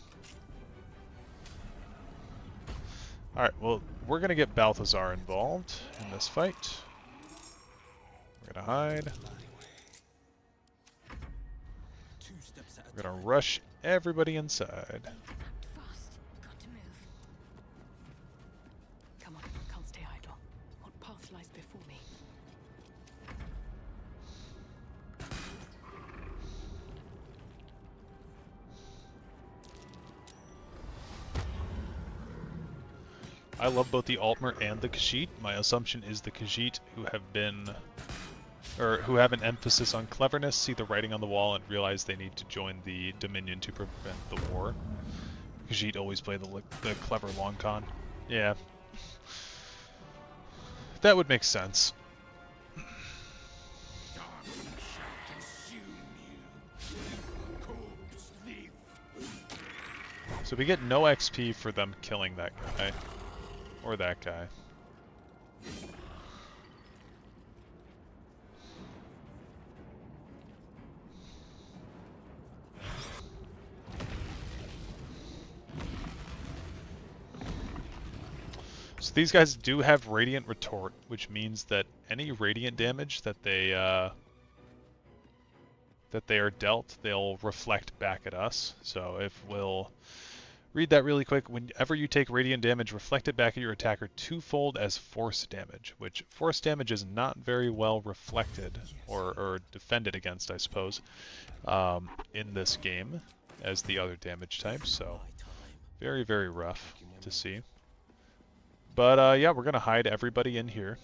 Alright, well, we're gonna get Balthazar involved in this fight. We're gonna hide. We're gonna rush everybody inside. Fast. Got to move. Come on, can't stay idle. What path lies before me? I love both the Altmer and the Khajiit. My assumption is the Khajiit who have an emphasis on cleverness, see the writing on the wall, and realize they need to join the Dominion to prevent the war. Khajiit always play the clever long con. Yeah. That would make sense. So we get no XP for them killing that guy. Or that guy. So these guys do have Radiant Retort, which means that any Radiant damage that they are dealt, they'll reflect back at us. So if we'll read that really quick, whenever you take Radiant damage, reflect it back at your attacker twofold as force damage, which force damage is not very well reflected or defended against, I suppose, in this game as the other damage types. So very, very rough to see. But yeah, we're gonna hide everybody in here.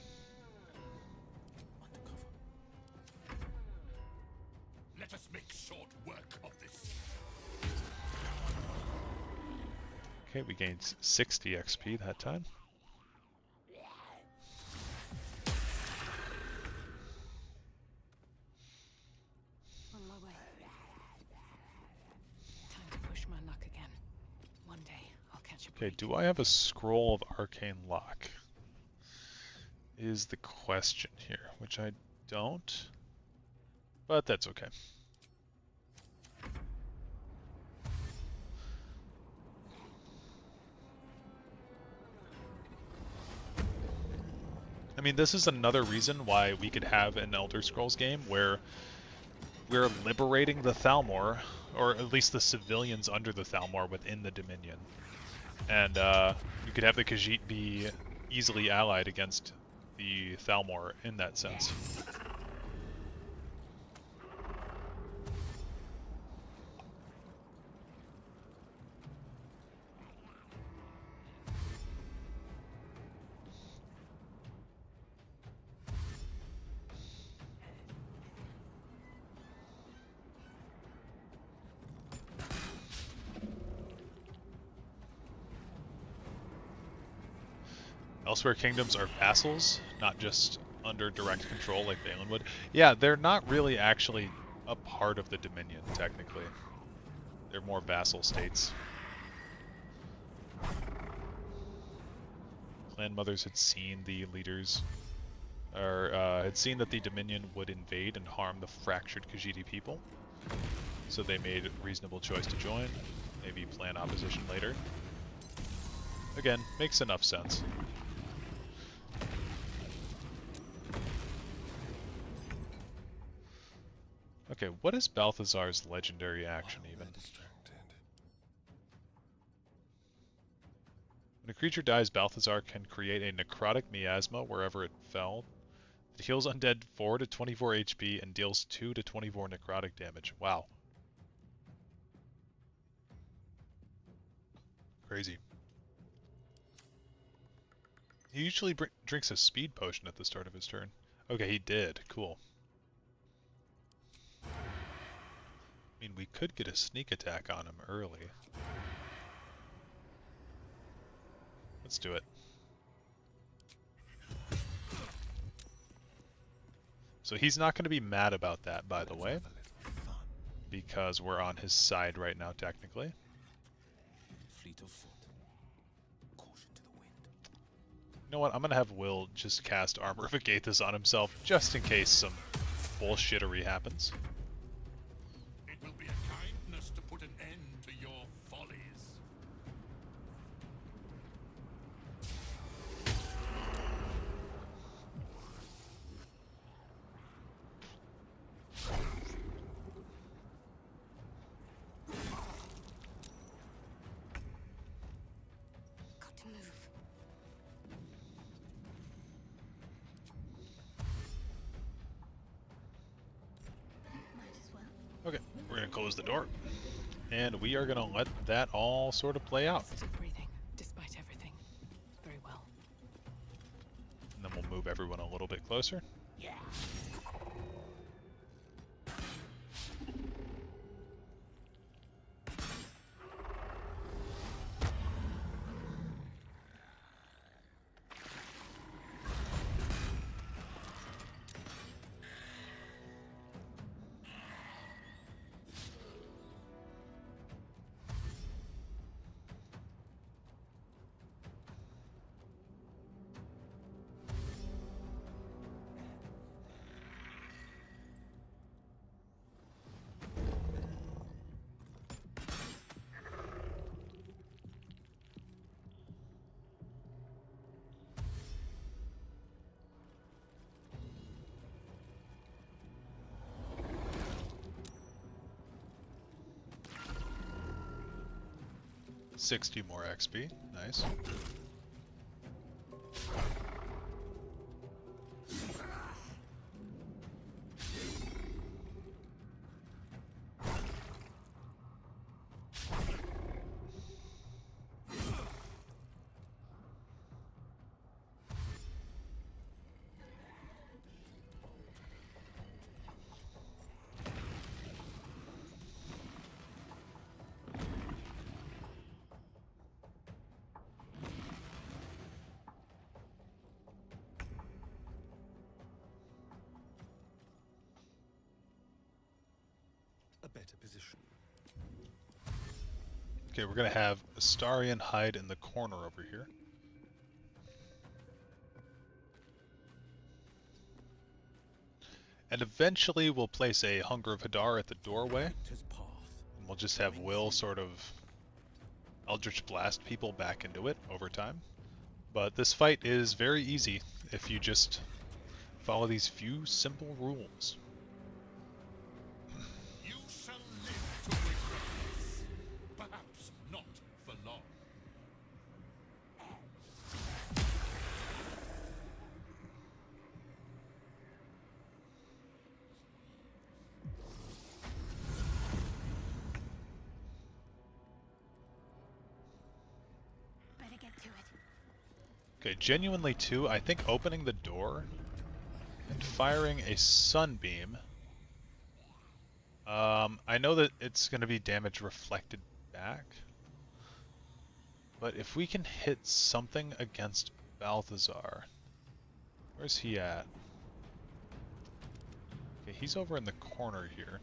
Let us make short work of this. Okay, we gained 60 XP that time. On my way. Time to push my luck again. One day I'll catch a Okay, break. do I have a scroll of arcane lock? Is the question here, which I don't, but that's okay. I mean, this is another reason why we could have an Elder Scrolls game where we're liberating the Thalmor, or at least the civilians under the Thalmor within the Dominion. And you could have the Khajiit be easily allied against the Thalmor in that sense. Elsewhere kingdoms are vassals, not just under direct control like Valen would. Yeah, they're not really actually a part of the Dominion, technically. They're more vassal states. Clan mothers had seen the leaders, or had seen that the Dominion would invade and harm the fractured Khajiit people. So they made a reasonable choice to join, maybe plan opposition later. Again, makes enough sense. Okay, what is Balthazar's legendary action even? When a creature dies, Balthazar can create a necrotic miasma wherever it fell. It heals undead 4 to 24 HP and deals 2 to 24 necrotic damage. Wow. Crazy. He usually drinks a speed potion at the start of his turn. Okay, he did. Cool. I mean, we could get a sneak attack on him early. Let's do it. So he's not going to be mad about that, by the way, because we're on his side right now, technically. Fleet of foot. Caution to the wind. You know what? I'm going to have Will just cast Armor of Agathis on himself, just in case some bullshittery happens. It will be a kindness to put an end to your follies. Got to move. Might as well. Okay, we're going to close the door, and we are going to let that all sort of play out. Still breathing, despite everything. Very well. And then we'll move everyone a little bit closer. $60 more XP, nice. A better position. Okay, we're going to have Astarion hide in the corner over here. And eventually we'll place a Hunger of Hadar at the doorway. And we'll just have Will sort of Eldritch Blast people back into it over time. But this fight is very easy if you just follow these few simple rules. You shall live to regret this. Perhaps not for long. Better get to it. Okay, genuinely too, I think opening the door and firing a sunbeam. I know that it's going to be damage reflected back, but if we can hit something against Balthazar, where's he at? Okay, he's over in the corner here.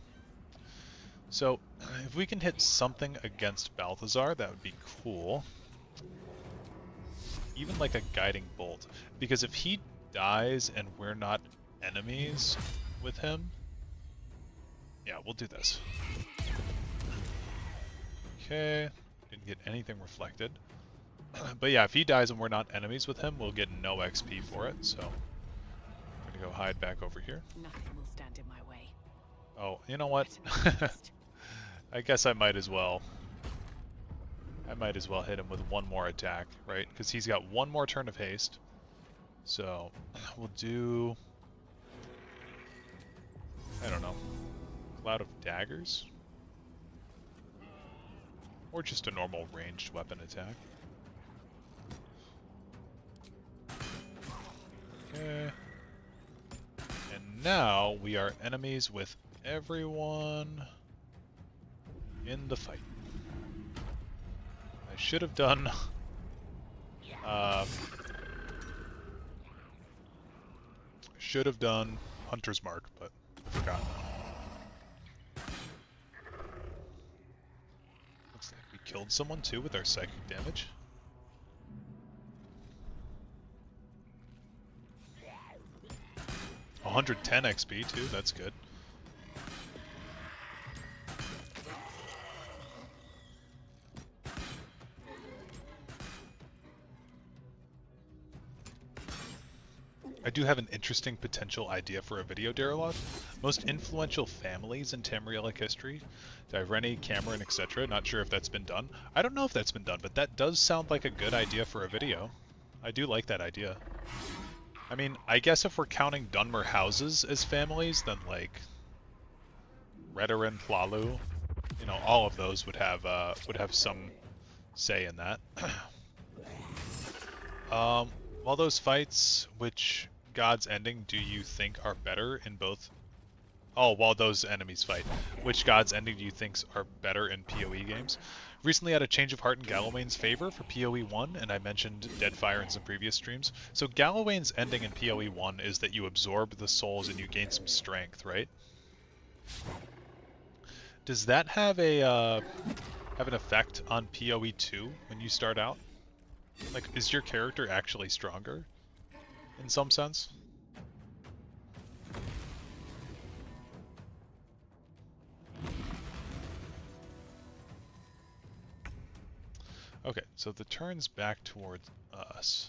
So, if we can hit something against Balthazar, that would be cool. Even like a guiding bolt, because if he dies and we're not enemies with him, yeah, we'll do this. Okay, didn't get anything reflected. But yeah, if he dies and we're not enemies with him, we'll get no XP for it, so I'm gonna go hide back over here. Nothing will stand in my way. Oh, you know what? I guess I might as well. I might as well hit him with one more attack, right? Because he's got one more turn of haste. So, we'll do... I don't know. Cloud of Daggers? Or just a normal ranged weapon attack. Okay. And now we are enemies with everyone in the fight. I should have done... Hunter's Mark, but I forgot. Looks like we killed someone too with our psychic damage. $110 XP too, that's good. I do have an interesting potential idea for a video, Darylov. Most influential families in Tamrielic history. Direni, Cameron, etc. Not sure if that's been done. I don't know if that's been done, but that does sound like a good idea for a video. I do like that idea. I mean, I guess if we're counting Dunmer houses as families, then like Redoran, Hlalu, you know, all of those would have some say in that. While those fights, which God's Ending do you think are better in both? Oh, while those enemies fight, which God's Ending do you think are better in PoE games? Recently had a change of heart in Gallowayne's favor for PoE 1, and I mentioned Deadfire in some previous streams. So Gallowayne's ending in PoE 1 is that you absorb the souls and you gain some strength, right? Does that have an effect on PoE 2 when you start out? Like, is your character actually stronger in some sense? Okay, so the turn's back towards us.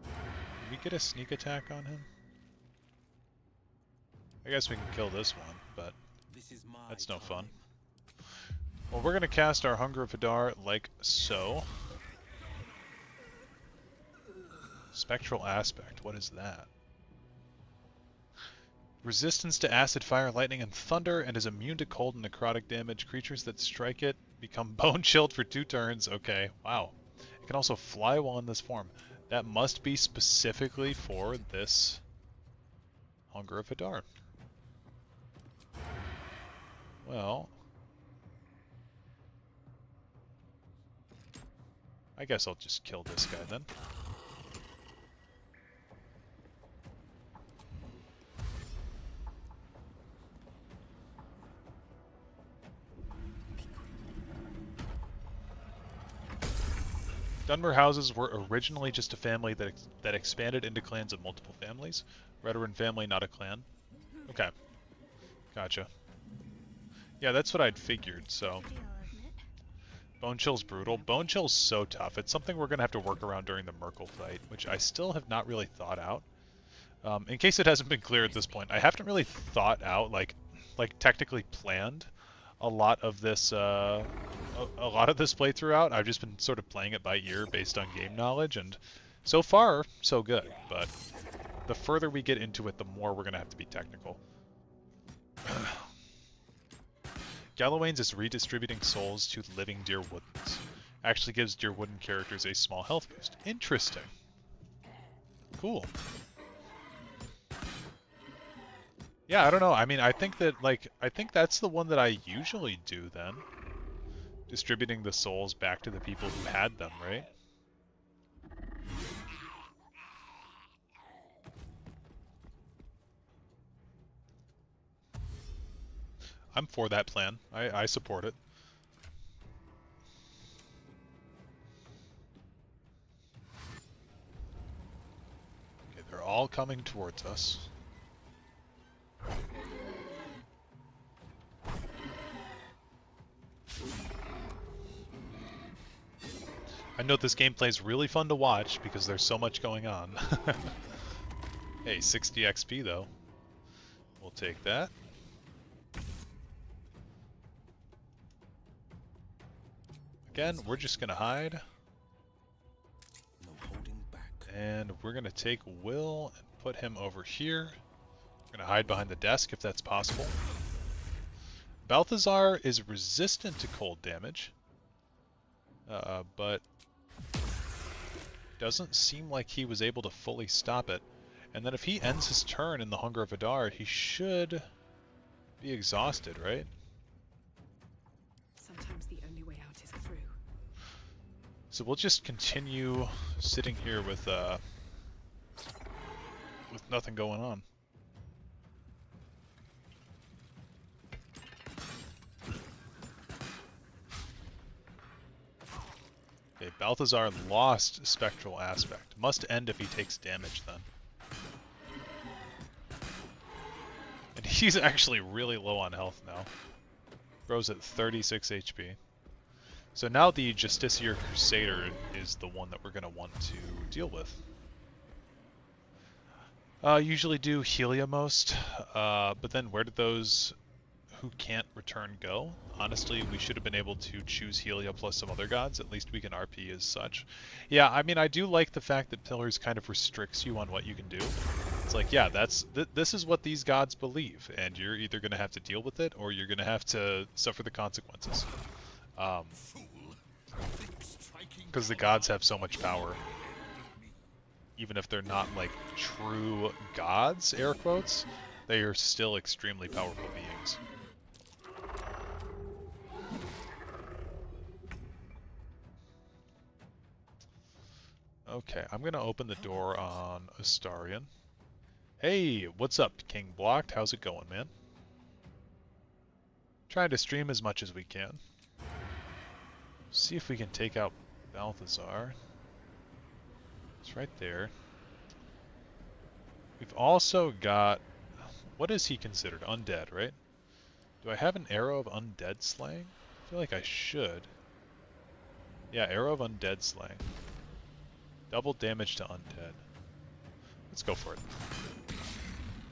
Did we get a sneak attack on him? I guess we can kill this one, but that's no fun. Well, we're going to cast our Hunger of Hadar like so. Spectral Aspect, what is that? Resistance to acid, fire, lightning, and thunder, and is immune to cold and necrotic damage. Creatures that strike it become bone chilled for 2 turns. Okay, wow. It can also fly while in this form. That must be specifically for this Hunger of Hadar. Well, I guess I'll just kill this guy then. Dunmer houses were originally just a family that expanded into clans of multiple families. Redoran family, not a clan. Okay. Gotcha. Yeah, that's what I'd figured, so... Bone Chill's brutal. Bone Chill's so tough. It's something we're going to have to work around during the Merkle fight, which I still have not really thought out. In case it hasn't been clear at this point, I haven't really thought out, like technically planned a lot of this playthrough out. I've just been sort of playing it by ear based on game knowledge, and so far, so good. But the further we get into it, the more we're going to have to be technical. Gallowayne's is redistributing souls to living Dear Woodens. Actually gives Dear Wooden characters a small health boost. Interesting. Cool. Yeah, I don't know. I mean, I think that's the one that I usually do then. Distributing the souls back to the people who had them, right? I'm for that plan. I support it. Okay, they're all coming towards us. I know this gameplay is really fun to watch because there's so much going on. Hey, 60 XP though. We'll take that. Again, we're just gonna hide. No holding back. And we're gonna take Will and put him over here. We're gonna hide behind the desk if that's possible. Balthazar is resistant to cold damage, but doesn't seem like he was able to fully stop it. And then if he ends his turn in the Hunger of Hadar, he should be exhausted, right? Sometimes the only way out is through. So we'll just continue sitting here with with nothing going on. Okay, Balthazar lost Spectral Aspect. Must end if he takes damage then. And he's actually really low on health now. Rose at 36 HP. So now the Justiciar Crusader is the one that we're going to want to deal with. Usually do Helia most, but then where did those who can't return go? Honestly, we should have been able to choose Helia plus some other gods. At least we can RP as such. Yeah, I mean, I do like the fact that Pillars kind of restricts you on what you can do. It's like, yeah, this is what these gods believe, and you're either going to have to deal with it, or you're going to have to suffer the consequences. Because the gods have so much power. Even if they're not, like, true gods, air quotes, they are still extremely powerful beings. Okay, I'm gonna open the door on Astarion. Hey, what's up, King Blocked? How's it going, man? Trying to stream as much as we can. See if we can take out Balthazar. It's right there. We've also got... What is he considered? Undead, right? Do I have an arrow of undead slaying? I feel like I should. Yeah, arrow of undead slaying. Double damage to undead. Let's go for it.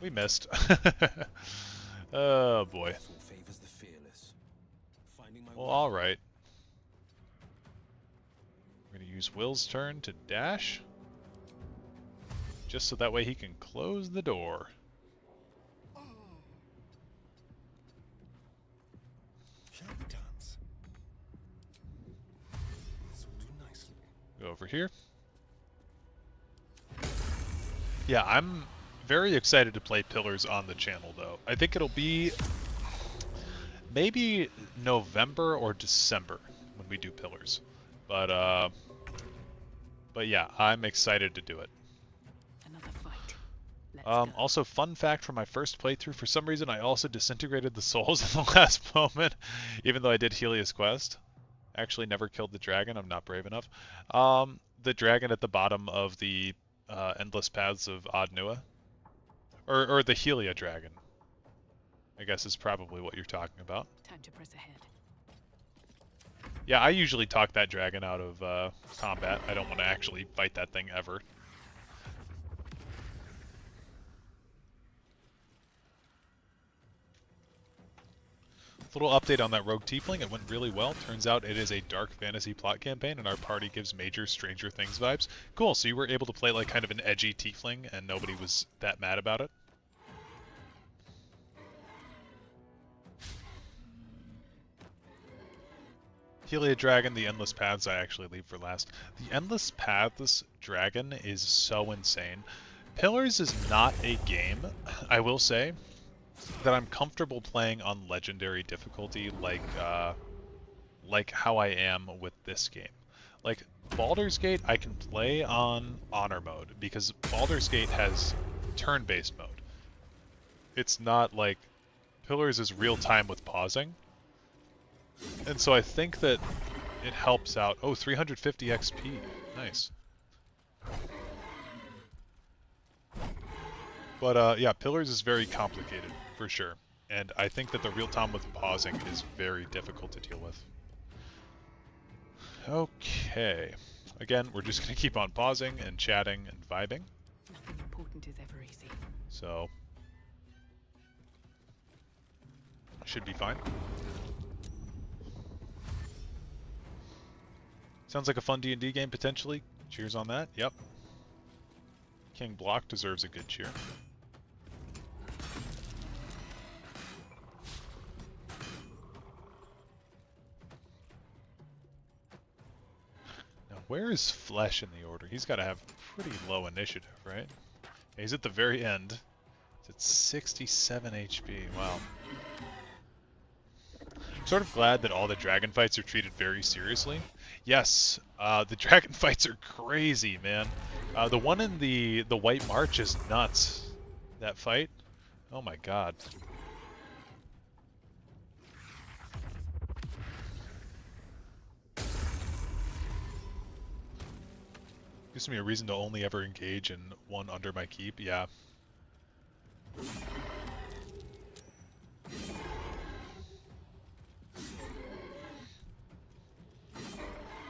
We missed. Oh boy. Well, alright. We're going to use Will's turn to dash. Just so that way he can close the door. Shall we dance? This will do nicely. Go over here. Yeah, I'm very excited to play Pillars on the channel, though. I think it'll be maybe November or December when we do Pillars. But yeah, I'm excited to do it. Another fight. Also, fun fact from my first playthrough, for some reason I also disintegrated the souls in the last moment, even though I did Helia's quest. Actually never killed the dragon, I'm not brave enough. The dragon at the bottom of the Endless Paths of Adnua. Or the Helia dragon, I guess is probably what you're talking about. Time to press ahead. Yeah, I usually talk that dragon out of combat. I don't want to actually fight that thing ever. Little update on that Rogue Tiefling. It went really well. Turns out it is a dark fantasy plot campaign, and our party gives major Stranger Things vibes. Cool, so you were able to play like kind of an edgy Tiefling, and nobody was that mad about it? Helia Dragon, the Endless Paths I actually leave for last. The Endless Paths Dragon is so insane. Pillars is not a game, I will say, that I'm comfortable playing on legendary difficulty like how I am with this game. Like, Baldur's Gate I can play on honor mode, because Baldur's Gate has turn-based mode. It's not like Pillars is real-time with pausing. And so I think that it helps out. Oh, 350 XP. Nice. But yeah, Pillars is very complicated, for sure. And I think that the real-time with pausing is very difficult to deal with. Okay. Again, we're just going to keep on pausing and chatting and vibing. Nothing important is ever easy. So, should be fine. Sounds like a fun D&D game, potentially. Cheers on that. Yep. King Block deserves a good cheer. Now, where is Flesh in the order? He's got to have pretty low initiative, right? Yeah, he's at the very end. He's at 67 HP. Wow. I'm sort of glad that all the dragon fights are treated very seriously. Yes, the dragon fights are crazy, man. The one in the White March is nuts. That fight. Oh my god. Gives me a reason to only ever engage in one under my keep, yeah.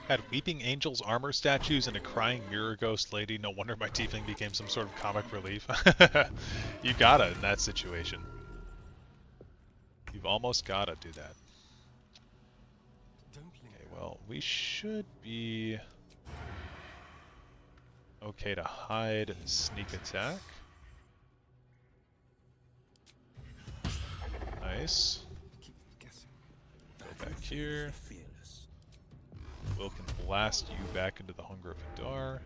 Had Weeping Angels armor statues and a crying mirror ghost lady. No wonder my tiefling became some sort of comic relief. You gotta in that situation. You've almost gotta do that. Okay, well, we should be okay to hide and sneak attack. Nice. Go back here. Will can blast you back into the Hunger of Hadar.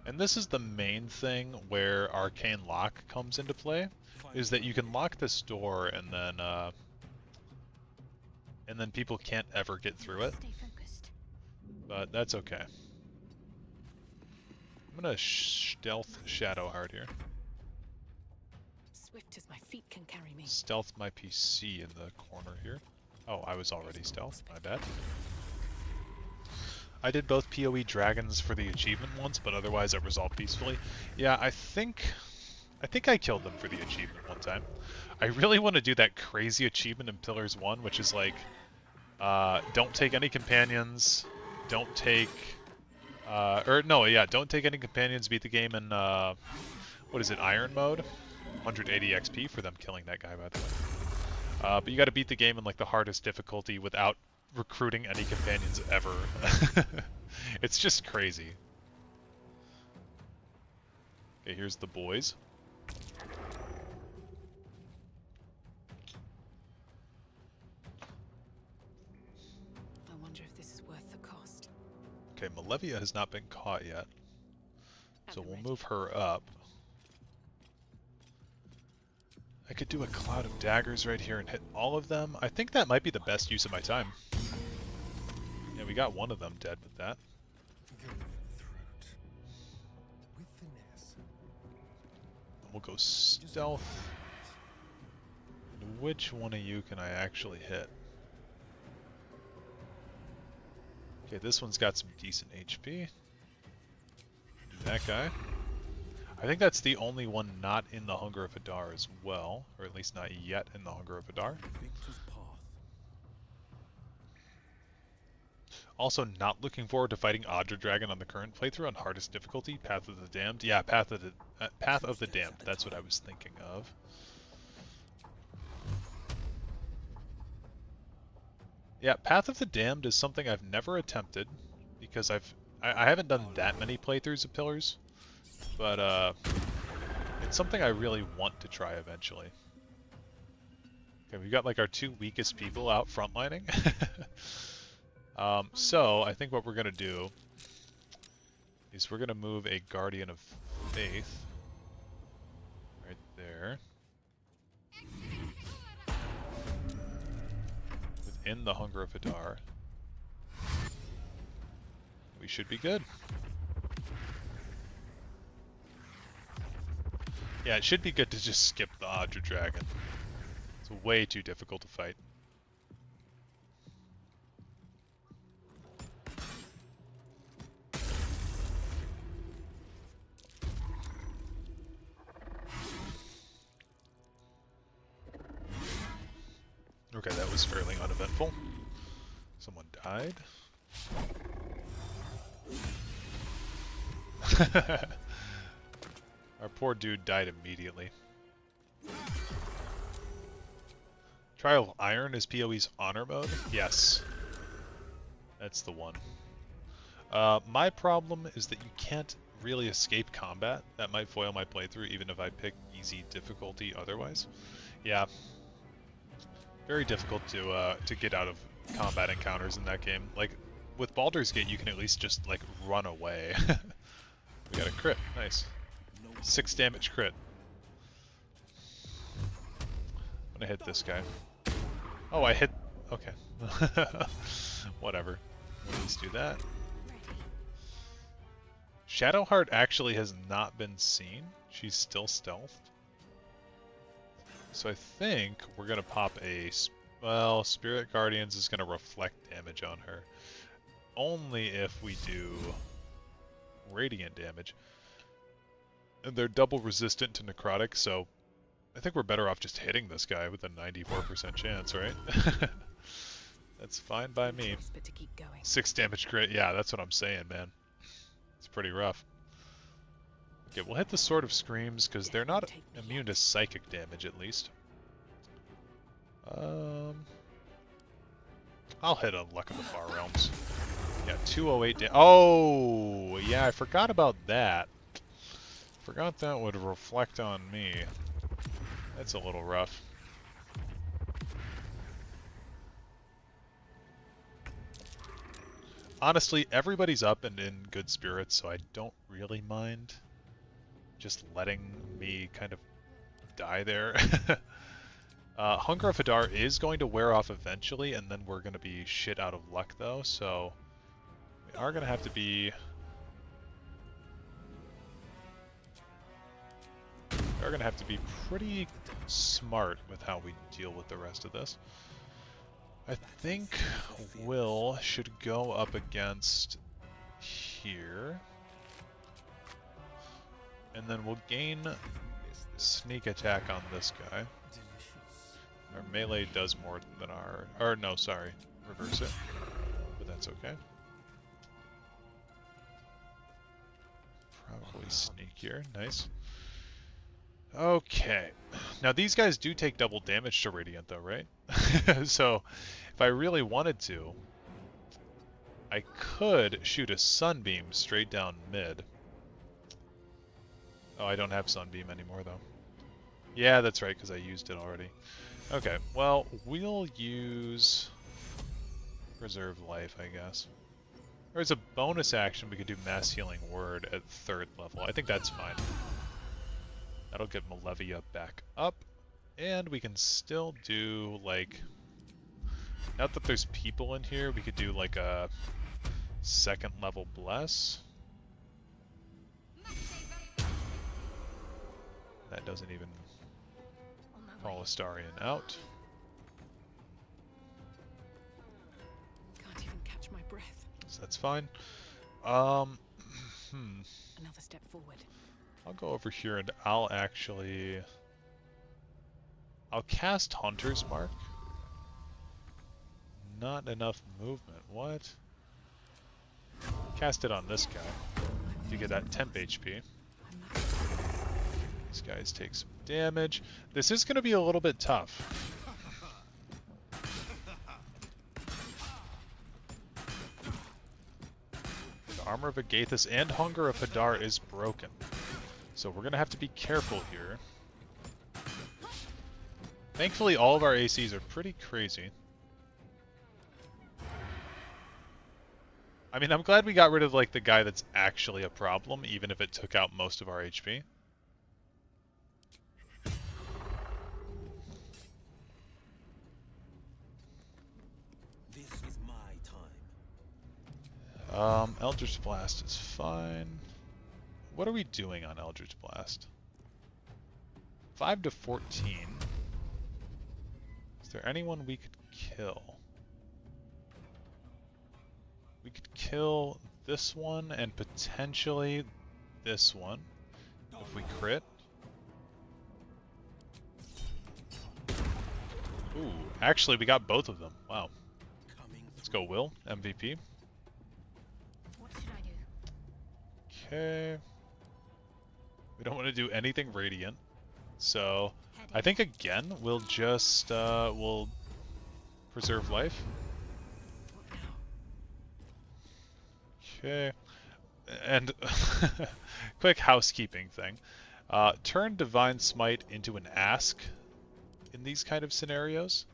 And this is the main thing where Arcane Lock comes into play, is that you can lock this door and then people can't ever get through it. But that's okay. I'm gonna stealth Shadowheart here. Swift as my feet can carry me. Stealth my PC in the corner here. Oh, I was already stealth, my bad. I did both PoE dragons for the achievement once, but otherwise it resolved peacefully. Yeah, I think I killed them for the achievement one time. I really want to do that crazy achievement in Pillars 1, which is like, don't take any companions, don't take, don't take any companions, beat the game in, what is it, Iron mode? 180 XP for them killing that guy, by the way. But you gotta beat the game in like the hardest difficulty without recruiting any companions ever. It's just crazy. Okay, here's the boys. I wonder if this is worth the cost. Okay, Malevia has not been caught yet. So we'll move her up. I could do a cloud of daggers right here and hit all of them. I think that might be the best use of my time. Yeah, we got one of them dead with that. We'll go stealth. Which one of you can I actually hit? Okay, this one's got some decent HP. That guy. I think that's the only one not in the Hunger of Hadar as well, or at least not yet in the Hunger of Hadar. Also, not looking forward to fighting Adra Dragon on the current playthrough on hardest difficulty, Path of the Damned. Yeah, Path of the Damned. That's what I was thinking of. Yeah, Path of the Damned is something I've never attempted because I haven't done that many playthroughs of Pillars. But, it's something I really want to try eventually. Okay, we've got like our two weakest people out frontlining. So, I think what we're gonna do is we're gonna move a Guardian of Faith right there. Within the Hunger of Hadar. We should be good. Yeah, it should be good to just skip the Adra Dragon. It's way too difficult to fight. Okay, that was fairly uneventful. Someone died. Our poor dude died immediately. Trial of Iron is PoE's honor mode? Yes. That's the one. My problem is that you can't really escape combat. That might foil my playthrough even if I pick easy difficulty otherwise. Yeah. Very difficult to get out of combat encounters in that game. Like, with Baldur's Gate you can at least just, like, run away. We got a crit. Nice. 6 damage crit. I'm gonna hit this guy. Oh, I hit... Okay. Whatever. Let's do that. Shadowheart actually has not been seen. She's still stealthed. So I think we're going to pop a... Well, Spirit Guardians is going to reflect damage on her. Only if we do radiant damage. And they're double resistant to necrotic, so I think we're better off just hitting this guy with a 94% chance, right? That's fine by me. 6 damage crit, yeah, that's what I'm saying, man. It's pretty rough. Okay, we'll hit the Sword of Screams, because they're not immune to psychic damage, at least. I'll hit a Luck of the Far Realms. Yeah, 208 Oh, yeah, I forgot about that. Forgot that would reflect on me. That's a little rough. Honestly, everybody's up and in good spirits, so I don't really mind just letting me kind of die there. Hunger of Hadar is going to wear off eventually, and then we're going to be shit out of luck, though, so we are going to have to be... We're going to have to be pretty smart with how we deal with the rest of this. I think Will should go up against here. And then we'll gain sneak attack on this guy. Our melee does more than our... Or no, sorry. Reverse it. But that's okay. Probably sneak here. Nice. Okay. Now these guys do take double damage to Radiant though, right? So if I really wanted to, I could shoot a Sunbeam straight down mid. Oh, I don't have Sunbeam anymore though. Yeah, that's right, because I used it already. Okay, well, we'll use Preserve Life, I guess. Or as a bonus action, we could do Mass Healing Word at 3rd level. I think that's fine. That'll get Malevia back up. And we can still do, like... Now that there's people in here, we could do, like, a 2nd level Bless. That doesn't even call Astarion out. Can't even catch my breath. So that's fine. Another step forward. I'll go over here and I'll cast Hunter's Mark. Not enough movement. What? Cast it on this guy. You get that temp HP. These guys take some damage. This is going to be a little bit tough. The Armor of Agathis and Hunger of Hadar is broken. So we're going to have to be careful here. Thankfully, all of our ACs are pretty crazy. I mean, I'm glad we got rid of, like, the guy that's actually a problem, even if it took out most of our HP. This is my time. Eldritch Blast is fine. What are we doing on Eldritch Blast? 5 to 14. Is there anyone we could kill? We could kill this one and potentially this one if we crit. Ooh, actually we got both of them. Wow. Let's go, Will. MVP. What should I do? Okay. We don't want to do anything Radiant. So, I think again, we'll just, we'll Preserve Life. Okay. And, quick housekeeping thing. Turn Divine Smite into an Ask in these kind of scenarios.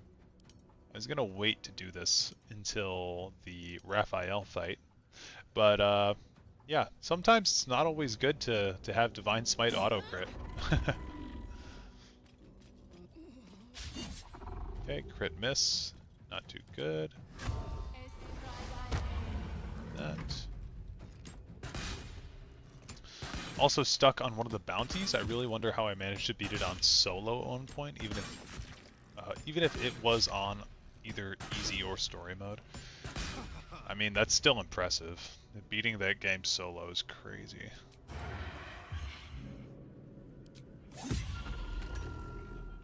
I was gonna wait to do this until the Raphael fight. But, yeah, sometimes it's not always good to have Divine Smite auto-crit. Okay, crit miss. Not too good. That. also stuck on one of the bounties. I really wonder how I managed to beat it on solo at one point, even if it was on either easy or story mode. I mean, that's still impressive. Beating that game solo is crazy.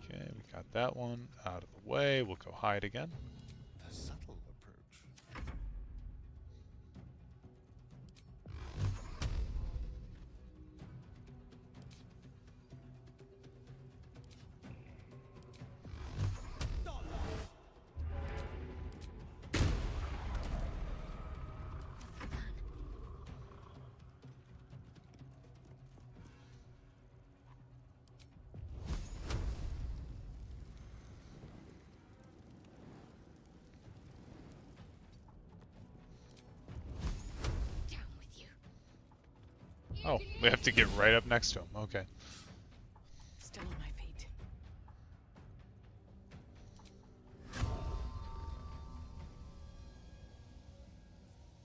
Okay, we got that one out of the way. We'll go hide again. A subtle approach. Oh, we have to get right up next to him. Okay. Still on my feet.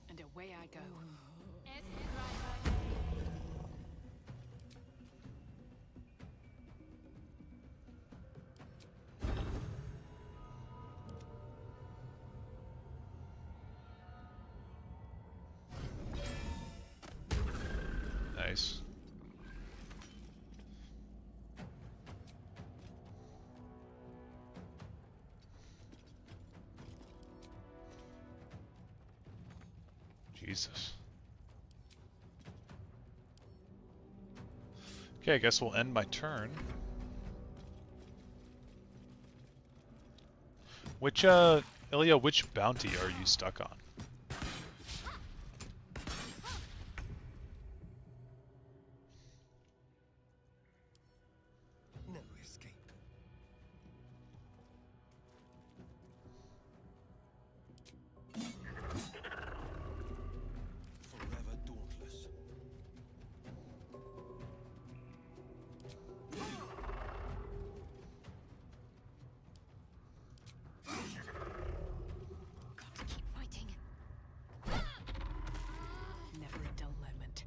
And away I go. Nice. Jesus. Okay, I guess we'll end my turn. Ilya, which bounty are you stuck on? No escape. Forever dauntless. Got to keep fighting. Never a dull moment.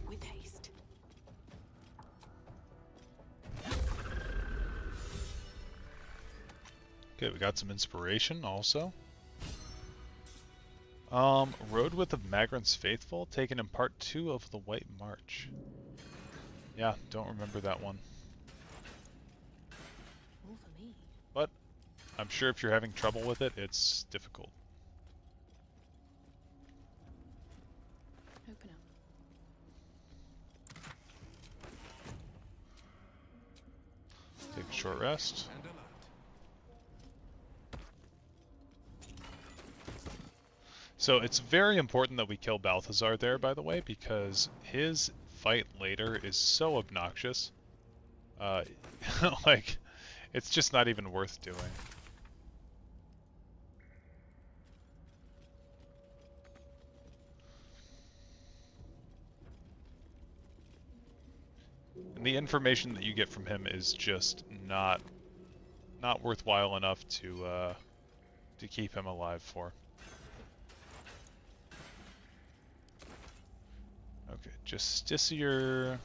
With haste. Okay, we got some inspiration also. Road with the Magrant's Faithful, taken in part 2 of the White March. Yeah, don't remember that one. More for me. But I'm sure if you're having trouble with it, it's difficult. Open up. Take a short rest. And alert. So it's very important that we kill Balthazar there, by the way, because his fight later is so obnoxious. Like, it's just not even worth doing. And the information that you get from him is just not worthwhile enough to keep him alive for. Okay, Justiciar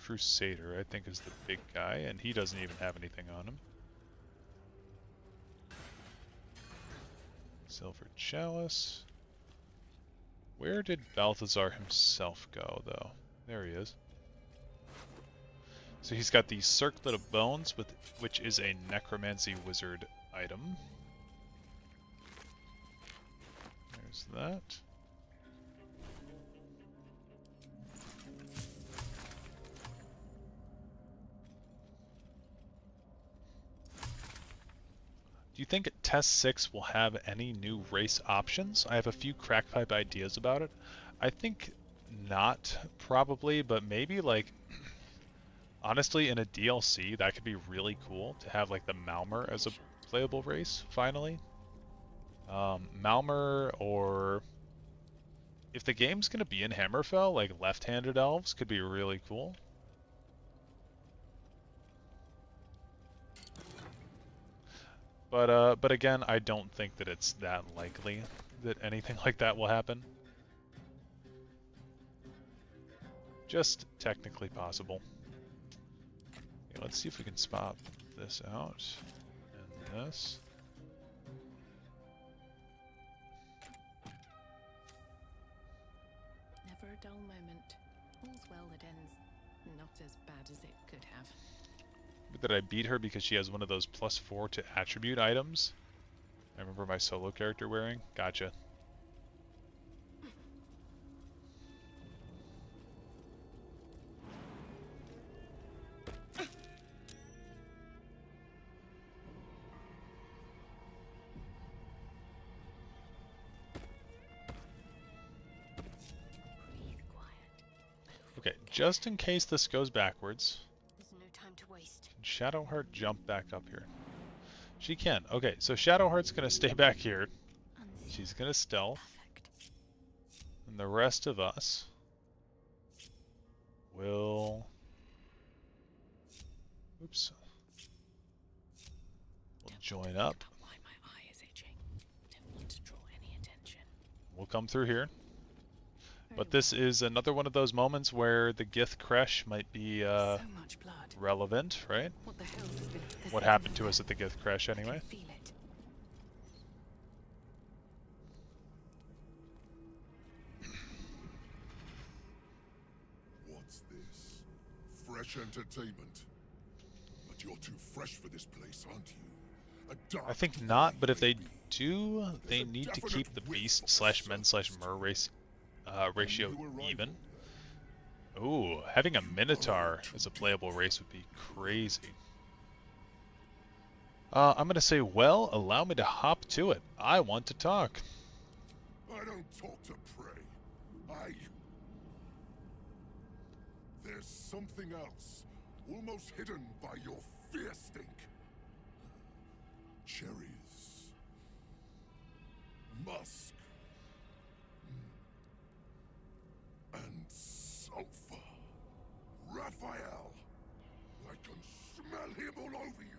Crusader, I think, is the big guy, and he doesn't even have anything on him. Silver Chalice. Where did Balthazar himself go, though? There he is. So he's got the Circlet of Bones, which is a Necromancy Wizard item. There's that. Do you think Test 6 will have any new race options? I have a few crackpipe ideas about it. I think not, probably, but maybe, like, honestly, in a DLC, that could be really cool to have, like, the Malmer as a playable race, finally. Malmer, or if the game's going to be in Hammerfell, like, left-handed elves could be really cool. But again, I don't think that it's that likely that anything like that will happen. Just technically possible. Okay, let's see if we can spot this out. And this. Never a dull moment. All's well that ends not as bad as it could have. Did I beat her because she has one of those +4 to attribute items? I remember my solo character wearing. Gotcha. Breathe quiet. Okay, just in case this goes backwards, There's no time to waste. can Shadowheart jump back up here? She can. Okay, so Shadowheart's gonna stay back here. She's gonna stealth. Perfect. And the rest of us will... Oops. We'll join up. Why my eye is itching. Don't want to draw any attention. We'll come through here. Very But this is another one of those moments where the Gith Creche might be so much blood. relevant, right? What the hell has been? What happened to us at the Gith Creche anyway? Feel it. What's this? Fresh entertainment. But you're too fresh for this place, aren't you? A dark I think not, but if they baby. do, they There's a need to definite keep the whiff beast of slash men slash surface. mer race ratio You were right. even. Ooh, having a Minotaur as a playable race would be crazy. I'm gonna say, well, allow me to hop to it. I want to talk. I don't talk to prey. There's something else, almost hidden by your fear stink. Cherries. Musk. And sulfur. Raphael. I can smell him all over you.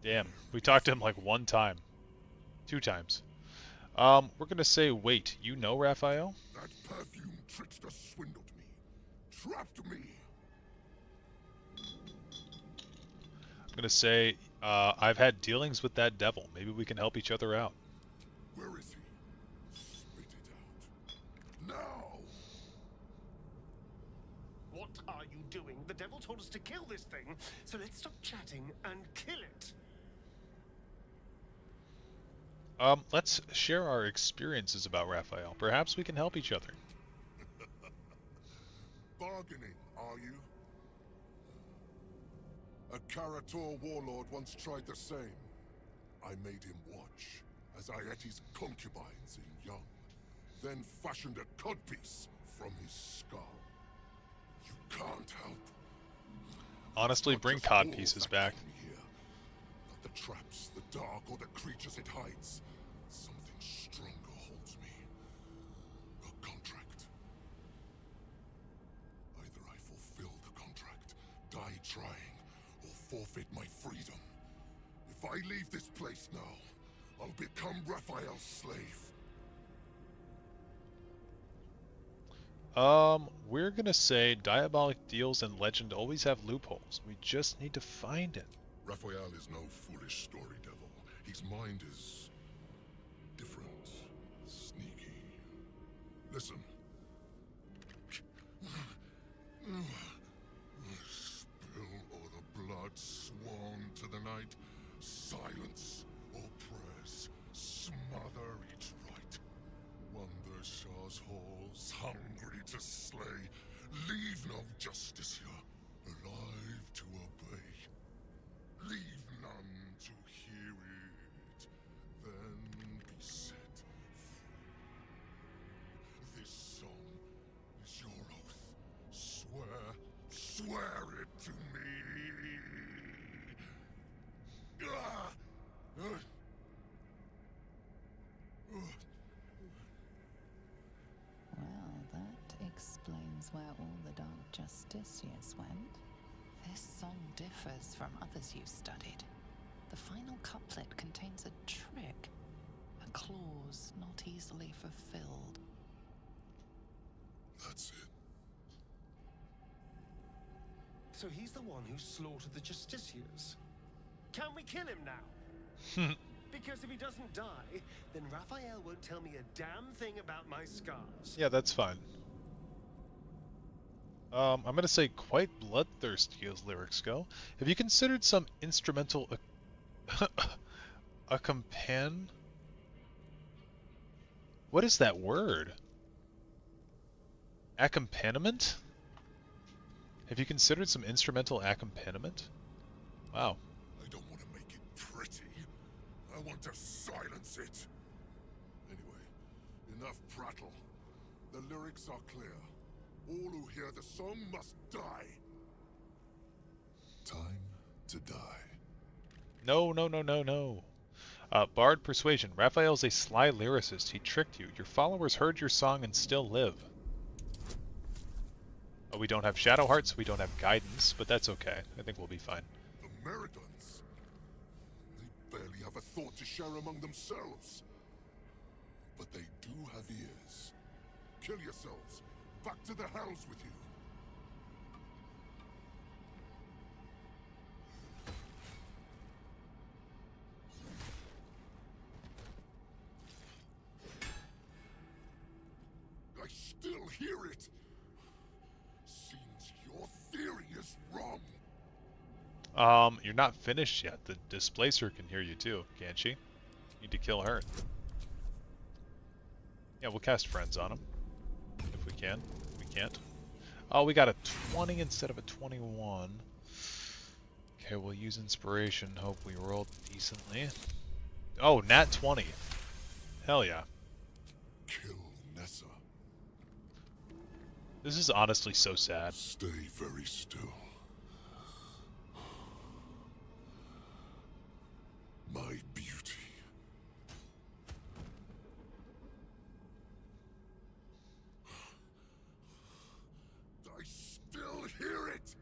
Damn, we talked to him like 1 time. 2 times. We're gonna say, wait, you know Raphael? That perfume trickster swindled me. Trapped me. I'm gonna say, I've had dealings with that devil. Maybe we can help each other out. Where is he? Spit it out. Now! What are you doing? The devil told us to kill this thing, so let's stop chatting and kill it. Let's share our experiences about Raphael. Perhaps we can help each other. Bargaining, are you? A Karator warlord once tried the same. I made him watch as I ate his concubines in young, then fashioned a codpiece from his skull. You can't help. Honestly, Not bring just cod wolves pieces that back. came here. Not the traps, the dark, or the creatures it hides. Something stronger holds me. A contract. Either I fulfill the contract, die trying, or forfeit my freedom. If I leave this place now, I'll become Raphael's slave. We're gonna say diabolic deals and legend always have loopholes. We just need to find it. Raphael is no foolish story devil. His mind is different, sneaky. Listen. Spill all the blood sworn to the night. Silence all prayers. Smother each rite. Wander Shah's halls, hungry to slay. Leave no justice here, alive to obey. Leave none to hear it, then be set free. This song is your oath. Swear it to me. Ah! Well, that explains where all the Dark Justiciars went. This song differs from others you've studied. The final couplet contains a trick, a clause not easily fulfilled. That's it. So he's the one who slaughtered the Justiciars. Can we kill him now? Because if he doesn't die, then Raphael won't tell me a damn thing about my scars. Yeah, that's fine. I'm gonna say quite bloodthirsty as lyrics go. Have you considered some instrumental accompan? What is that word? Accompaniment? Have you considered some instrumental accompaniment? Wow. I don't want to make it pretty. I want to silence it. Anyway, enough prattle. The lyrics are clear. All who hear the song must die. Time to die. No, no, no, no, no. Bard Persuasion. Raphael's a sly lyricist. He tricked you. Your followers heard your song and still live. Oh, we don't have Shadow Hearts, we don't have Guidance, but that's okay. I think we'll be fine. The Meridons. They barely have a thought to share among themselves. But they do have ears. Kill yourselves. Back to the hells with you. I still hear it. Seems your theory is wrong. You're not finished yet. The Displacer can hear you too, can't she? Need to kill her. Yeah, we'll cast Friends on him. If we can. We can't. Oh, we got a 20 instead of a 21. Okay, we'll use Inspiration. Hope we rolled decently. Oh, nat 20. Hell yeah. Kill Nessa. This is honestly so sad. Stay very still. My beauty. I still hear it.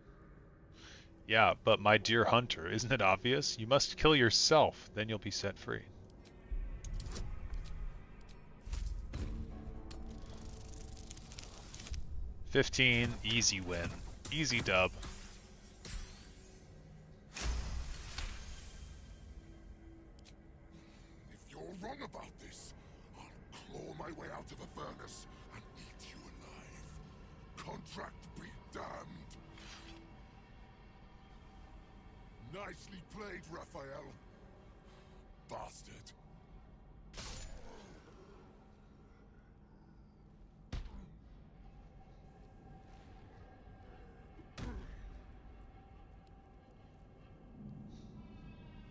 Yeah, but my dear hunter, isn't it obvious? You must kill yourself, then you'll be set free. $15, easy win. Easy dub. If you're wrong about this, I'll claw my way out of a furnace and eat you alive. Contract be damned. Nicely played, Raphael. Bastard.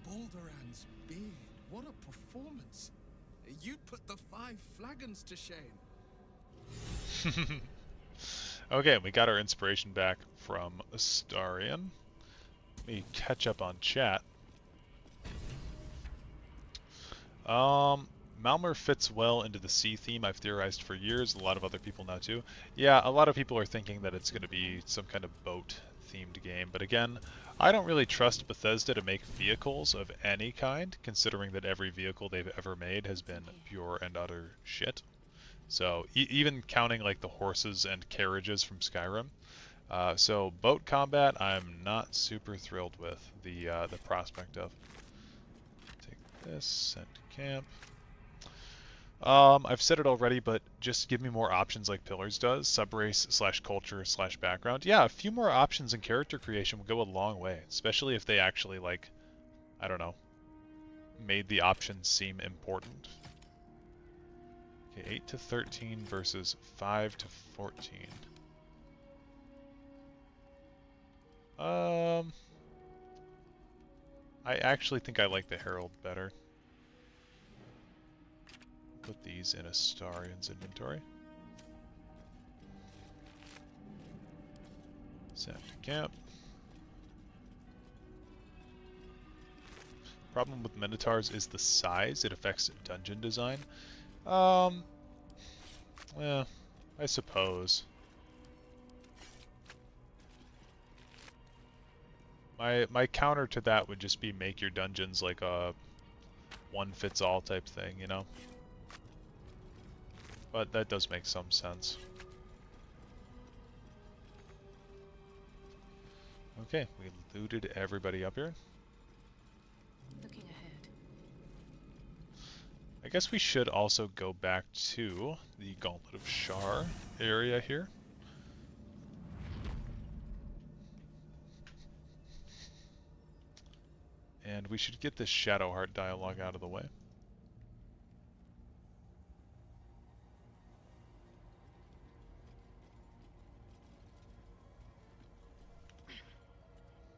Balderan's beard, what a performance. You'd put the 5 flagons to shame. Okay, we got our inspiration back from Astarion. Let me catch up on chat. Malmer fits well into the sea theme. I've theorized for years. A lot of other people now too. Yeah, a lot of people are thinking that it's going to be some kind of boat-themed game. But again, I don't really trust Bethesda to make vehicles of any kind, considering that every vehicle they've ever made has been pure and utter shit. So even counting like the horses and carriages from Skyrim. So boat combat, I'm not super thrilled with the prospect of. Take this, send to camp. I've said it already, but just give me more options like Pillars does. Subrace / culture / background. Yeah, a few more options in character creation would go a long way, especially if they actually, like, I don't know, made the options seem important. Okay, 8 to 13 versus 5 to 14. I actually think I like the Herald better. Put these in Astarion's inventory. Send to camp. Problem with Minotaurs is the size. It affects dungeon design. Yeah, I suppose. My counter to that would just be make your dungeons like a one-fits-all type thing, you know? But that does make some sense. Okay, we looted everybody up here. Looking ahead. I guess we should also go back to the Gauntlet of Shar area here. And we should get this Shadowheart dialogue out of the way.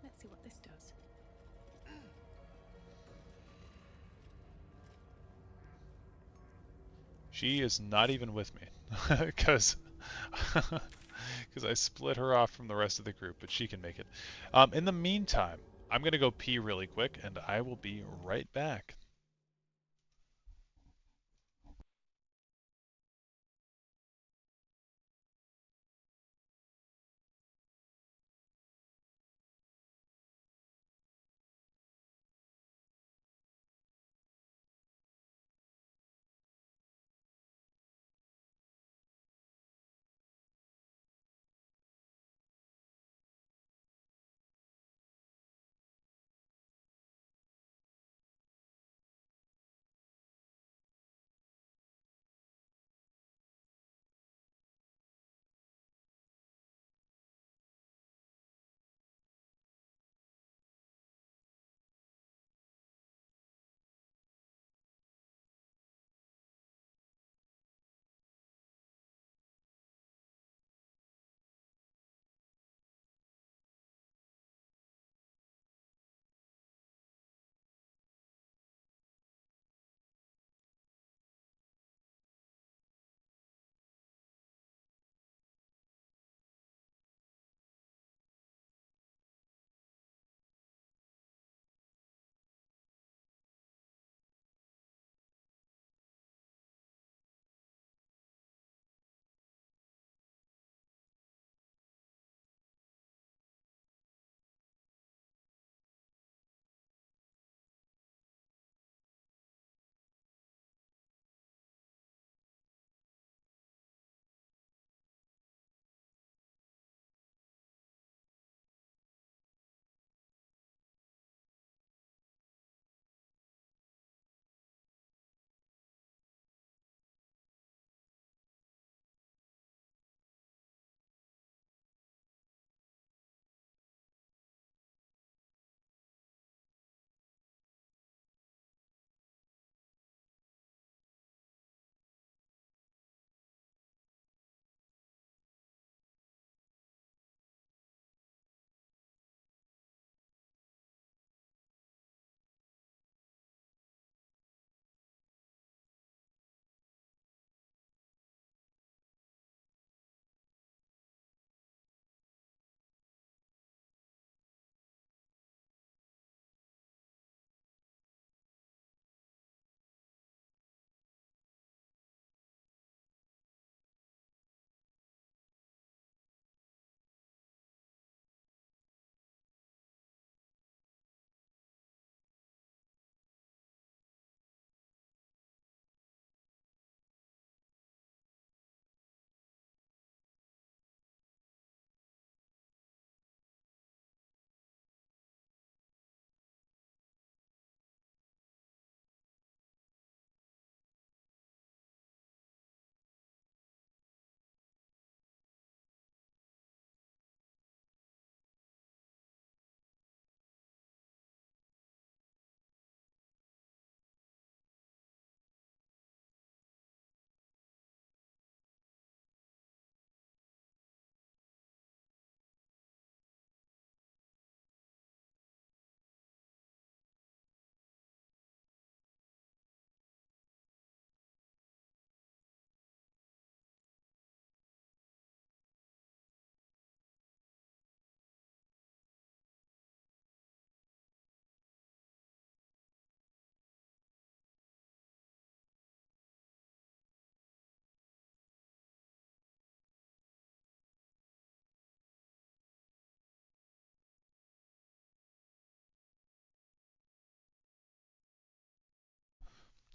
Let's see what this does. She is not even with me, because I split her off from the rest of the group, but she can make it. In the meantime, I'm going to go pee really quick, and I will be right back.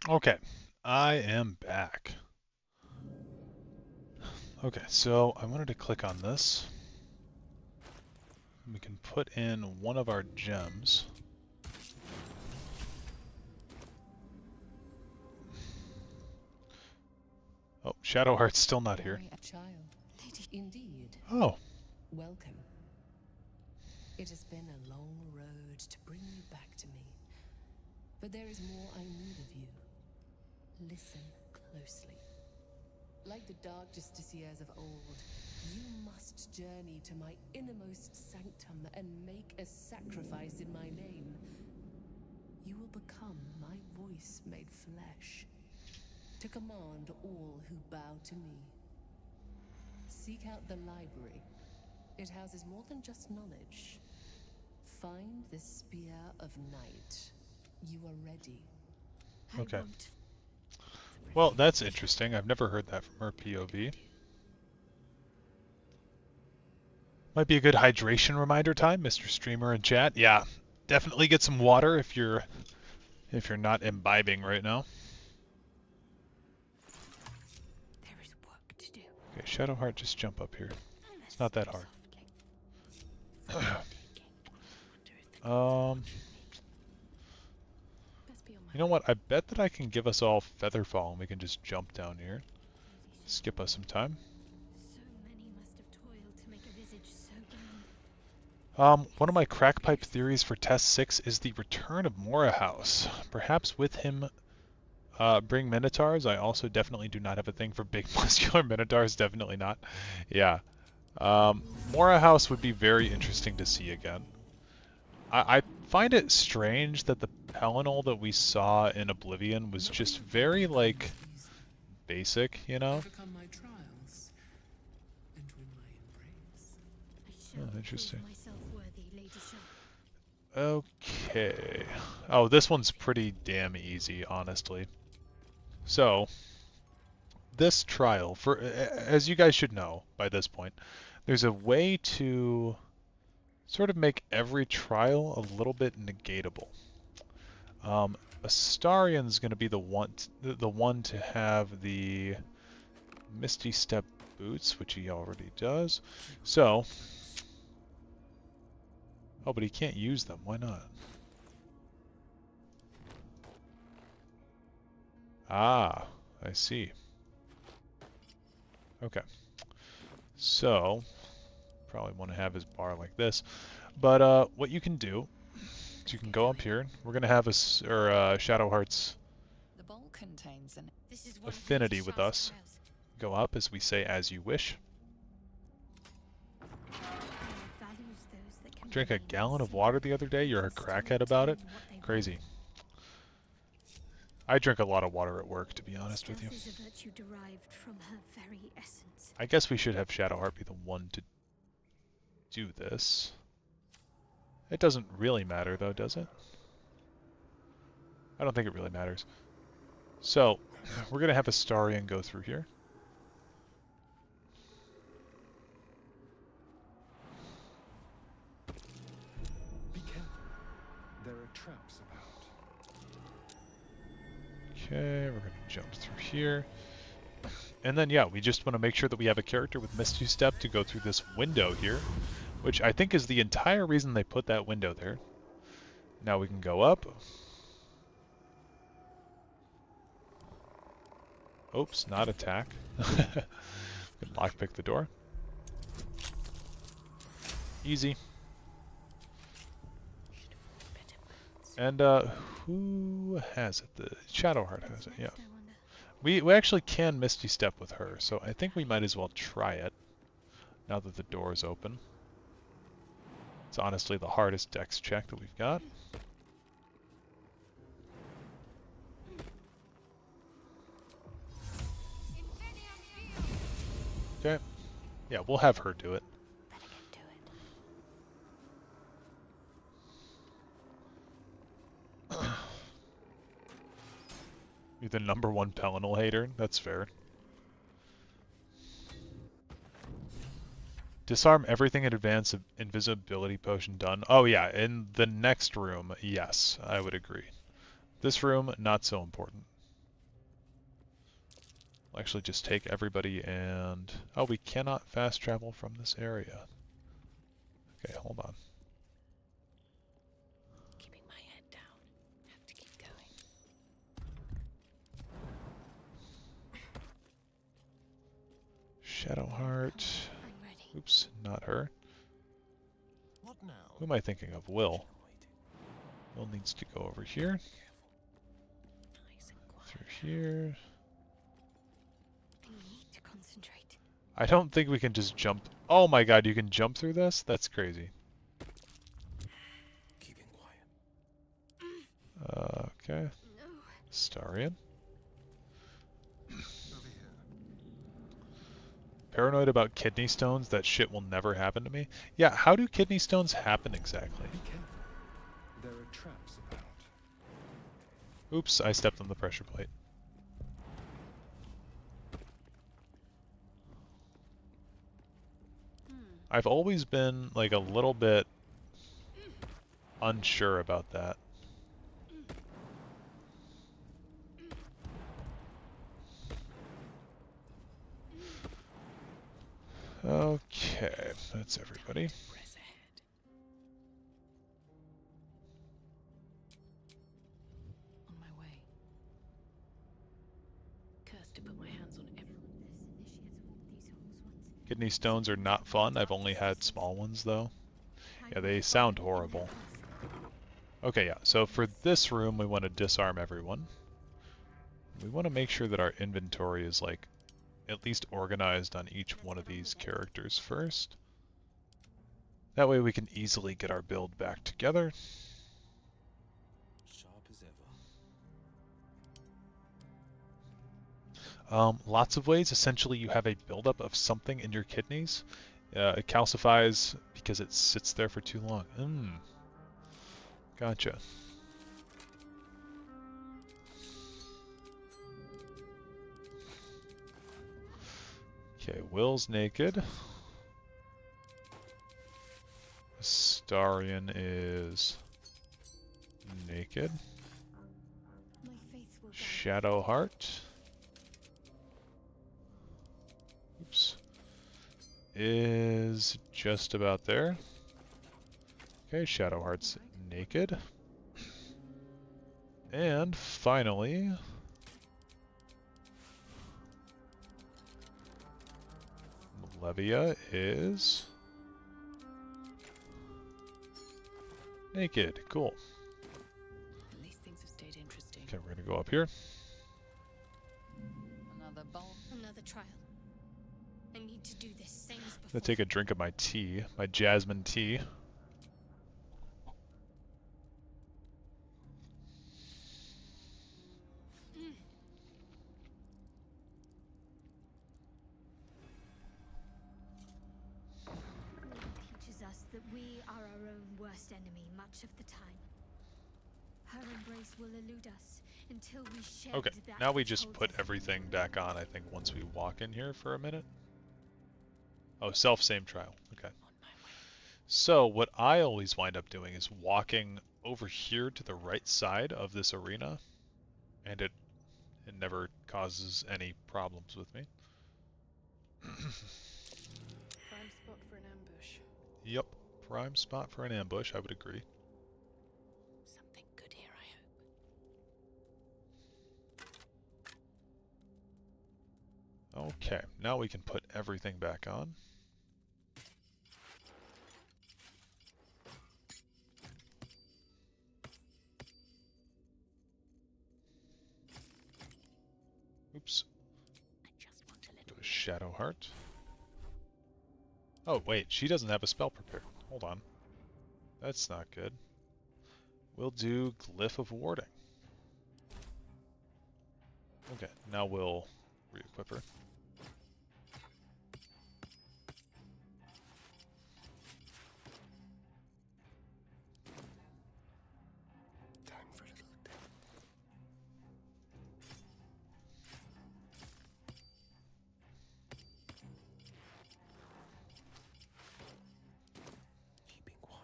Okay, I am back. Okay, so I wanted to click on this. We can put in one of our gems. Oh, Shadowheart's still not here. A child. Indeed. Oh. Welcome. It has been a long road to bring you back to me. But there is more I need of you. Listen closely. Like the dark justiciars of old, you must journey to my innermost sanctum and make a sacrifice in my name. You will become my voice made flesh, to command all who bow to me. Seek out the library. It houses more than just knowledge. Find the Spear of Night. You are ready. Okay. Well, that's interesting. I've never heard that from her POV. Might be a good hydration reminder time, Mr. Streamer in chat. Yeah, definitely get some water if you're not imbibing right now. There is work to do. Okay, Shadowheart, just jump up here. It's not that hard. You know what? I bet that I can give us all Featherfall and we can just jump down here. Skip us some time. So many must have toiled to make a visage so grand. One of my crack pipe theories for Test 6 is the return of Morahouse. Perhaps with him bring Minotaurs. I also definitely do not have a thing for big muscular Minotaurs. Definitely not. Yeah. Morahouse would be very interesting to see again. I find it strange that the Pelennor that we saw in Oblivion was just very, like, basic, you know? Overcome my trials and win my embrace. Oh, interesting. Myself worthy, Lady Shah. Okay. Oh, this one's pretty damn easy, honestly. So, this trial, as you guys should know by this point, there's a way to sort of make every trial a little bit negatable. Astarion's going to be the one to have the Misty Step boots, which he already does. So, oh, but he can't use them. Why not? Ah, I see. Okay. So, probably want to have his bar like this. But what you can do is you can go up here. We're going to have Shadowheart's affinity with us. Go up, as we say, as you wish. Drank a gallon of water the other day? You're a crackhead about it? Crazy. I drink a lot of water at work, to be honest with you. I guess we should have Shadowheart be the one to do this. It doesn't really matter, though, does it? I don't think it really matters. So, we're going to have Astarion go through here. Be careful. There are traps about. Okay, we're going to jump through here. And then, yeah, we just want to make sure that we have a character with Misty Step to go through this window here, which I think is the entire reason they put that window there. Now we can go up. Oops, not attack. We can lockpick the door. Easy. And who has it? The Shadowheart has it, yeah. We actually can Misty Step with her, so I think we might as well try it, now that the door is open. It's honestly the hardest dex check that we've got. Okay. Yeah, we'll have her do it. You're the #1 Pelennor hater? That's fair. Disarm everything in advance of invisibility potion done. Oh yeah, in the next room, yes, I would agree. This room, not so important. We'll actually just take everybody and... Oh, we cannot fast travel from this area. Okay, hold on. Keeping my head down. Have to keep going. Shadowheart. I'm ready. Oops, not her. What now? Who am I thinking of? Will. Will needs to go over here. Nice and quiet. Through here. I need to concentrate. I don't think we can just jump. Oh my god, you can jump through this? That's crazy. Keeping quiet. Okay. No. Starian. Over here. Paranoid about kidney stones? That shit will never happen to me. Yeah, how do kidney stones happen exactly? Be careful. There are traps about. Oops, I stepped on the pressure plate. I've always been like a little bit unsure about that. Okay, that's everybody. Press ahead. On my way. Cursed to put my hands on everyone. This initiates walk these halls once. Kidney stones are not fun. I've only had small ones though. Yeah, they sound horrible. Okay, yeah, so for this room we want to disarm everyone. We want to make sure that our inventory is like at least organized on each one of these characters first. That way we can easily get our build back together. Sharp as ever. Lots of ways. Essentially you have a buildup of something in your kidneys. It calcifies because it sits there for too long. Gotcha. Okay, Will's naked. Starian is naked. My faith will guide. Shadowheart. Oops. Is just about there. Okay, Shadowheart's naked. And finally, Levia is naked. Cool. At least things have stayed interesting. Okay, we're gonna go up here. Another bolt. Another trial. I need to do this same as I'm before. gonna take a drink of my tea, my jasmine tea. Teaches us that we are our own worst enemy much of the time. Her embrace will elude us until we shed Okay, that now we which just holds put us everything back on, I think, once we walk in here for a minute. Oh, self-same trial. Okay. So, what I always wind up doing is walking over here to the right side of this arena, and it never causes any problems with me. Prime spot for an ambush. Yep, prime spot for an ambush, I would agree. Something good here, I hope. Okay, now we can put everything back on. Oops. I just want a little. Shadowheart. Oh, wait, she doesn't have a spell prepared. Hold on. That's not good. We'll do Glyph of Warding. Okay, now we'll re-equip her. Time for a little dip. Keeping quiet.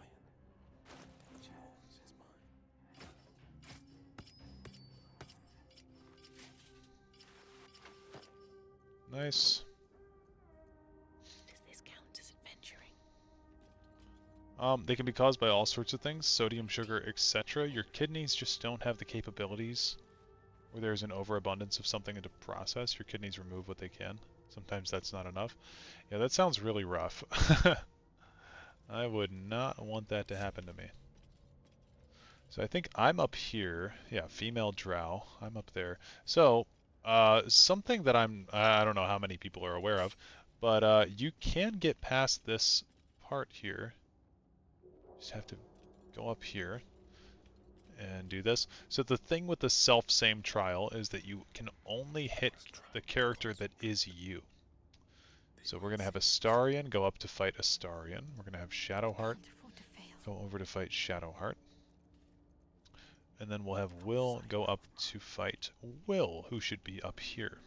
Yours is mine. Nice. Does this count as adventuring? They can be caused by all sorts of things, sodium, sugar, etc. Your kidneys just don't have the capabilities. Where there's an overabundance of something to process, your kidneys remove what they can. Sometimes that's not enough. Yeah, that sounds really rough. I would not want that to happen to me. So I think I'm up here. Yeah, female drow. I'm up there. So, something that I don't know how many people are aware of, but you can get past this part here. Just have to go up here and do this. So the thing with the self-same trial is that you can only hit the character that is you. So we're going to have Astarion go up to fight Astarion. We're going to have Shadowheart go over to fight Shadowheart. And then we'll have Will go up to fight Will, who should be up here.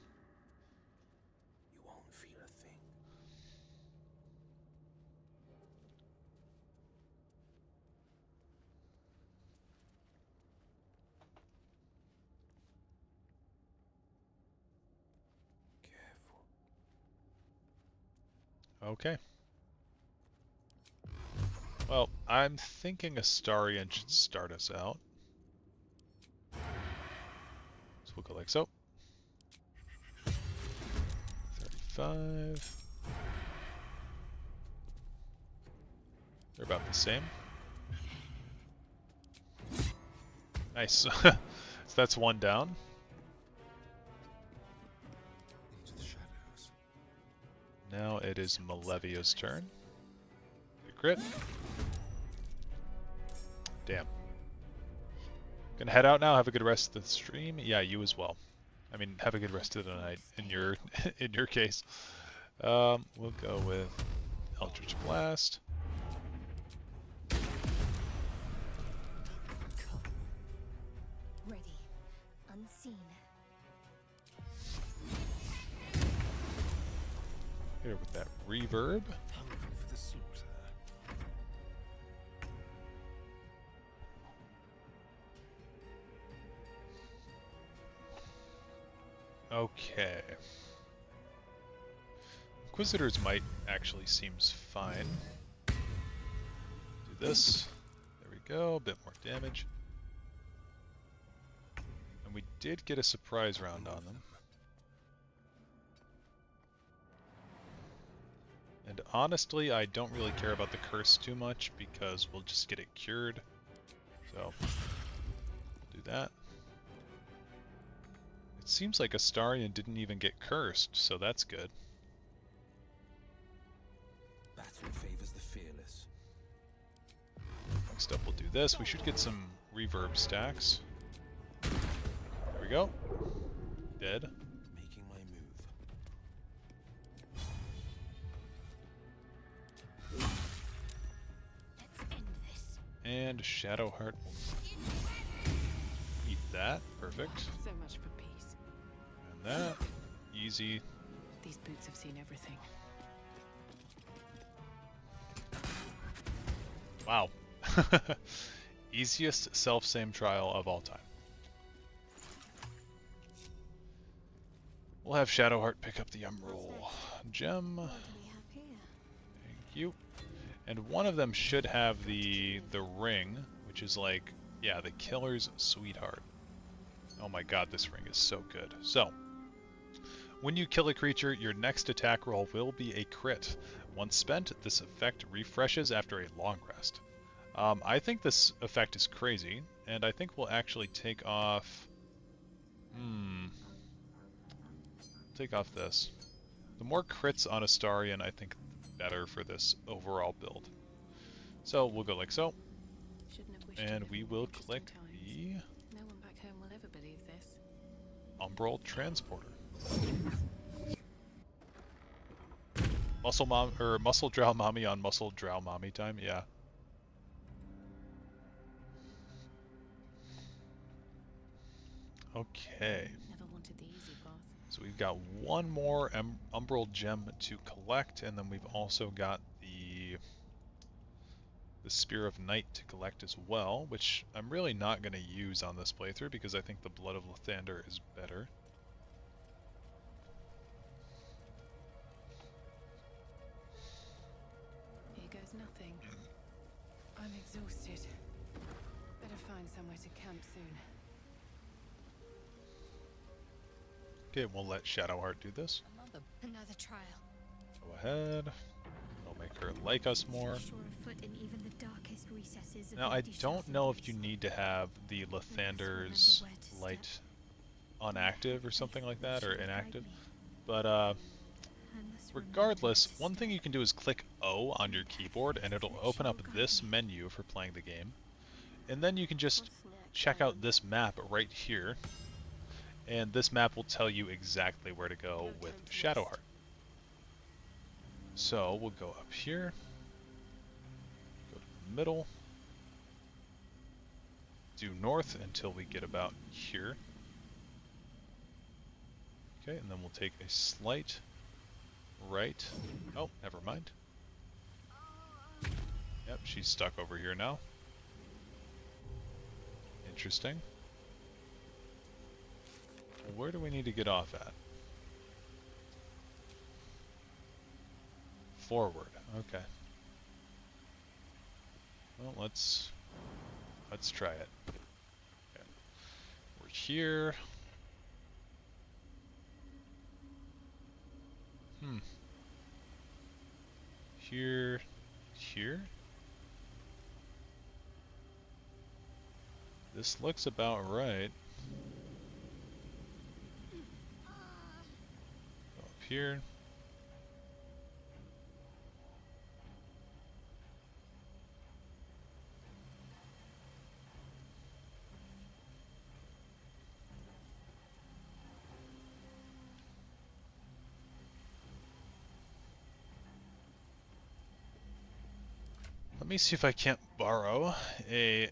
You won't feel a thing. Careful. Okay. Well, I'm thinking Astarion should start us out. So we'll go like so. 35. They're about the same. Nice. So that's one down. Into the shadows. Now it is Malevia's turn. The crit. Damn. Gonna head out now. Have a good rest of the stream. Yeah, you as well. I mean, have a good rest of the night in your in your case. We'll go with Eldritch Blast. Ready. Unseen. Here with that reverb. Hungry for the slaughter. Okay. Inquisitors might actually seems fine. Do this. There we go. A bit more damage. And we did get a surprise round on them. And honestly, I don't really care about the curse too much because we'll just get it cured. So, do that. It seems like Astarion didn't even get cursed, so that's good. Battle favors the fearless. Next up we'll do this. We should get some reverb stacks. There we go. Dead. Making my move. Let's end this. And Shadowheart will eat that. Perfect. So much for peace. And that. Easy. These boots have seen everything. Wow. Easiest self-same trial of all time. We'll have Shadowheart pick up the Emerald Gem. What do we have here? Thank you. And one of them should have the ring, which is like, yeah, the killer's sweetheart. Oh my god, this ring is so good. So, when you kill a creature, your next attack roll will be a crit. Once spent, this effect refreshes after a long rest. I think this effect is crazy, and I think we'll actually take off... Take off this. The more crits on Astarion, I think the better for this overall build. So we'll go like so, Shouldn't have wished and it we in will interesting click times. the No one back home will ever believe this. Umbral Transporter. Muscle mom or muscle drow mommy on muscle drow mommy time, yeah. Okay. Never wanted the easy path. So we've got one more Umbral Gem to collect, and then we've also got the Spear of Night to collect as well, which I'm really not going to use on this playthrough because I think the Blood of Lathander is better. something. I'm exhausted. Better find somewhere to camp soon. Okay, we'll let Shadowheart do this. Another trial. Go ahead. It'll make her like us more. Sure of foot in even the darkest recesses of Now, I Lady don't Shaw's know if embrace. you need to have the Lathander's light unactive or something like that, or inactive. But regardless, one thing you can do is click O on your keyboard and it'll open up this menu for playing the game. And then you can just check out this map right here. And this map will tell you exactly where to go with Shadowheart. So we'll go up here, go to the middle, do north until we get about here. Okay, and then we'll take a slight right. Oh, never mind. Yep, she's stuck over here now. Interesting. Well, where do we need to get off at? Forward. Okay. Well, let's try it. Okay. We're here. Here. Here? This looks about right. Go up here. Let me see if I can't borrow a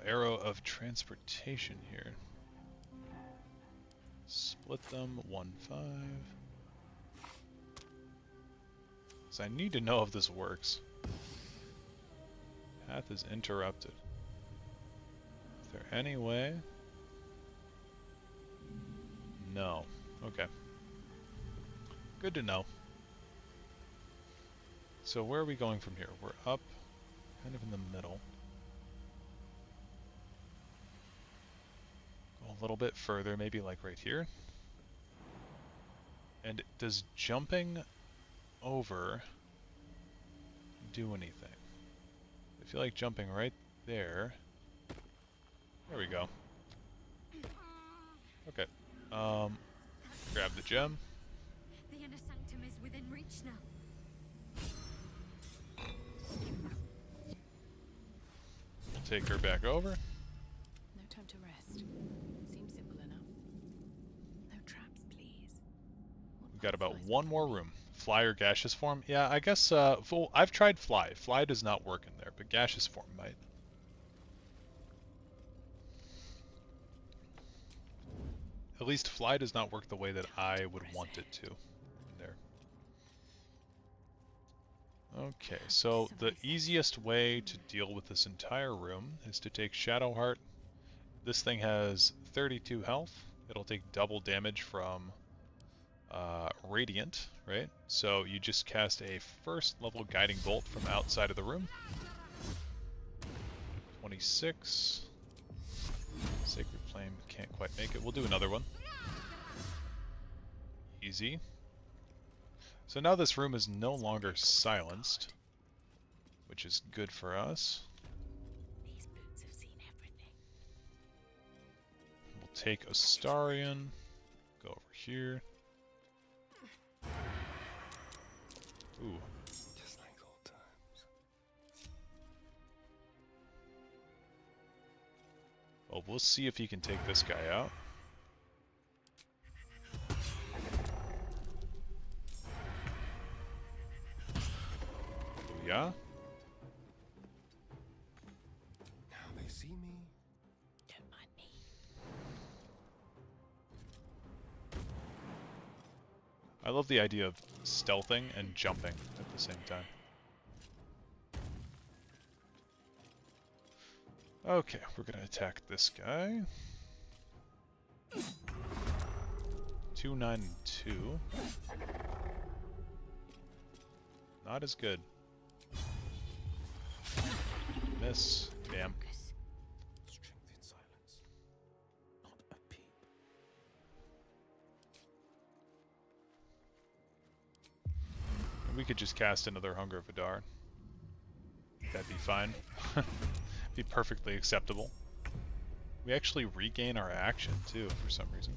arrow of transportation here. Split them 1-5. So I need to know if this works. Path is interrupted. Is there any way? No. Okay. Good to know. So where are we going from here? We're up, kind of in the middle. Go a little bit further, maybe like right here. And does jumping over do anything? I feel like jumping right there. There we go. Okay. Grab the gem. The inner sanctum is within reach now. Take her back over. No time to rest. Seems simple enough. No traps, please. We've got about one more room. Fly or gaseous form? Yeah, I guess, I've tried fly. Fly does not work in there, but gaseous form might. At least fly does not work the way that I would want it to in there. Okay, so the easiest way to deal with this entire room is to take Shadowheart. This thing has 32 health. It'll take double damage from Radiant, right? So you just cast a first level Guiding Bolt from outside of the room. 26. Sacred Flame can't quite make it. We'll do another one. Easy. So now this room is no longer silenced, which is good for us. These boots have seen everything. We'll take Astarion, go over here. Ooh. Just like old times. Well, we'll see if he can take this guy out. Yeah. Now they see me. Don't mind me. I love the idea of stealthing and jumping at the same time. Okay, we're gonna attack this guy. 2, 9, and 2. Not as good. Miss. Damn. Strength in silence. Not a peep. We could just cast another Hunger of Vidar. That'd be fine. Be perfectly acceptable. We actually regain our action too for some reason.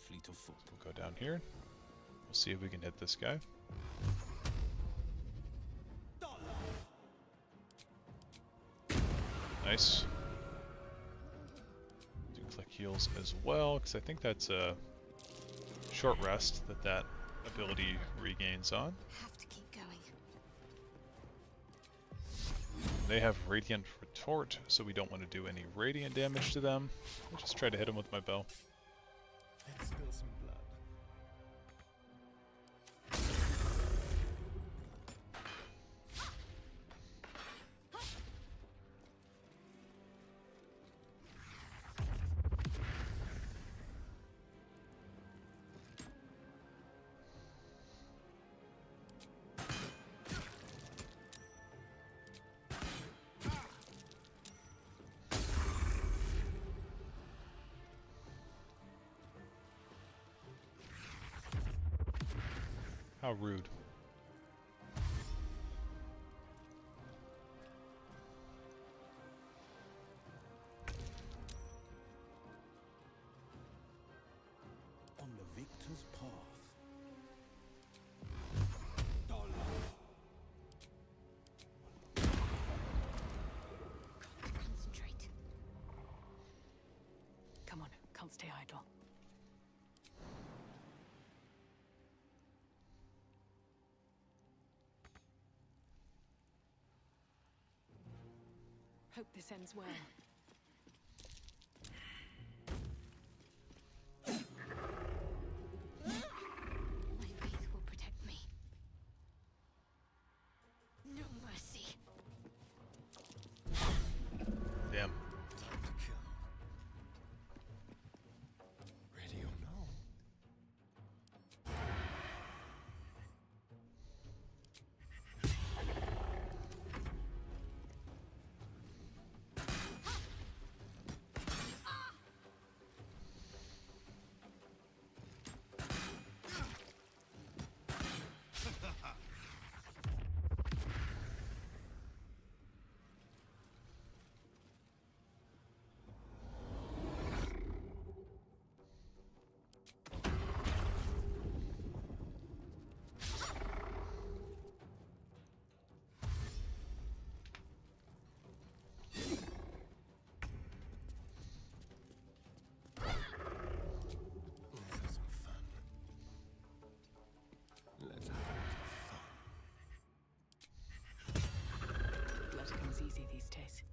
Fleet of foot. We'll go down here. We'll see if we can hit this guy. Nice. Do click heals as well, because I think that's a short rest that ability regains on. Have to keep going. They have Radiant Retort, so we don't want to do any radiant damage to them. I'll just try to hit them with my bow. Let's spill some blood. How rude. On the victor's path. Got to concentrate. Come on, can't stay idle. Hope this ends well. My faith will protect me. No mercy. Damn. Time to kill. Ready or no? Let's have some fun. Let's have a little fun. Blood comes easy these days.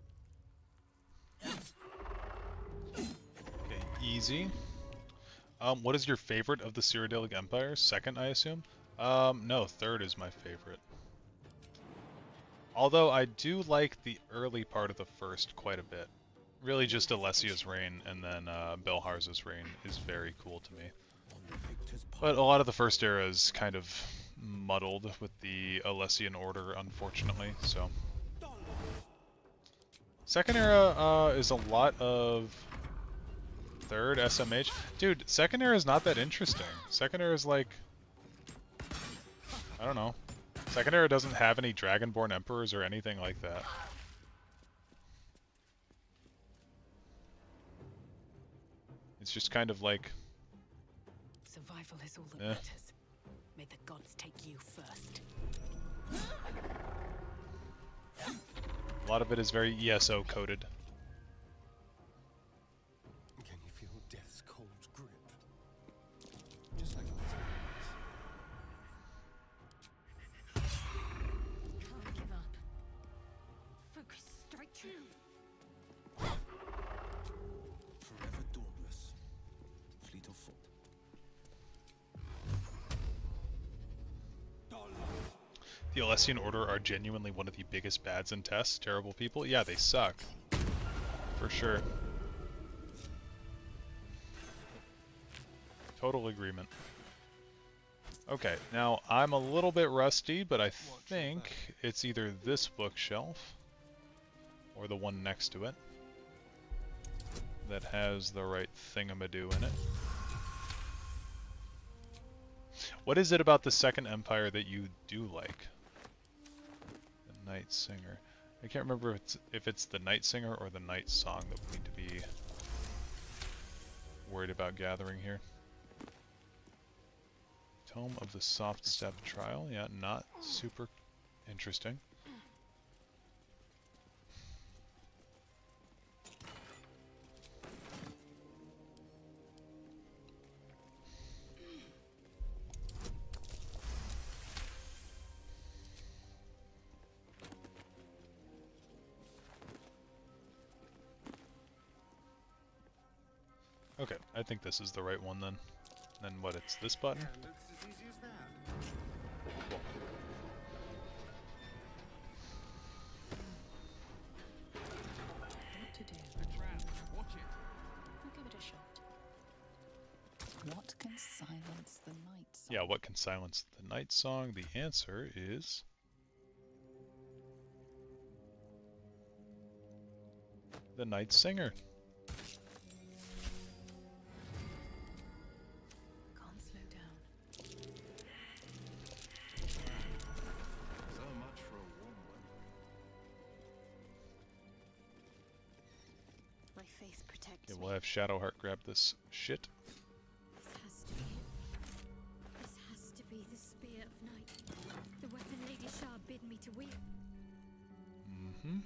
Okay, easy. What is your favorite of the Cyrodiilic Empire? Second, I assume? No, third is my favorite. Although I do like the early part of the first quite a bit. Really just Alessia's reign and then Belharz's reign is very cool to me. But a lot of the first era is kind of muddled with the Alessian order, unfortunately, so... Second era is a lot of third SMH. Dude, second era is not that interesting. Second era is like... I don't know. Second era doesn't have any Dragonborn Emperors or anything like that. It's just kind of like... Survival is all that Eh. matters. May the gods take you first. A lot of it is very ESO coded. Can you feel death's cold grip? Just like it was always. Can't give up. Focus straight through. Forever dauntless. Fleet of foot. The Alessian Order are genuinely one of the biggest bads in tests. Terrible people. Yeah, they suck. For sure. Total agreement. Okay, now I'm a little bit rusty, but I think it's either this bookshelf or the one next to it that has the right thingamadoo in it. What is it about the Second Empire that you do like? The Night Singer. I can't remember if it's the Night Singer or the Night Song that we need to be worried about gathering here. Tome of the Soft Step Trial. Yeah, not super interesting. Okay, I think this is the right one then. Then what, it's this button? Yeah, looks as easy as that. Cool. What to do? The trap. Watch it. I'll give it a shot. What can silence the night song? Yeah, what can silence the Night Song? The answer is... the Night Singer. Can't slow down. So much for a warm one. My faith protects Okay, me. we'll have Shadowheart grab this shit. This has to be the Spear of Night. The weapon Lady Shah bid me to wield. Mm-hmm.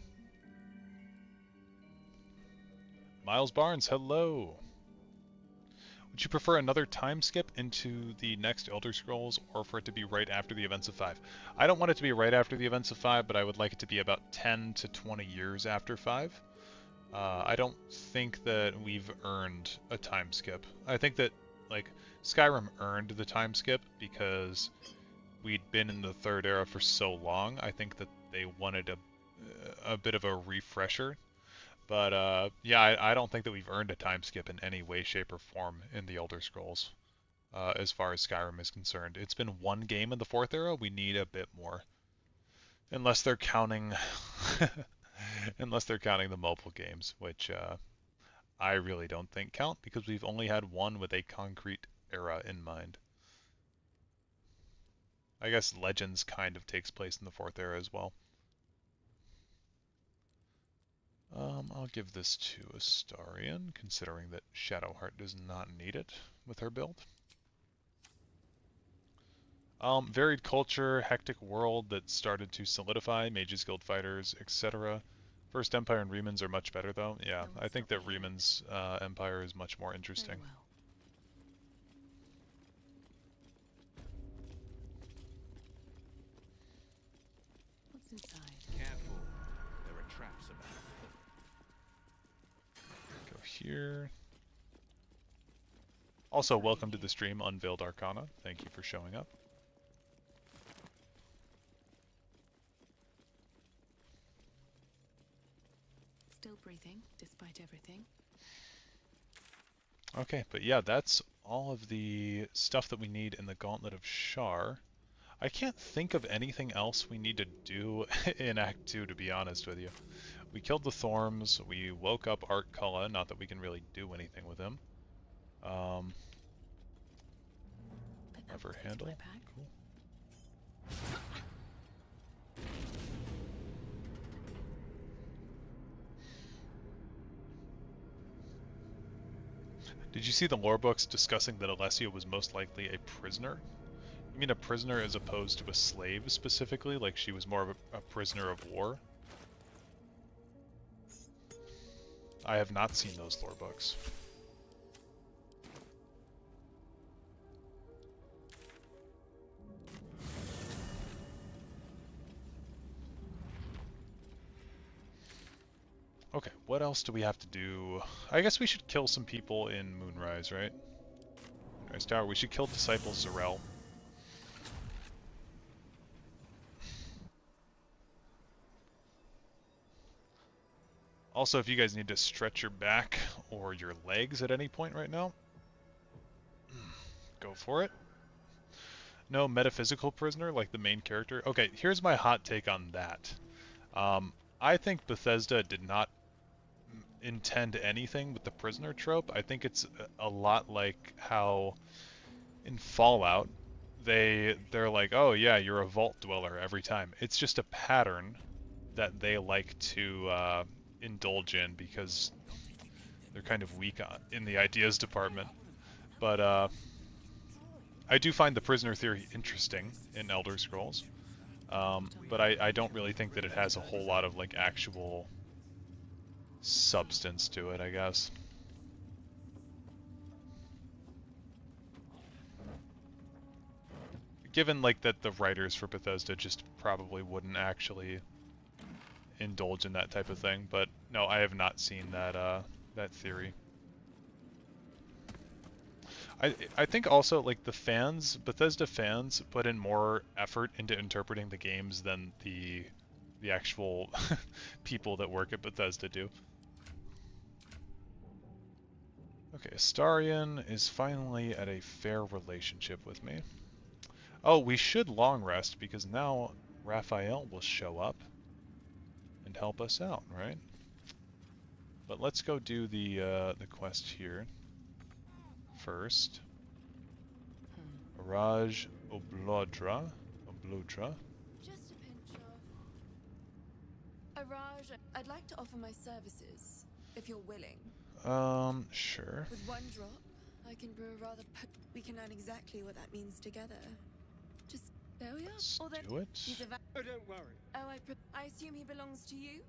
Miles Barnes, hello! Would you prefer another time skip into the next Elder Scrolls, or for it to be right after the events of 5? I don't want it to be right after the events of 5, but I would like it to be about 10 to 20 years after 5. I don't think that we've earned a time skip. I think that, like, Skyrim earned the time skip because we'd been in the Third Era for so long. I think that they wanted a bit of a refresher. But yeah, I don't think that we've earned a time skip in any way, shape, or form in the Elder Scrolls, as far as Skyrim is concerned. It's been one game in the Fourth Era. We need a bit more, unless they're counting, unless they're counting the mobile games, which I really don't think count because we've only had one with a concrete era in mind. I guess Legends kind of takes place in the Fourth Era as well. I'll give this to Astarion, considering that Shadowheart does not need it with her build. Varied culture, hectic world that started to solidify, Mages Guild fighters, etc. First Empire and Remans are much better though. Yeah, I think that Remans Empire is much more interesting. Very well. What's inside? Careful. There are traps about. Go here. Also, welcome to the stream, Unveiled Arcana. Thank you for showing up. Still breathing, despite everything. Okay, but yeah, that's all of the stuff that we need in the Gauntlet of Shar. I can't think of anything else we need to do in Act 2, to be honest with you. We killed the Thorms, we woke up Art Cullen, not that we can really do anything with him. Lever handle, cool. Did you see the lore books discussing that Alessia was most likely a prisoner? You mean a prisoner as opposed to a slave specifically? Like she was more of a prisoner of war? I have not seen those lore books. Okay, what else do we have to do? I guess we should kill some people in Moonrise, right? Moonrise Tower. We should kill Disciple Zarel. Also, if you guys need to stretch your back or your legs at any point right now, go for it. No metaphysical prisoner like the main character. Okay, here's my hot take on that. I think Bethesda did not intend anything with the prisoner trope. I think it's a lot like how in Fallout they're like, oh yeah, you're a vault dweller every time. It's just a pattern that they like to indulge in because they're kind of weak in the ideas department. But I do find the prisoner theory interesting in Elder Scrolls, but I don't really think that it has a whole lot of like actual substance to it, I guess. Given like that the writers for Bethesda just probably wouldn't actually indulge in that type of thing, but no, I have not seen that theory. I think also like the fans, Bethesda fans, put in more effort into interpreting the games than the actual people that work at Bethesda do. Okay, Astarion is finally at a fair relationship with me. Oh, we should long rest because now Raphael will show up and help us out, right? But let's go do the quest here first. Raj Oblodra. Just a pinch of... Raj, I'd like to offer my services, if you're willing. Sure. With one drop, I can brew a rather... We can learn exactly what that means together. Just... There we are. Let's Or then do it. Oh, don't worry. Oh, I assume he belongs to you?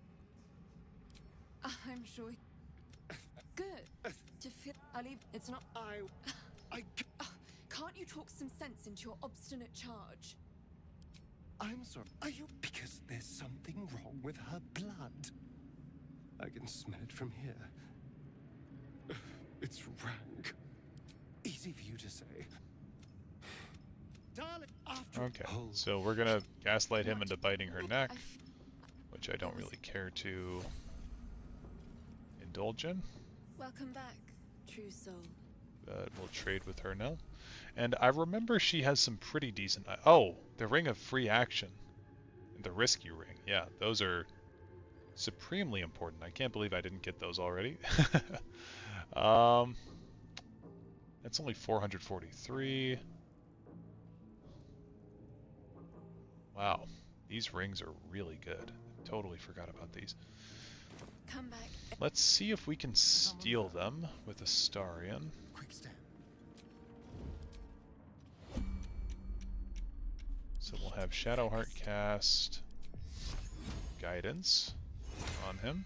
I'm sure... Good. To feel... I'll leave... It's not... Can't you talk some sense into your obstinate charge? I'm sorry. Are you... Because there's something wrong with her blood. I can smell it from here. It's rank. Easy for you to say. Darling, after... Okay, so we're gonna gaslight him into biting her neck, which I don't really care to indulge in. Welcome back, true soul. But we'll trade with her now. And I remember she has some pretty decent... Oh, the Ring of Free Action. And the Rescue Ring. Yeah, those are supremely important. I can't believe I didn't get those already. That's only 443. Wow, these rings are really good. Totally forgot about these. Come back. Let's see if we can steal them with Astarion. Quick step. So we'll have Shadowheart cast Guidance on him.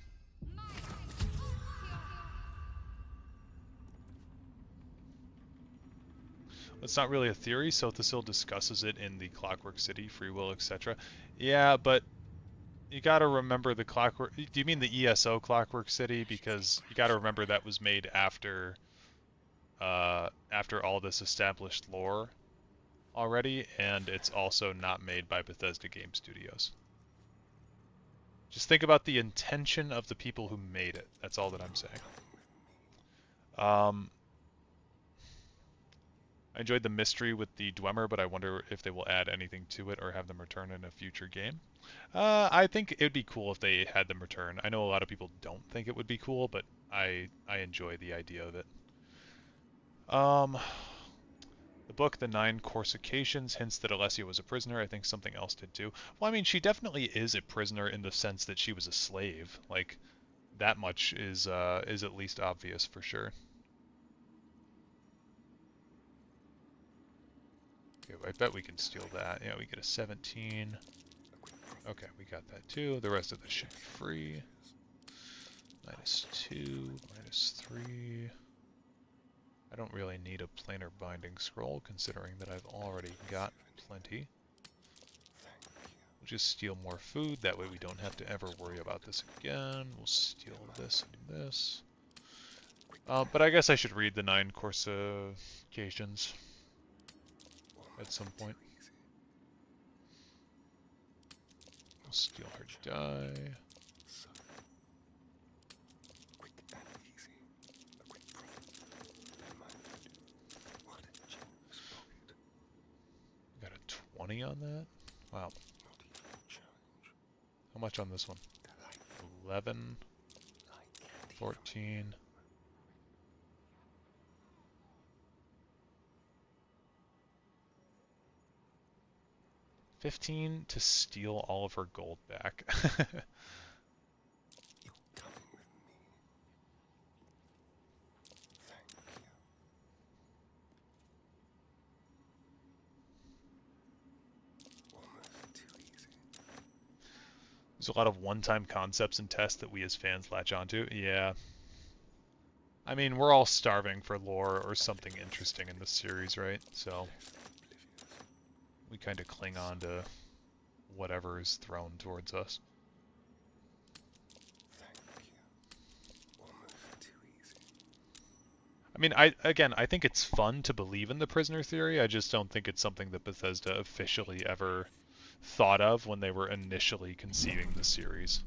It's not really a theory, Sothasil discusses it in the Clockwork City, Free Will, etc. Yeah, but you gotta remember the Clockwork... Do you mean the ESO Clockwork City? Because you gotta remember that was made after all this established lore already, and it's also not made by Bethesda Game Studios. Just think about the intention of the people who made it. That's all that I'm saying. I enjoyed the mystery with the Dwemer, but I wonder if they will add anything to it or have them return in a future game. I think it'd be cool if they had them return. I know a lot of people don't think it would be cool, but I enjoy the idea of it. The book, The Nine Corsications, hints that Alessia was a prisoner. I think something else did too. Well, I mean, she definitely is a prisoner in the sense that she was a slave. Like, that much is at least obvious for sure. Okay, I bet we can steal that. Yeah, we get a 17. Okay, we got that too. The rest of the shit free. -2, -3. I don't really need a planar binding scroll, considering that I've already got plenty. We'll just steal more food, that way we don't have to ever worry about this again. We'll steal this and this. But I guess I should read the 9 Corsications at some point. We'll steal her die. Got a 20 on that? Wow. How much on this one? 11, 14. $15 to steal all of her gold back. There's a lot of one-time concepts and tests that we as fans latch onto. Yeah. I mean, we're all starving for lore or something interesting in this series, right? So we kind of cling on to whatever is thrown towards us. I mean, I think it's fun to believe in the prisoner theory. I just don't think it's something that Bethesda officially ever thought of when they were initially conceiving the series.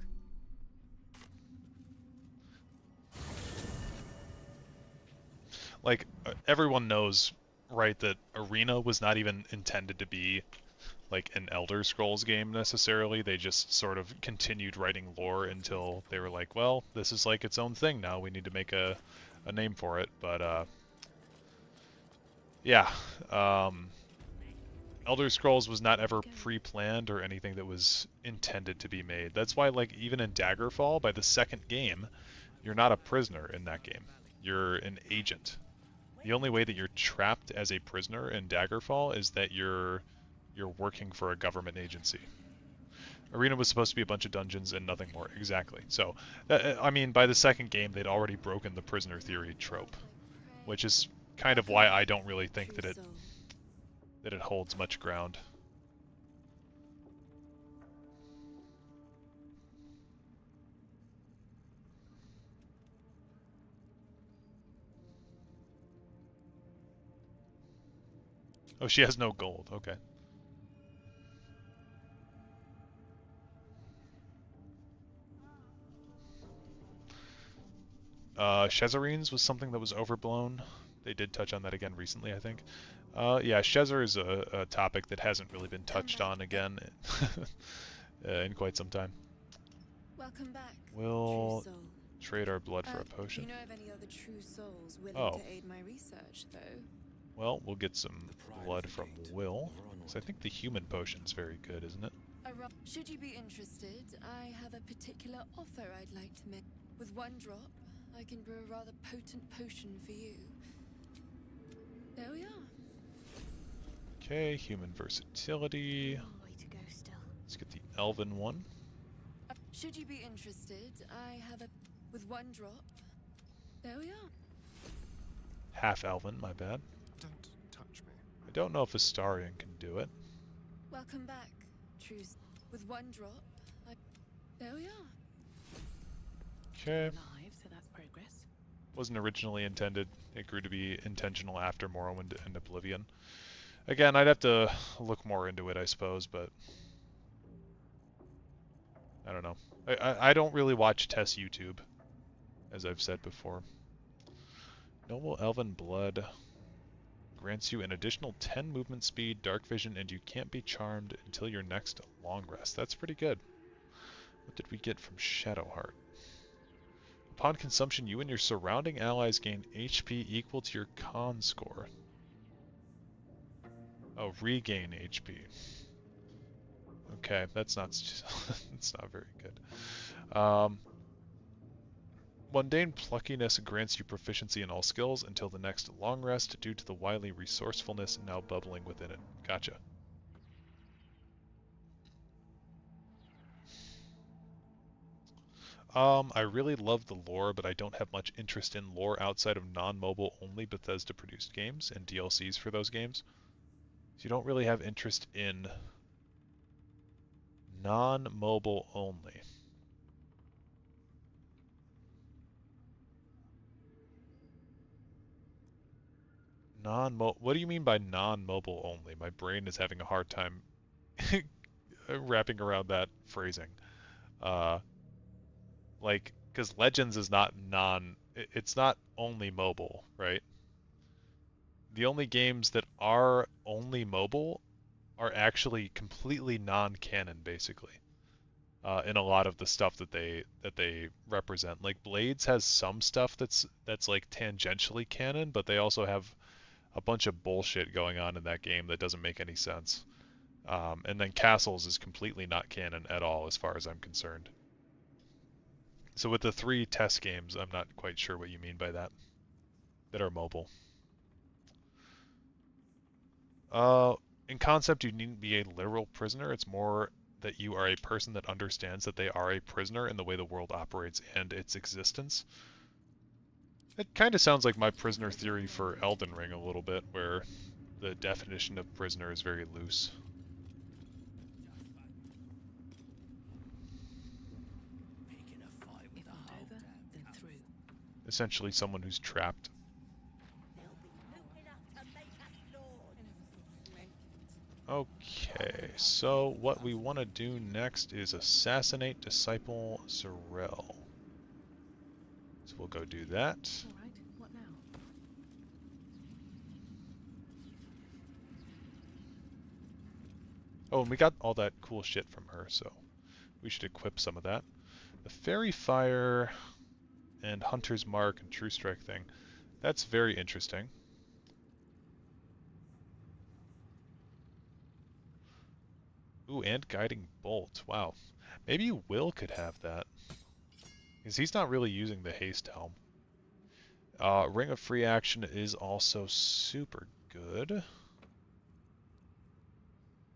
Like, everyone knows, right, that Arena was not even intended to be like an Elder Scrolls game necessarily. They just sort of continued writing lore until they were like, well, this is like its own thing now. We need to make a name for it. But yeah, Elder Scrolls was not ever pre-planned or anything that was intended to be made. That's why, like, even in Daggerfall, by the second game, you're not a prisoner in that game. You're an agent. The only way that you're trapped as a prisoner in Daggerfall is that you're working for a government agency. Arena was supposed to be a bunch of dungeons and nothing more. Exactly. So, I mean, by the second game, they'd already broken the prisoner theory trope, which is kind of why I don't really think that it holds much ground. Oh, she has no gold. Okay. Shezarines was something that was overblown. They did touch on that again recently, I think. Yeah, Shezar is a topic that hasn't really been touched on again in quite some time. Welcome back. We'll trade our blood for a potion. Do you know of any other true souls willing to aid my research, though? Well, we'll get some blood from Will. So I think the human potion's very good, isn't it? Should you be interested, I have a particular offer I'd like to make. With one drop, I can brew a rather potent potion for you. There we are. Okay, human versatility. Long way to go still. Let's get the elven one. Should you be interested, I have a... With one drop, there we are. Half elven, my bad. Don't touch me. I don't know if Astarion can do it. Welcome back, Truce. With one drop, there we are. Okay. Alive, so that's progress. Wasn't originally intended. It grew to be intentional after Morrowind and Oblivion. Again, I'd have to look more into it, I suppose, but I don't know. I don't really watch Tess YouTube, as I've said before. Noble Elven Blood grants you an additional 10 movement speed, dark vision, and you can't be charmed until your next long rest. That's pretty good. What did we get from Shadowheart? Upon consumption, you and your surrounding allies gain HP equal to your con score. Oh, regain HP. Okay, that's not that's not very good. Mundane pluckiness grants you proficiency in all skills until the next long rest due to the wily resourcefulness now bubbling within it. Gotcha. I really love the lore, but I don't have much interest in lore outside of non-mobile only Bethesda produced games and DLCs for those games. So you don't really have interest in non-mobile only. What do you mean by non-mobile only? My brain is having a hard time wrapping around that phrasing. Like, because Legends is not it's not only mobile, right? The only games that are only mobile are actually completely non-canon, basically. in a lot of the stuff that they represent. Like Blades has some stuff that's like tangentially canon, but they also have a bunch of bullshit going on in that game that doesn't make any sense. And then Castles is completely not canon at all, as far as I'm concerned. So with the 3 test games, I'm not quite sure what you mean by that are mobile. In concept, you needn't be a literal prisoner. It's more that you are a person that understands that they are a prisoner in the way the world operates and its existence. It kind of sounds like my prisoner theory for Elden Ring a little bit, where the definition of prisoner is very loose. Essentially someone who's trapped. Okay, so what we want to do next is assassinate Disciple Zarel. So we'll go do that. Alright, what now? Oh, and we got all that cool shit from her, so we should equip some of that. The Fairy Fire and Hunter's Mark and True Strike thing. That's very interesting. Ooh, and Guiding Bolt. Wow. Maybe Will could have that. Because he's not really using the Haste Helm. Ring of Free Action is also super good.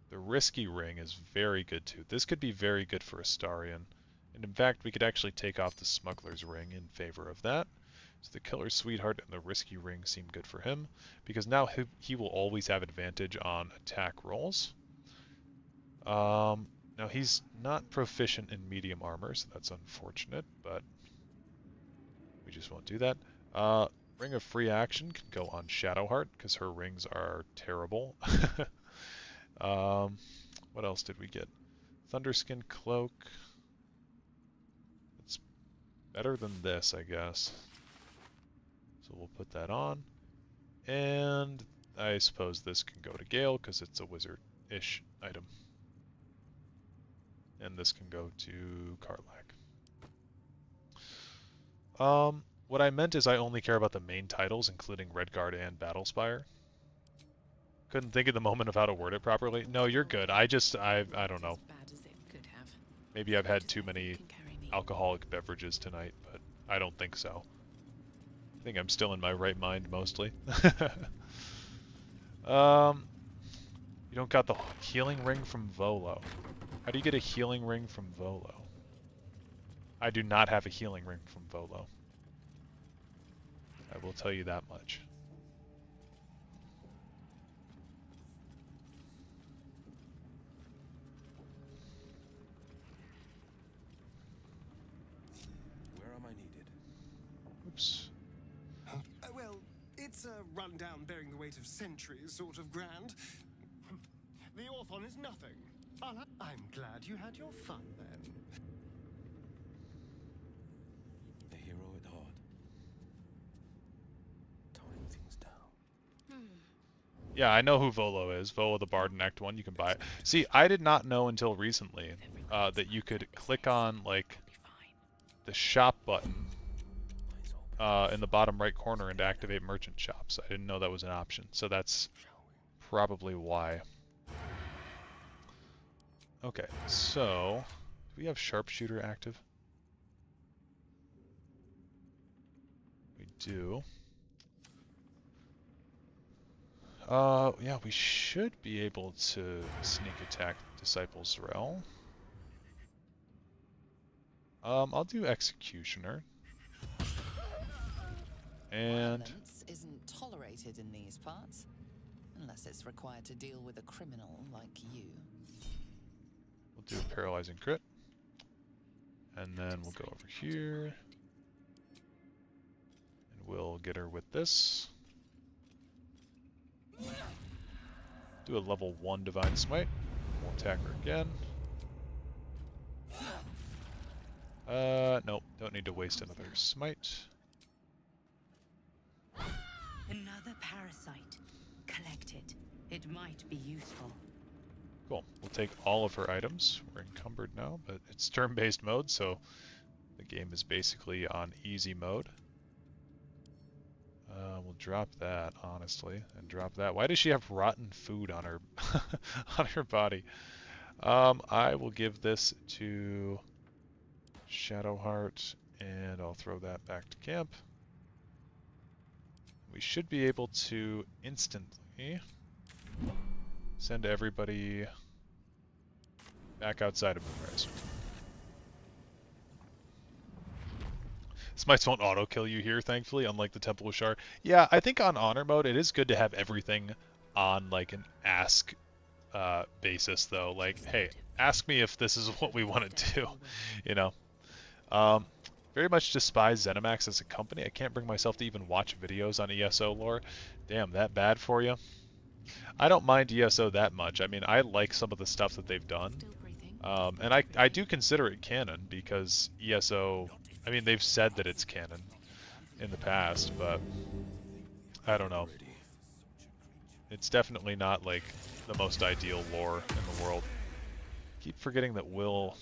The Risky Ring is very good too. This could be very good for Astarion. And in fact, we could actually take off the Smuggler's Ring in favor of that. So the Killer's Sweetheart and the Risky Ring seem good for him. Because now he will always have advantage on attack rolls. Now he's not proficient in medium armor, so that's unfortunate, but we just won't do that. Ring of Free Action can go on Shadowheart, because her rings are terrible. What else did we get? Thunderskin Cloak. It's better than this, I guess. So we'll put that on. And I suppose this can go to Gale, because it's a wizard-ish item. And this can go to Karlach. What I meant is I only care about the main titles, including Redguard and Battlespire. Couldn't think at the moment of how to word it properly. No, you're good. I don't know. Maybe I've had too many alcoholic beverages tonight, but I don't think so. I think I'm still in my right mind, mostly. You don't got the healing ring from Volo. How do you get a healing ring from Volo? I do not have a healing ring from Volo. I will tell you that much. Where am I needed? Oops. Well, it's a rundown bearing the weight of centuries sort of grand. The Orthon is nothing. I'm glad you had your fun then. A hero at heart. Toning things down. Yeah, I know who Volo is. Volo the Bard in Act 1, you can buy it. See, I did not know until recently that you could click on, like, the shop button in the bottom right corner and activate merchant shops. I didn't know that was an option, so that's probably why. Okay, so do we have Sharpshooter active? We do. Yeah, we should be able to sneak attack Disciple Zarel. I'll do Executioner. And violence isn't tolerated in these parts, unless it's required to deal with a criminal like you. we'll do a Paralyzing Crit. And then we'll go over here. And we'll get her with this. Do a level 1 Divine Smite. We'll attack her again. Nope, don't need to waste another smite. Another parasite. Collect it. It might be useful. Cool. We'll take all of her items. We're in encumbered now, but it's turn-based mode, so the game is basically on easy mode. We'll drop that, honestly, and drop that. Why does she have rotten food on her on her body? I will give this to Shadowheart, and I'll throw that back to camp. We should be able to instantly send everybody back outside of Moonrise. Smites won't auto-kill you here, thankfully, unlike the Temple of Shar. Yeah, I think on Honor mode, it is good to have everything on, like, an ask basis, though. Like, hey, ask me if this is what we want to do, you know. Very much despise ZeniMax as a company. I can't bring myself to even watch videos on ESO lore. Damn, that bad for you? I don't mind ESO that much. I mean, I like some of the stuff that they've done. And I do consider it canon, because ESO... I mean, they've said that it's canon in the past, but I don't know. It's definitely not, like, the most ideal lore in the world. Keep forgetting that Will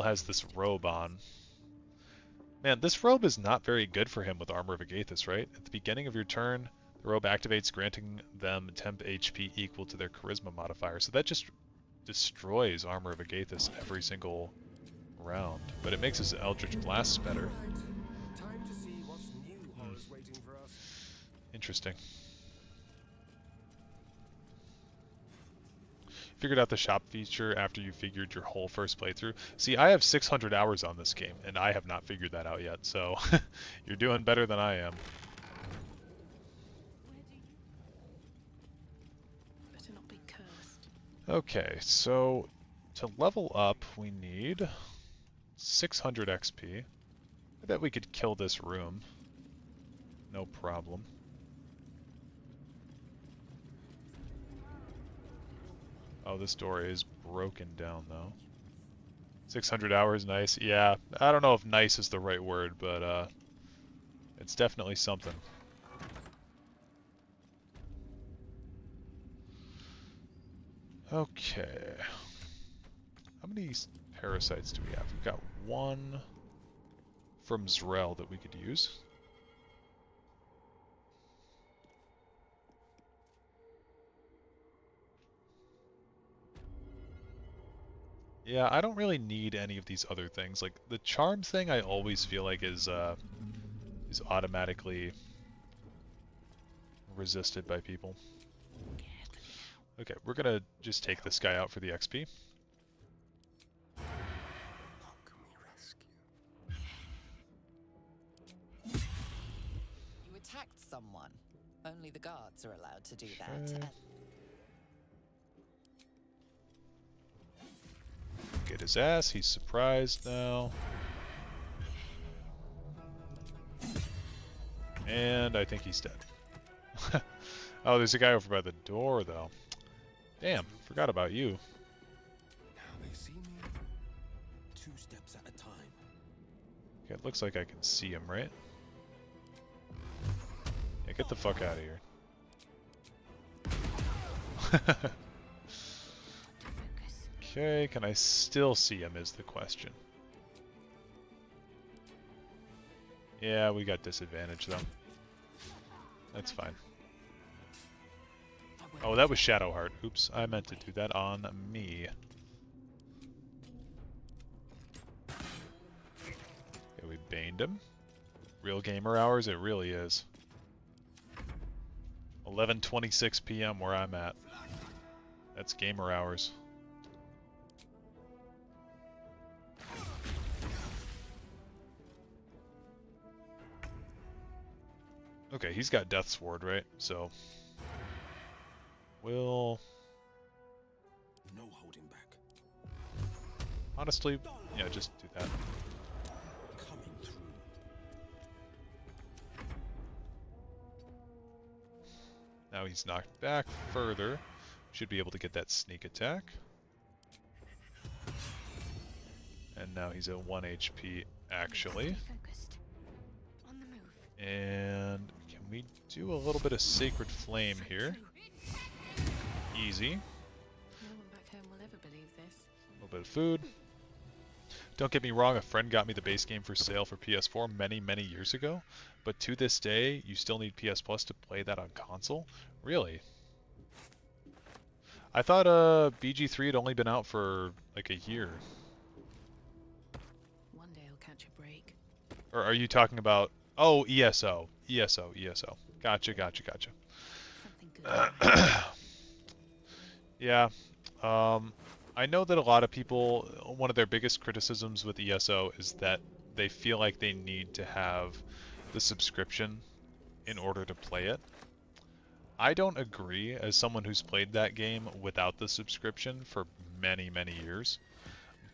has this robe on. Man, this robe is not very good for him with Armor of Agathis, right? At the beginning of your turn, the robe activates, granting them temp HP equal to their charisma modifier. So that just destroys Armor of Agathis every single round, but it makes his Eldritch Blasts better. Interesting. Figured out the shop feature after you figured your whole first playthrough. See, I have 600 hours on this game, and I have not figured that out yet, so you're doing better than I am. Better not be cursed. Okay, so to level up, we need 600 XP. I bet we could kill this room. No problem. Oh, this door is broken down, though. 600 hours, nice. Yeah, I don't know if nice is the right word, but it's definitely something. Okay. How many parasites do we have? We've got one from Zrel that we could use. Yeah, I don't really need any of these other things. Like, the charm thing I always feel like is automatically resisted by people. Okay, we're gonna just take this guy out for the XP. You attacked someone. Only the guards are allowed to do that. Okay. Get his ass, he's surprised now. And I think he's dead. Oh, there's a guy over by the door, though. Damn, forgot about you. Now they see me 2 steps at a time. Okay, it looks like I can see him, right? Yeah, get the fuck out of here. Okay, can I still see him is the question. Yeah, we got disadvantage though. That's fine. Oh, that was Shadowheart. Oops, I meant to do that on me. Okay, we baned him. Real gamer hours, it really is. 11:26 p.m. where I'm at. That's gamer hours. Okay, he's got Death's Ward, right? So we'll No holding back. honestly, yeah, just do that. Coming through. Now he's knocked back further. Should be able to get that sneak attack. And now he's at 1 HP actually. And can we do a little bit of Sacred Flame here? Easy. No one back home will ever believe this. No bit of food. Don't get me wrong, a friend got me the base game for sale for PS4 many, many years ago, but to this day, you still need PS Plus to play that on console? Really? I thought BG3 had only been out for like a year. One day I'll catch a break. Or are you talking about... Oh, ESO. ESO. Gotcha. Yeah. I know that a lot of people, one of their biggest criticisms with ESO is that they feel like they need to have the subscription in order to play it. I don't agree, as someone who's played that game without the subscription for many, many years.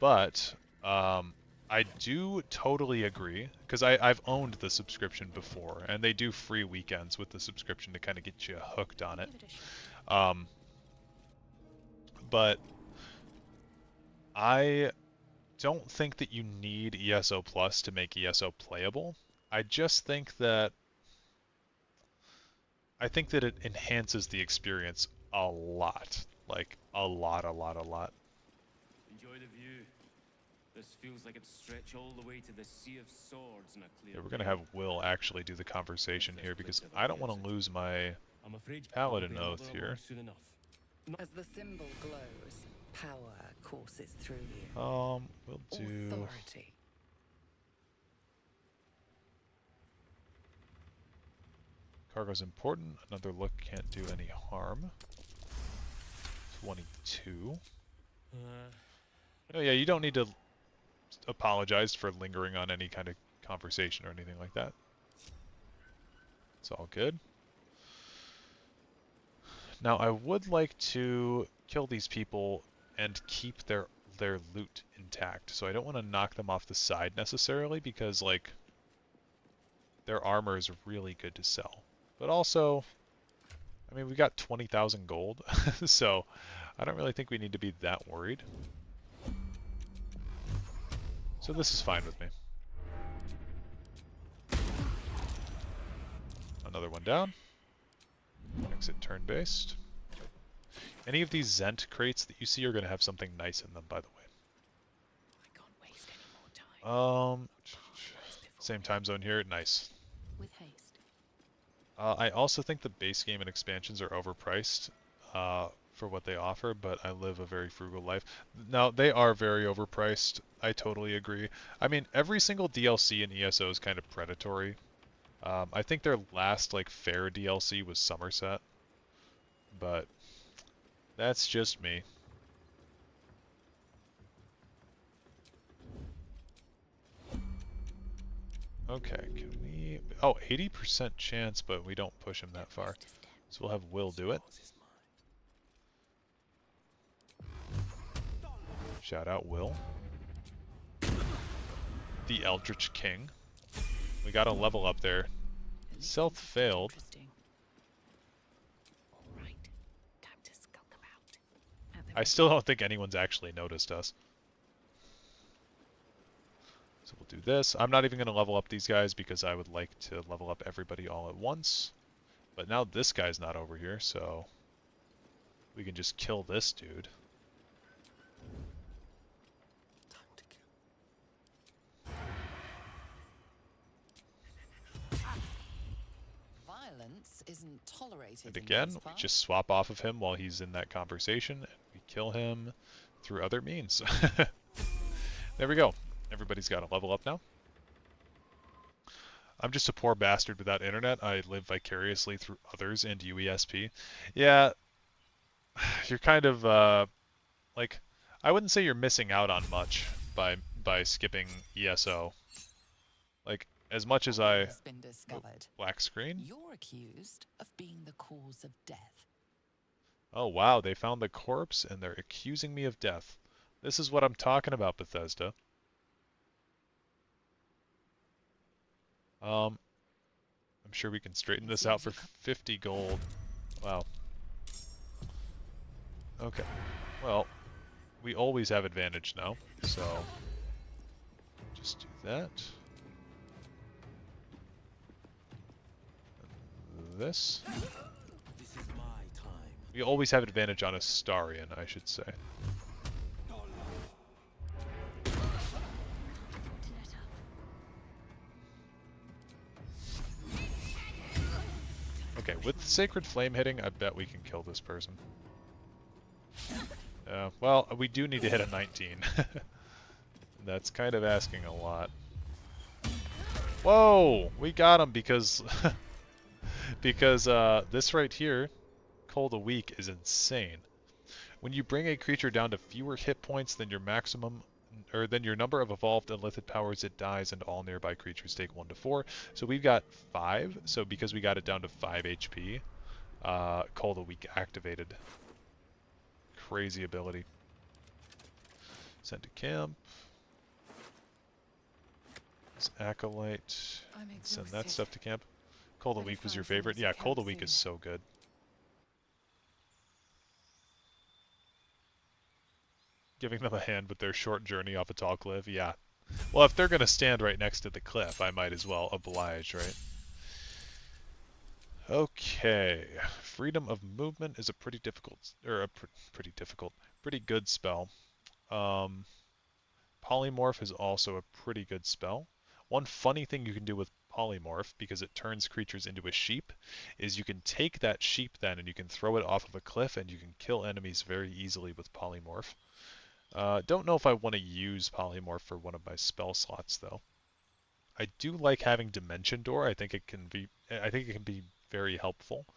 But I do totally agree, because I've owned the subscription before, and they do free weekends with the subscription to kind of get you hooked on it. But I don't think that you need ESO Plus to make ESO playable. I just think that it enhances the experience a lot. Like, a lot. Enjoy the view. This feels like it stretch all the way to the Sea of Swords in a clear. Yeah, we're gonna have Will actually do the conversation here because I don't want to lose my paladin oath here. As the symbol glows, power courses through you. We'll do... Authority. Cargo's important. Another look can't do any harm. 22. Oh yeah, you don't need to apologize for lingering on any kind of conversation or anything like that. It's all good. Now I would like to kill these people and keep their loot intact. So I don't want to knock them off the side necessarily because like their armor is really good to sell. But also, I mean, we got 20,000 gold, so I don't really think we need to be that worried. So this is fine with me. Another one down. Exit turn-based. Any of these Zent crates that you see are going to have something nice in them, by the way. I can't waste any more time. Same time zone here. Nice. With haste. I also think the base game and expansions are overpriced for what they offer, but I live a very frugal life. Now, they are very overpriced. I totally agree. I mean, every single DLC in ESO is kind of predatory. I think their last like fair DLC was Somerset, but that's just me. Okay, can we... Oh, 80% chance, but we don't push him that far. So we'll have Will do it. Shout out Will. The Eldritch King. We got a level up there. Stealth failed. I still don't think anyone's actually noticed us. So we'll do this. I'm not even going to level up these guys because I would like to level up everybody all at once. But now this guy's not over here, so we can just kill this dude. Violence isn't tolerated. And again, we just swap off of him while he's in that conversation, and we kill him through other means. There we go. Everybody's got a level up now. I'm just a poor bastard without internet. I live vicariously through others and UESP. Yeah, you're kind of, like, I wouldn't say you're missing out on much by skipping ESO. Like, as much as I... Been discovered. Black screen? You're accused of being the cause of death. Oh wow, they found the corpse and they're accusing me of death. This is what I'm talking about, Bethesda. I'm sure we can straighten this out for 50 gold. Wow. Okay. Well, we always have advantage now, so just do that. This. This is my time. We always have advantage on Astarion, I should say. Okay, with Sacred Flame hitting, I bet we can kill this person. Well, we do need to hit a 19. That's kind of asking a lot. Whoa! We got him because... because this right here, Cold a Weak, is insane. When you bring a creature down to fewer hit points than your maximum, or than your number of evolved Illithid powers, it dies, and all nearby creatures take 1 to 4. So we've got 5. So because we got it down to 5 HP, Cold a Weak activated. Crazy ability. Send to camp. This Acolyte. Send that stuff to camp. Cold a Weak was your favorite? Yeah, Cold a Weak is so good. Giving them a hand with their short journey off a tall cliff, yeah. Well, if they're going to stand right next to the cliff, I might as well oblige, right? Okay. Freedom of Movement is a pretty difficult, or a pretty good spell. Polymorph is also a pretty good spell. One funny thing you can do with Polymorph, because it turns creatures into a sheep, is you can take that sheep then and you can throw it off of a cliff and you can kill enemies very easily with Polymorph. Don't know if I want to use Polymorph for one of my spell slots though. I do like having Dimension Door. I think it can be very helpful,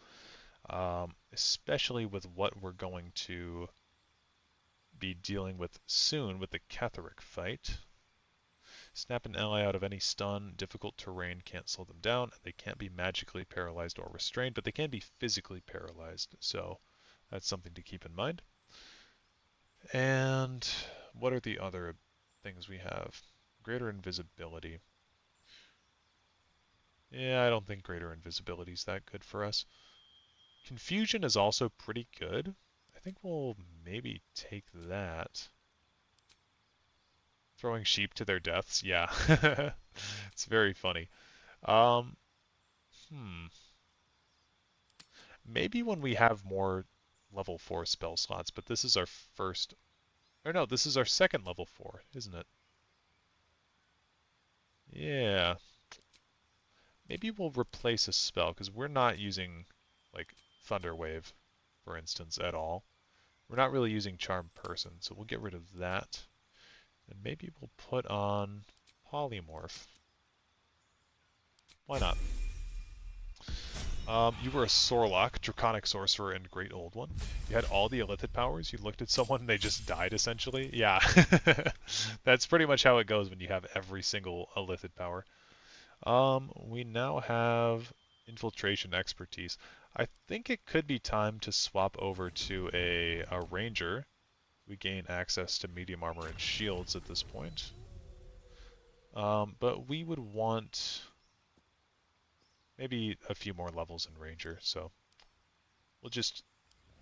especially with what we're going to be dealing with soon with the Catherick fight. Snap an ally out of any stun. Difficult terrain can't slow them down. They can't be magically paralyzed or restrained, but they can be physically paralyzed. So that's something to keep in mind. And what are the other things we have? Greater invisibility. Yeah, I don't think greater invisibility is that good for us. Confusion is also pretty good. I think we'll maybe take that. Throwing sheep to their deaths, yeah. It's very funny. Maybe when we have more level 4 spell slots, but this is our first... Or no, this is our second level 4, isn't it? Yeah. Maybe we'll replace a spell, because we're not using, like, Thunder Wave, for instance, at all. We're not really using Charm Person, so we'll get rid of that. And maybe we'll put on Polymorph. Why not? You were a Sorlock, Draconic Sorcerer, and Great Old One. You had all the Illithid powers. You looked at someone and they just died, essentially. Yeah. That's pretty much how it goes when you have every single Illithid power. We now have Infiltration Expertise. I think it could be time to swap over to a Ranger. We gain access to medium armor and shields at this point. But we would want... maybe a few more levels in Ranger, so we'll just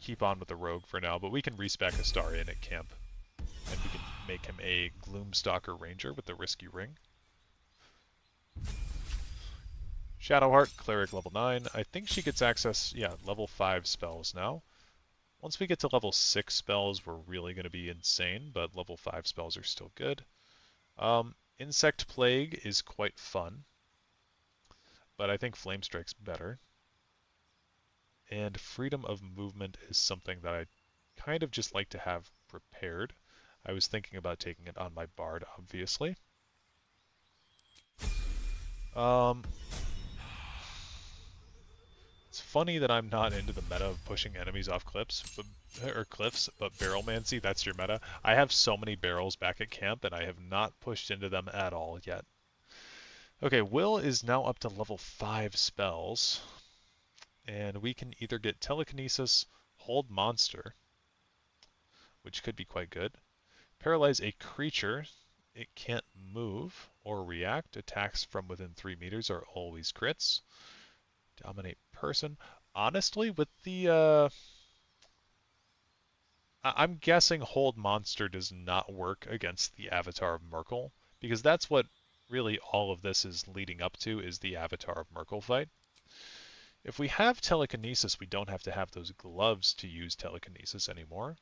keep on with the Rogue for now, but we can respec a star in at camp, and we can make him a Gloomstalker Ranger with the Risky Ring. Shadowheart, Cleric level 9. I think she gets access, yeah, level 5 spells now. Once we get to level 6 spells, we're really going to be insane, but level 5 spells are still good. Insect Plague is quite fun, but I think Flame Strike's better. And Freedom of Movement is something that I kind of just like to have prepared. I was thinking about taking it on my Bard, obviously. It's funny that I'm not into the meta of pushing enemies off cliffs, but Barrelmancy, that's your meta. I have so many barrels back at camp, and I have not pushed into them at all yet. Okay, Will is now up to level 5 spells, and we can either get Telekinesis, Hold Monster, which could be quite good, Paralyze a creature, it can't move or react, attacks from within 3 meters are always crits, Dominate Person. Honestly, with the, I'm guessing Hold Monster does not work against the Avatar of Merkle, because that's what really all of this is leading up to, is the Avatar of Merkle fight. If we have Telekinesis, we don't have to have those gloves to use Telekinesis anymore.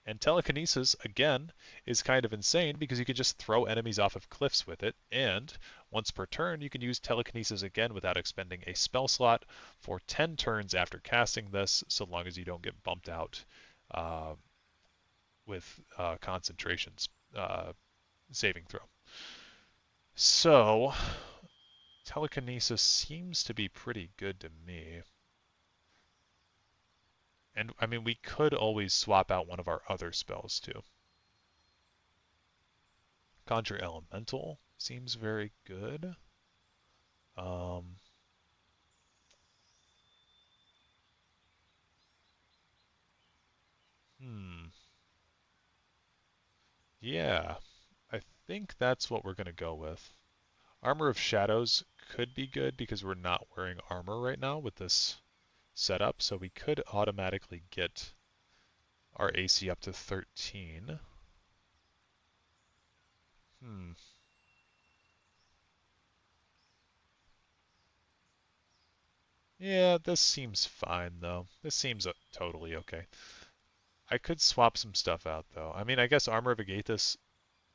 And telekinesis, again, is kind of insane because you can just throw enemies off of cliffs with it, and once per turn you can use telekinesis again without expending a spell slot for 10 turns after casting this, so long as you don't get bumped out with concentrations saving throw. So, telekinesis seems to be pretty good to me. And, I mean, we could always swap out one of our other spells, too. Conjure Elemental seems very good. Yeah, I think that's what we're going to go with. Armor of Shadows could be good because we're not wearing armor right now with this setup, so we could automatically get our AC up to 13. Yeah, this seems fine, though. This seems totally okay. I could swap some stuff out, though. I mean, I guess Armor of Agathis,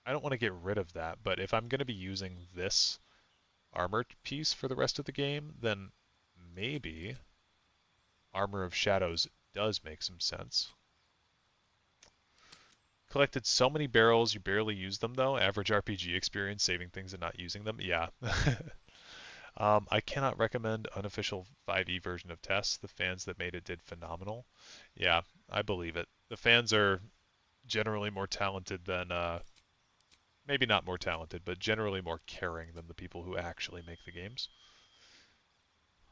I don't want to get rid of that, but if I'm going to be using this armor piece for the rest of the game, then maybe Armor of Shadows does make some sense. Collected so many barrels, you barely use them, though. Average RPG experience, saving things and not using them. Yeah. I cannot recommend unofficial 5e version of Tess. The fans that made it did phenomenal. Yeah, I believe it. The fans are generally more talented than, maybe not more talented, but generally more caring than the people who actually make the games.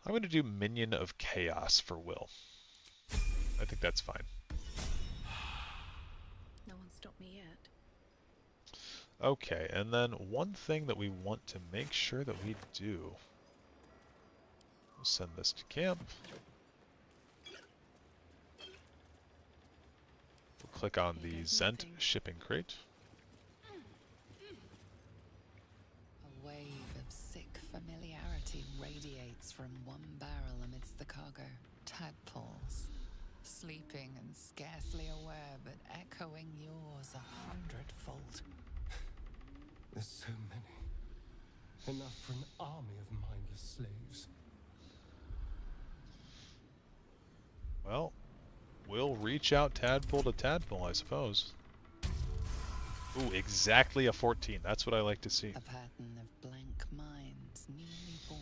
I'm going to do Minion of Chaos for Will. I think that's fine. No one stopped me yet. Okay, and then one thing that we want to make sure that we do. We'll send this to camp. We'll click on the Zent shipping crate. A wave of sick familiarity radiates from one barrel amidst the cargo. Tadpoles, sleeping and scarcely aware, but echoing yours 100-fold. There's so many. Enough for an army of mindless slaves. Well, we'll reach out tadpole to tadpole, I suppose. Ooh, exactly a 14. That's what I like to see. A pattern of blank minds, newly born.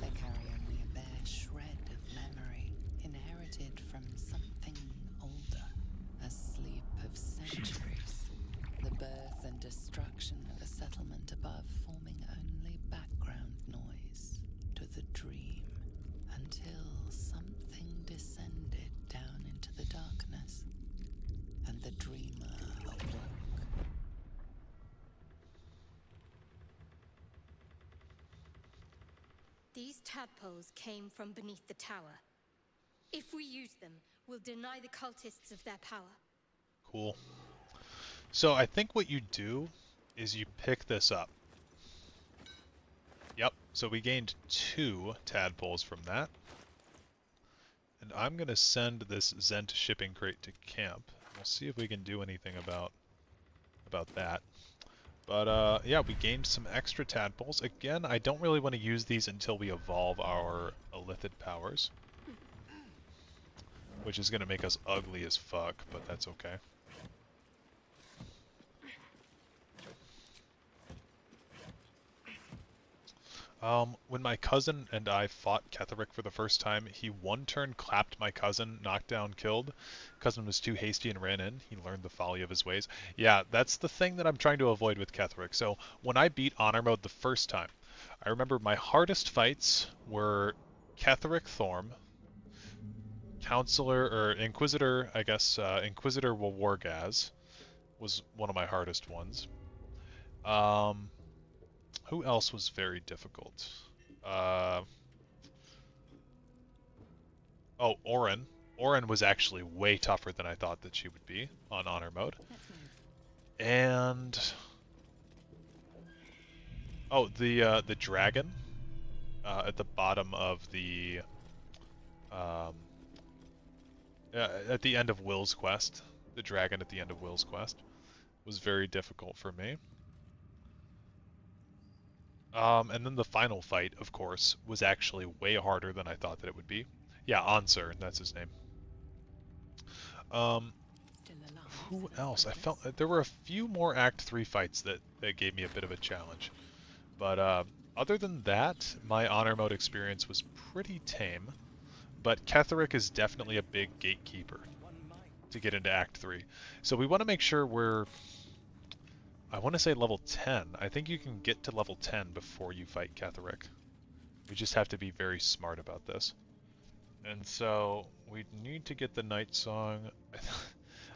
They carry only a bare shred of memory, inherited from something older. A sleep of centuries. The birth and destruction of a settlement above, forming only background noise to the dream, until something descended down into the darkness, and the dreamer awoke. These tadpoles came from beneath the tower. If we use them, we'll deny the cultists of their power. Cool. So I think what you do is you pick this up. Yep, so we gained 2 tadpoles from that. And I'm going to send this Zent shipping crate to camp. We'll see if we can do anything about that. But yeah, we gained some extra tadpoles. Again, I don't really want to use these until we evolve our Illithid powers. Which is going to make us ugly as fuck, but that's okay. When my cousin and I fought Ketheric for the first time, he one turn clapped my cousin, knocked down, killed. Cousin was too hasty and ran in. He learned the folly of his ways. Yeah, that's the thing that I'm trying to avoid with Ketheric. So when I beat Honor Mode the first time, I remember my hardest fights were Ketheric Thorm, Counselor, or Inquisitor, I guess, Inquisitor Wargaz was one of my hardest ones. Who else was very difficult? Oh, Orin. Orin was actually way tougher than I thought that she would be on Honor Mode. And... oh, the dragon at the bottom of the... at the end of Will's quest. the dragon at the end of Will's quest. Was very difficult for me. And then the final fight, of course, was actually way harder than I thought that it would be. Yeah, Answer, that's his name. Who else? I felt there were a few more Act 3 fights that gave me a bit of a challenge. But other than that, my honor mode experience was pretty tame. But Ketheric is definitely a big gatekeeper to get into Act 3. So we want to make sure we're... I want to say level 10. I think you can get to level 10 before you fight Ketheric. We just have to be very smart about this. And so we need to get the Night Song.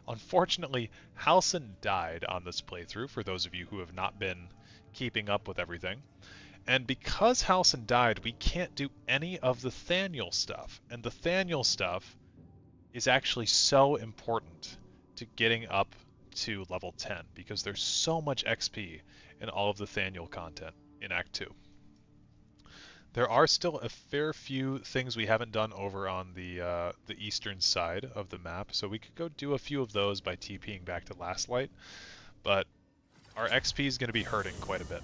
Unfortunately, Halsin died on this playthrough, for those of you who have not been keeping up with everything. And because Halsin died, we can't do any of the Thaniel stuff. And the Thaniel stuff is actually so important to getting up to level 10, because there's so much XP in all of the Thaniel content in Act 2. There are still a fair few things we haven't done over on the eastern side of the map, so we could go do a few of those by TPing back to Last Light, but our XP is going to be hurting quite a bit.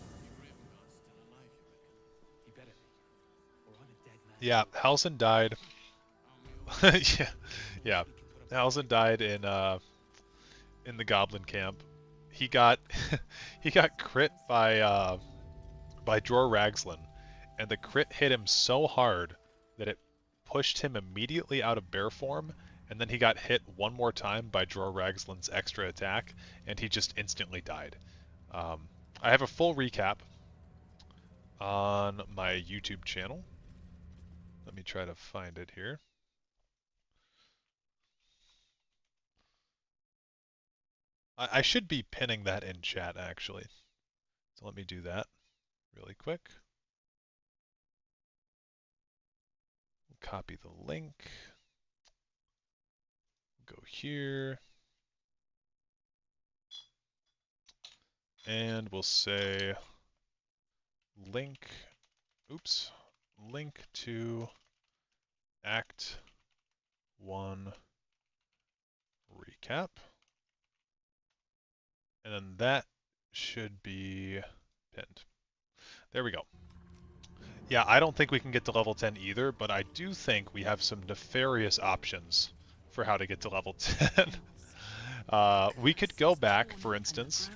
Yeah, Halsin died. yeah, Halsin died in the Goblin camp. He got he got crit by Dror Ragzlin, and the crit hit him so hard that it pushed him immediately out of bear form, and then he got hit one more time by Dror Ragzlin's extra attack, and he just instantly died. I have a full recap on my YouTube channel. Let me try to find it here. I should be pinning that in chat, actually. So let me do that really quick. Copy the link. Go here. And we'll say link to Act 1 recap. And then that should be pinned. There we go. Yeah, I don't think we can get to level 10 either, but I do think we have some nefarious options for how to get to level 10. We could go back, for instance,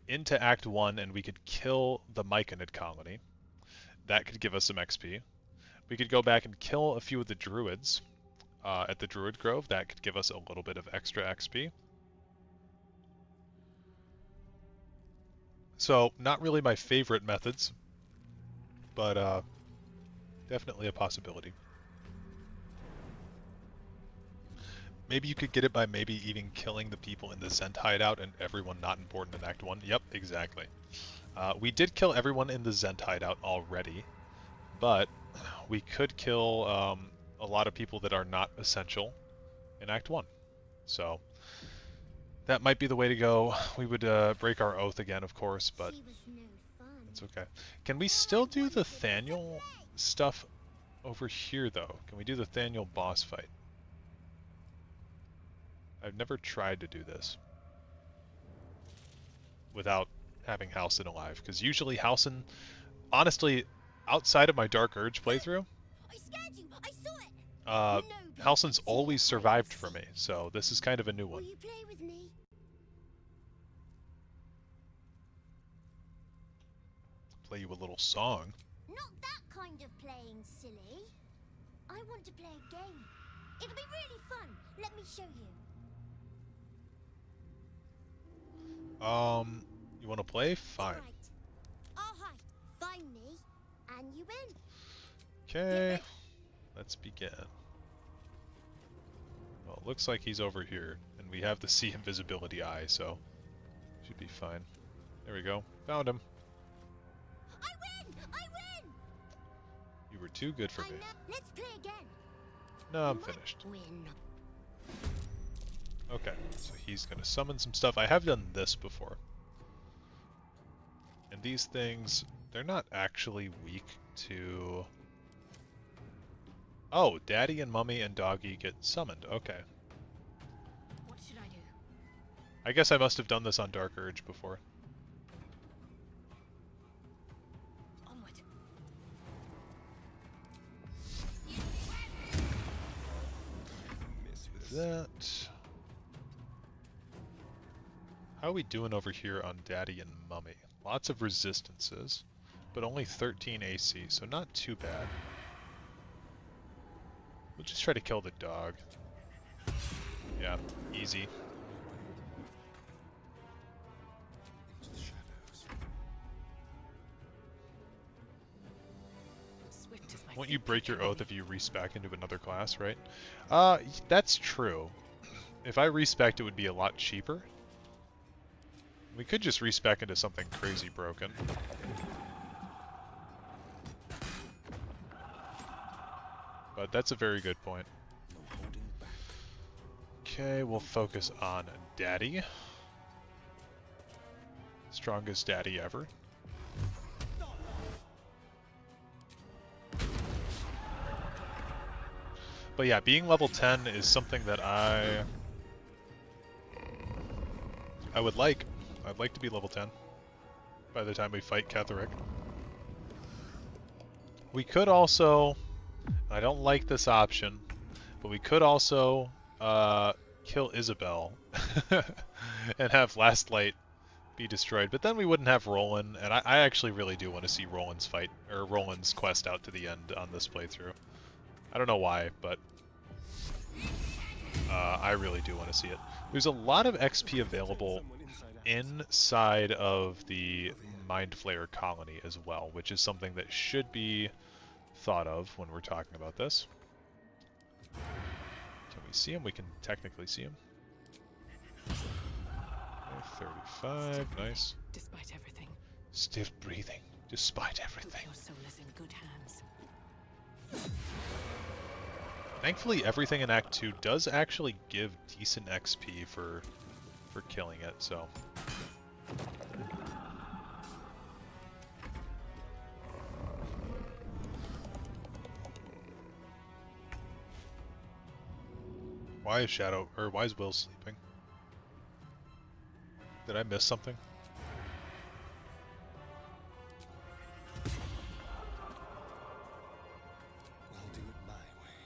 into Act 1 and we could kill the Myconid colony. That could give us some XP. We could go back and kill a few of the druids at the Druid Grove. That could give us a little bit of extra XP. So, not really my favorite methods, but definitely a possibility. Maybe you could get it by maybe even killing the people in the Zent hideout and everyone not important in Act 1. Yep, exactly. We did kill everyone in the Zent hideout already, but we could kill a lot of people that are not essential in Act 1. So that might be the way to go. We would break our oath again, of course, but it's okay. Can we still do the Thaniel stuff over here, though? Can we do the Thaniel boss fight? I've never tried to do this without having Halsin alive, because usually Halsin, honestly, outside of my Dark Urge playthrough, Halsin's always survived for me, so this is kind of a new one. Play you a little song. Not that kind of playing, silly. I want to play a game. It'll be really fun. Let me show you. You want to play? Fine. Right. All right. Find me, and you win. Okay, let's begin. Well, it looks like he's over here, and we have the see invisibility eye, so should be fine. There we go. Found him. I win! I win! You were too good for me. Let's play again. No, I'm finished. Okay, so he's gonna summon some stuff. I have done this before. And these things, they're not actually weak to... Oh, Daddy and Mummy and Doggy get summoned. Okay. What should I do? I guess I must have done this on Dark Urge before. Onward. That. How are we doing over here on Daddy and Mummy? Lots of resistances, but only 13 AC, so not too bad. We'll just try to kill the dog. Yeah, easy. Into the shadows. Swift is my Won't you feet break your picking oath me. if you respec into another class, right? That's true. If I respec, it would be a lot cheaper. We could just respec into something crazy broken. But that's a very good point. Okay, we'll focus on Daddy. Strongest Daddy ever. But yeah, being level 10 is something that I would like. I'd like to be level 10 by the time we fight Ketheric. We could also, I don't like this option, but we could also kill Isabel and have Last Light be destroyed. But then we wouldn't have Roland, and I actually really do want to see Roland's fight, or Roland's quest out to the end on this playthrough. I don't know why, but I really do want to see it. There's a lot of XP available inside of the Mind Flayer colony as well, which is something that should be thought of when we're talking about this. Can we see him? We can technically see him. Okay, 35, nice. Despite everything. Still breathing, despite everything. Your soul is in good hands. Thankfully, everything in Act 2 does actually give decent XP for killing it, so. Why is why is Will sleeping? Did I miss something? I'll do it my way.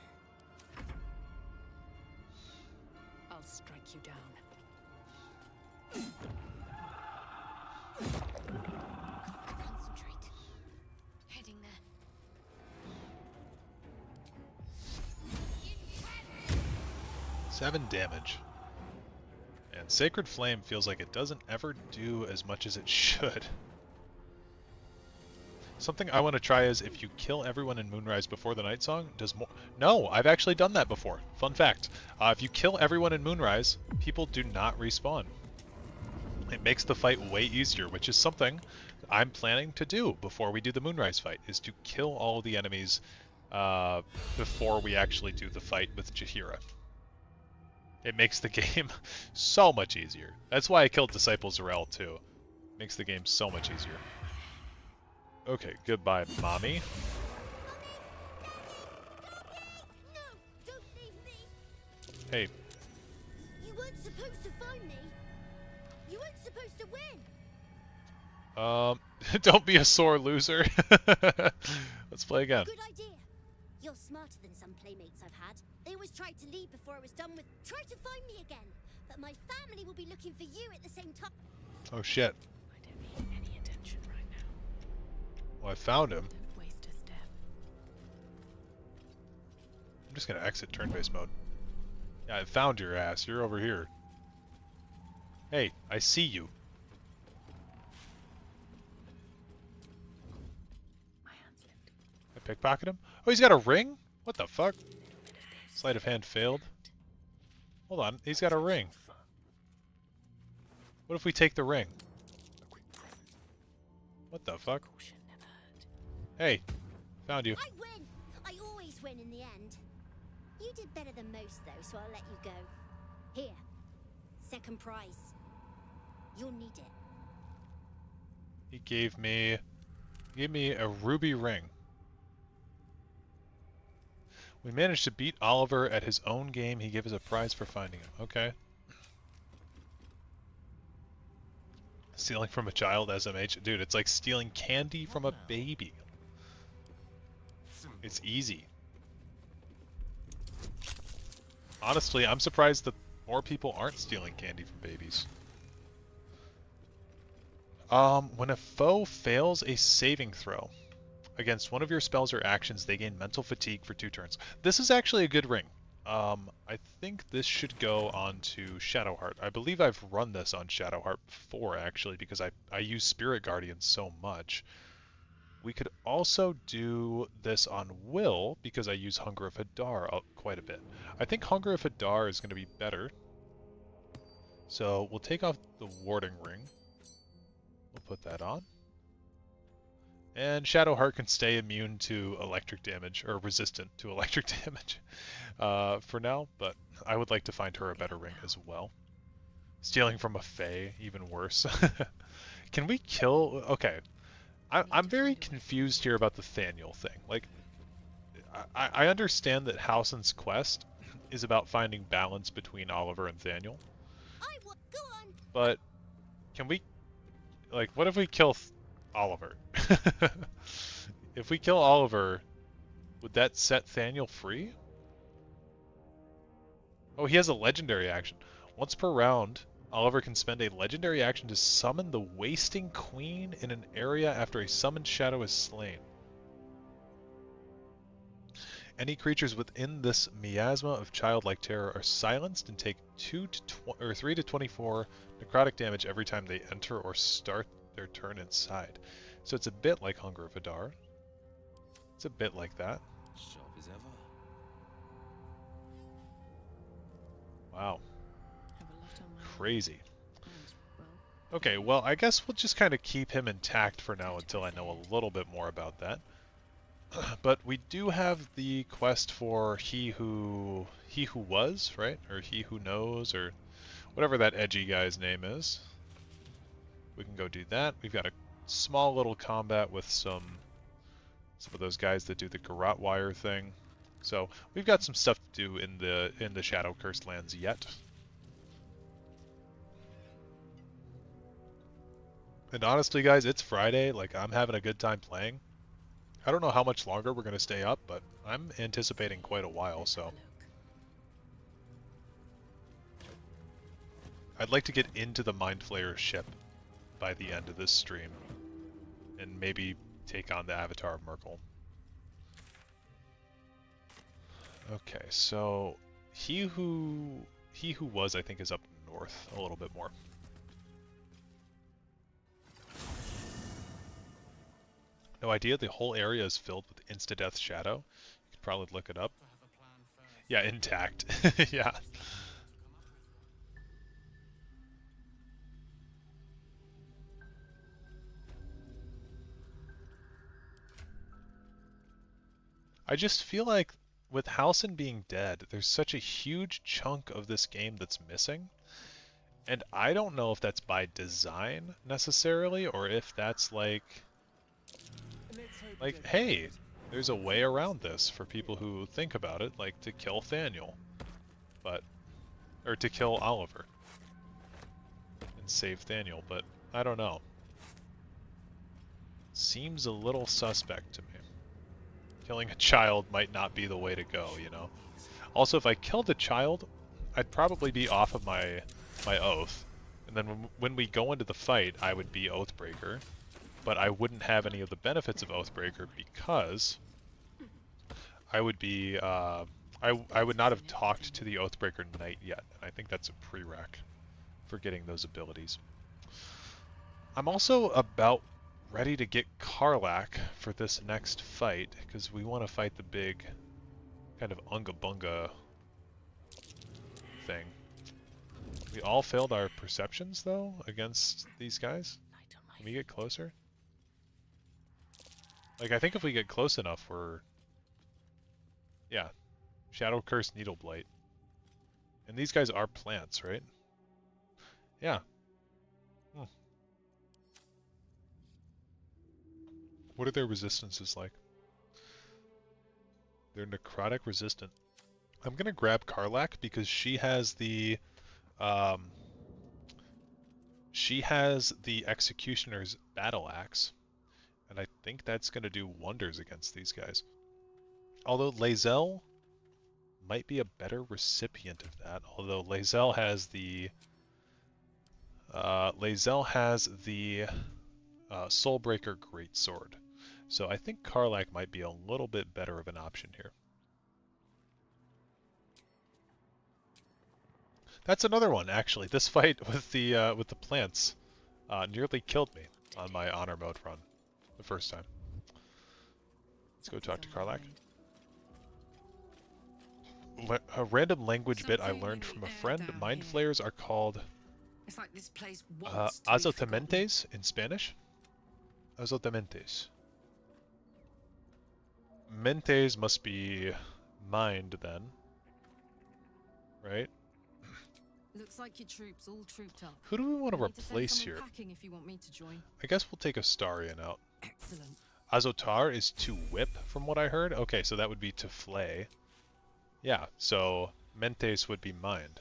I'll strike you down. Concentrate. Heading there. 7 damage. And Sacred Flame feels like it doesn't ever do as much as it should. Something I want to try is if you kill everyone in Moonrise before the Night Song, does more... No, I've actually done that before. Fun fact. If you kill everyone in Moonrise, people do not respawn. It makes the fight way easier, which is something I'm planning to do before we do the Moonrise fight, is to kill all of the enemies before we actually do the fight with Jaheira. It makes the game so much easier. That's why I killed Disciple Zarel too. Makes the game so much easier. Okay, goodbye, Mommy. No, don't leave me. Hey. You weren't supposed to find me. You weren't supposed to win. Don't be a sore loser. Let's play again. Good idea. You're smarter than some playmates I've had. They always tried to leave before I was done with. Try to find me again. But my family will be looking for you at the same time. Oh shit. I don't need any attention right now. Well, I found him. Don't waste a step. I'm just gonna exit turn-based mode. Yeah, I found your ass. You're over here. Hey, I see you. My hand slipped. I pickpocket him? Oh, he's got a ring? What the fuck? Sleight of hand failed. Hold on, he's got a ring. What if we take the ring? What the fuck? Hey, found you. I win. I always win in the end. You did better than most, though, so I'll let you go. Here, second prize. You'll need it. He gave me a ruby ring. We managed to beat Oliver at his own game. He gave us a prize for finding him. Okay. Stealing from a child, SMH. Dude, it's like stealing candy from a baby. It's easy. Honestly, I'm surprised that more people aren't stealing candy from babies. When a foe fails a saving throw against one of your spells or actions, they gain mental fatigue for 2 turns. This is actually a good ring. I think this should go on to Shadowheart. I believe I've run this on Shadowheart before, actually, because I use Spirit Guardian so much. We could also do this on Will, because I use Hunger of Hadar quite a bit. I think Hunger of Hadar is going to be better. So we'll take off the Warding Ring. We'll put that on. And Shadowheart can stay immune to electric damage, or resistant to electric damage for now, but I would like to find her a better ring as well. Stealing from a Fae, even worse. Can we kill... Okay, I'm very confused here about the Thaniel thing. Like, I understand that Halsin's quest is about finding balance between Oliver and Thaniel. But, can we... Like, what if we kill Oliver? If we kill Oliver, would that set Thaniel free? Oh, he has a legendary action. Once per round, Oliver can spend a legendary action to summon the Wasting Queen in an area after a summoned shadow is slain. Any creatures within this miasma of childlike terror are silenced and take 3 to 24 necrotic damage every time they enter or start their turn inside. So it's a bit like Hunger of Hadar. It's a bit like that. Sharp as ever. Wow. Crazy. Okay, well, I guess we'll just kind of keep him intact for now until I know a little bit more about that. But we do have the quest for He Who Was, right? Or He Who Knows, or whatever that edgy guy's name is. We can go do that. We've got a small little combat with some of those guys that do the garrote wire thing. So we've got some stuff to do in the Shadow Cursed lands yet. And honestly, guys, it's Friday. Like, I'm having a good time playing. I don't know how much longer we're going to stay up, but I'm anticipating quite a while, so. I'd like to get into the Mind Flayer ship by the end of this stream. And maybe take on the Avatar of Merkel. Okay, so He Who Was, I think, is up north a little bit more. No idea, the whole area is filled with insta-death shadow. You could probably look it up. Yeah, intact. Yeah. I just feel like with Halsin being dead, there's such a huge chunk of this game that's missing. And I don't know if that's by design necessarily, or if that's like, hey, there's a way around this for people who think about it, like to kill Thaniel, or to kill Oliver and save Thaniel, but I don't know. Seems a little suspect to me. Killing a child might not be the way to go, you know? Also, if I killed a child, I'd probably be off of my oath, and then when we go into the fight, I would be Oathbreaker. But I wouldn't have any of the benefits of Oathbreaker because I would be, I would not have talked to the Oathbreaker Knight yet, and I think that's a prereq for getting those abilities. I'm also about ready to get Karlach for this next fight, because we want to fight the big kind of Unga Bunga thing. We all failed our perceptions, though, against these guys. Can we get closer? Like, I think if we get close enough, we're... Yeah. Shadow Curse Needle Blight. And these guys are plants, right? Yeah. What are their resistances like? They're necrotic resistant. I'm gonna grab Karlach because she has the She has the Executioner's Battle Axe, and I think that's going to do wonders against these guys. Although Lae'zel might be a better recipient of that. Although Lae'zel has the Soulbreaker Greatsword, so I think Karlach might be a little bit better of an option here. That's another one, actually. This fight with the plants nearly killed me on my honor mode run the first time. Let's go talk to Karlach. A random language bit I learned from a friend. Mind flayers are called It's like this place wants to be azotementes in Spanish. Azotementes. Mentes must be mind then, right? Looks like your troops all trooped up. Who do we want to You need send replace someone here? packing if you want me to join. I guess we'll take Astarion out. Excellent. Azotar is to whip, from what I heard. Okay, so that would be to flay. Yeah, so Mentes would be mind.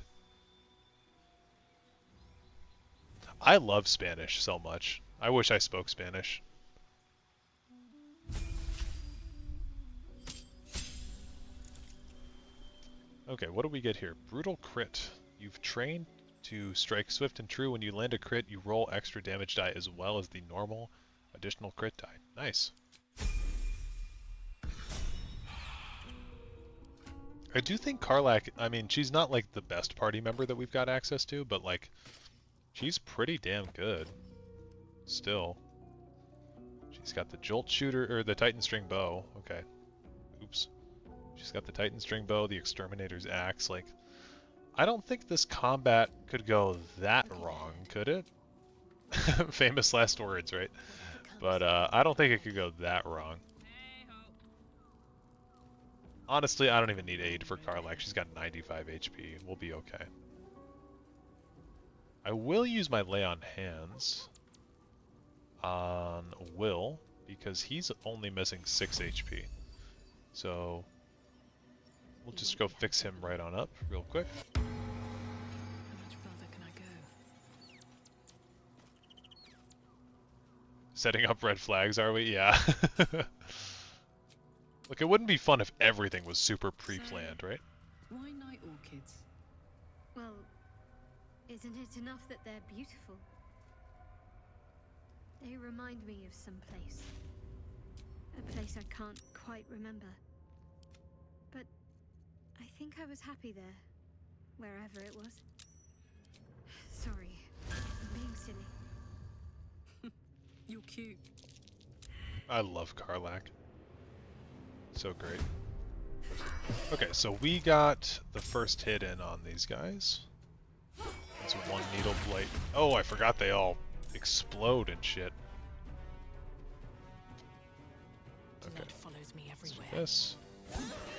I love Spanish so much. I wish I spoke Spanish. Okay, what do we get here? Brutal crit. You've trained to strike swift and true. When you land a crit, you roll extra damage die as well as the normal additional crit die. Nice. I do think Karlach, I mean, she's not like the best party member that we've got access to, but like, she's pretty damn good. Still. She's got the Jolt Shooter, or the Titan String Bow. Okay. Oops. She's got the Titan String Bow, the Exterminator's Axe. Like, I don't think this combat could go that wrong, could it? Famous last words, right? But I don't think it could go that wrong. Honestly, I don't even need aid for Karlach. She's got 95 HP. We'll be okay. I will use my Lay on Hands on Will, because he's only missing 6 HP. So we'll just go fix him right on up real quick. How much further can I go? Setting up red flags, are we? Yeah. Look, it wouldn't be fun if everything was super pre-planned, right? Why night orchids? Well, isn't it enough that they're beautiful? They remind me of some place. A place I can't quite remember. But I think I was happy there, wherever it was. Sorry, I'm being silly. You're cute. I love Karlach. So great. Okay, so we got the first hit in on these guys. It's one needle blight. Oh, I forgot they all explode and shit. Okay. So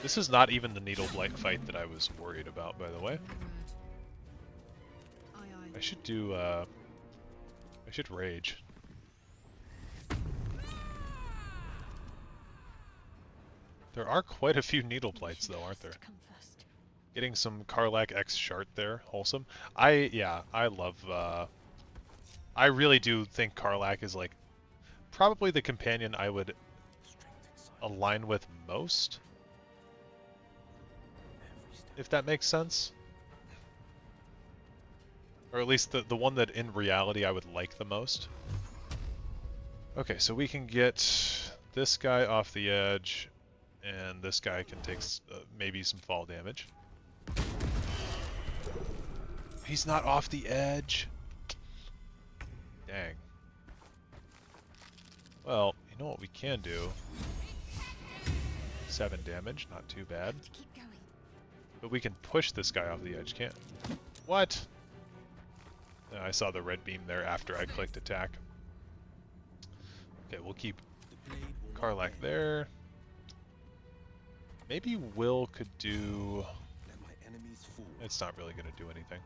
this is not even the needle blight fight that I was worried about, by the way. I should do I should rage. There are quite a few needle blights though, aren't there? Getting some Karlach X Shart there, wholesome. I love I really do think Karlach is like probably the companion I would align with most. If that makes sense. Or at least the one that in reality I would like the most. Okay, so we can get this guy off the edge, and this guy can take maybe some fall damage. He's not off the edge. Dang. Well, you know what we can do? 7 damage, not too bad. But we can push this guy off the edge, can't? What? I saw the red beam there after I clicked attack. Okay, we'll keep Karlach there. Maybe Will could do... It's not really going to do anything.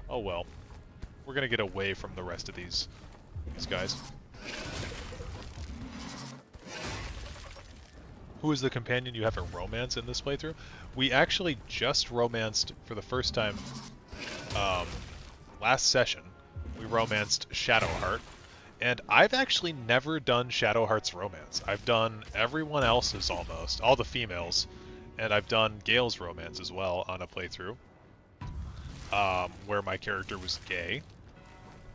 Oh well. We're going to get away from the rest of these guys. Who is the companion you have a romance in this playthrough? We actually just romanced for the first time last session, we romanced Shadowheart, and I've actually never done Shadowheart's romance. I've done everyone else's almost, all the females, and I've done Gale's romance as well on a playthrough, where my character was gay.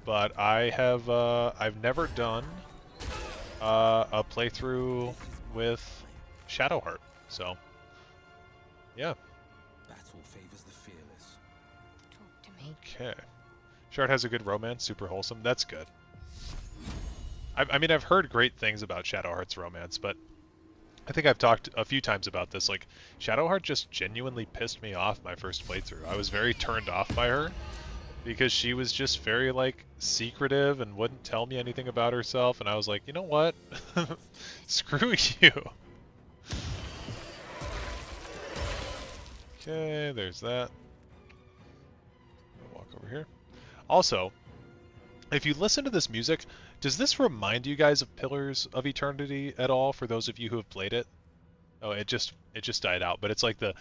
But I've never done a playthrough with Shadowheart, so yeah. Battle favors the fearless. Talk to me. Okay. Shard has a good romance, super wholesome. That's good. I mean, I've heard great things about Shadowheart's romance, but I think I've talked a few times about this. Like, Shadowheart just genuinely pissed me off my first playthrough. I was very turned off by her because she was just very, like, secretive and wouldn't tell me anything about herself, and I was like, you know what? Screw you. Okay, there's that. Walk over here. Also, if you listen to this music, does this remind you guys of Pillars of Eternity at all, for those of you who have played it? Oh, it just died out, but it's like the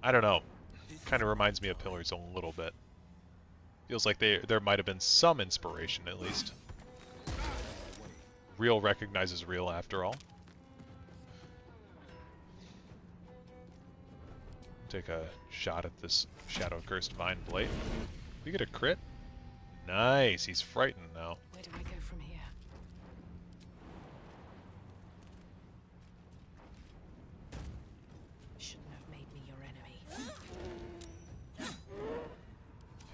I don't know. Kind of reminds me of Pillars a little bit. Feels like there might have been some inspiration, at least. Real recognizes real, after all. Take a shot at this Shadow-Cursed Vine Blade. We get a crit? Nice, he's frightened now. Where do I go from here? Shouldn't have made me your enemy.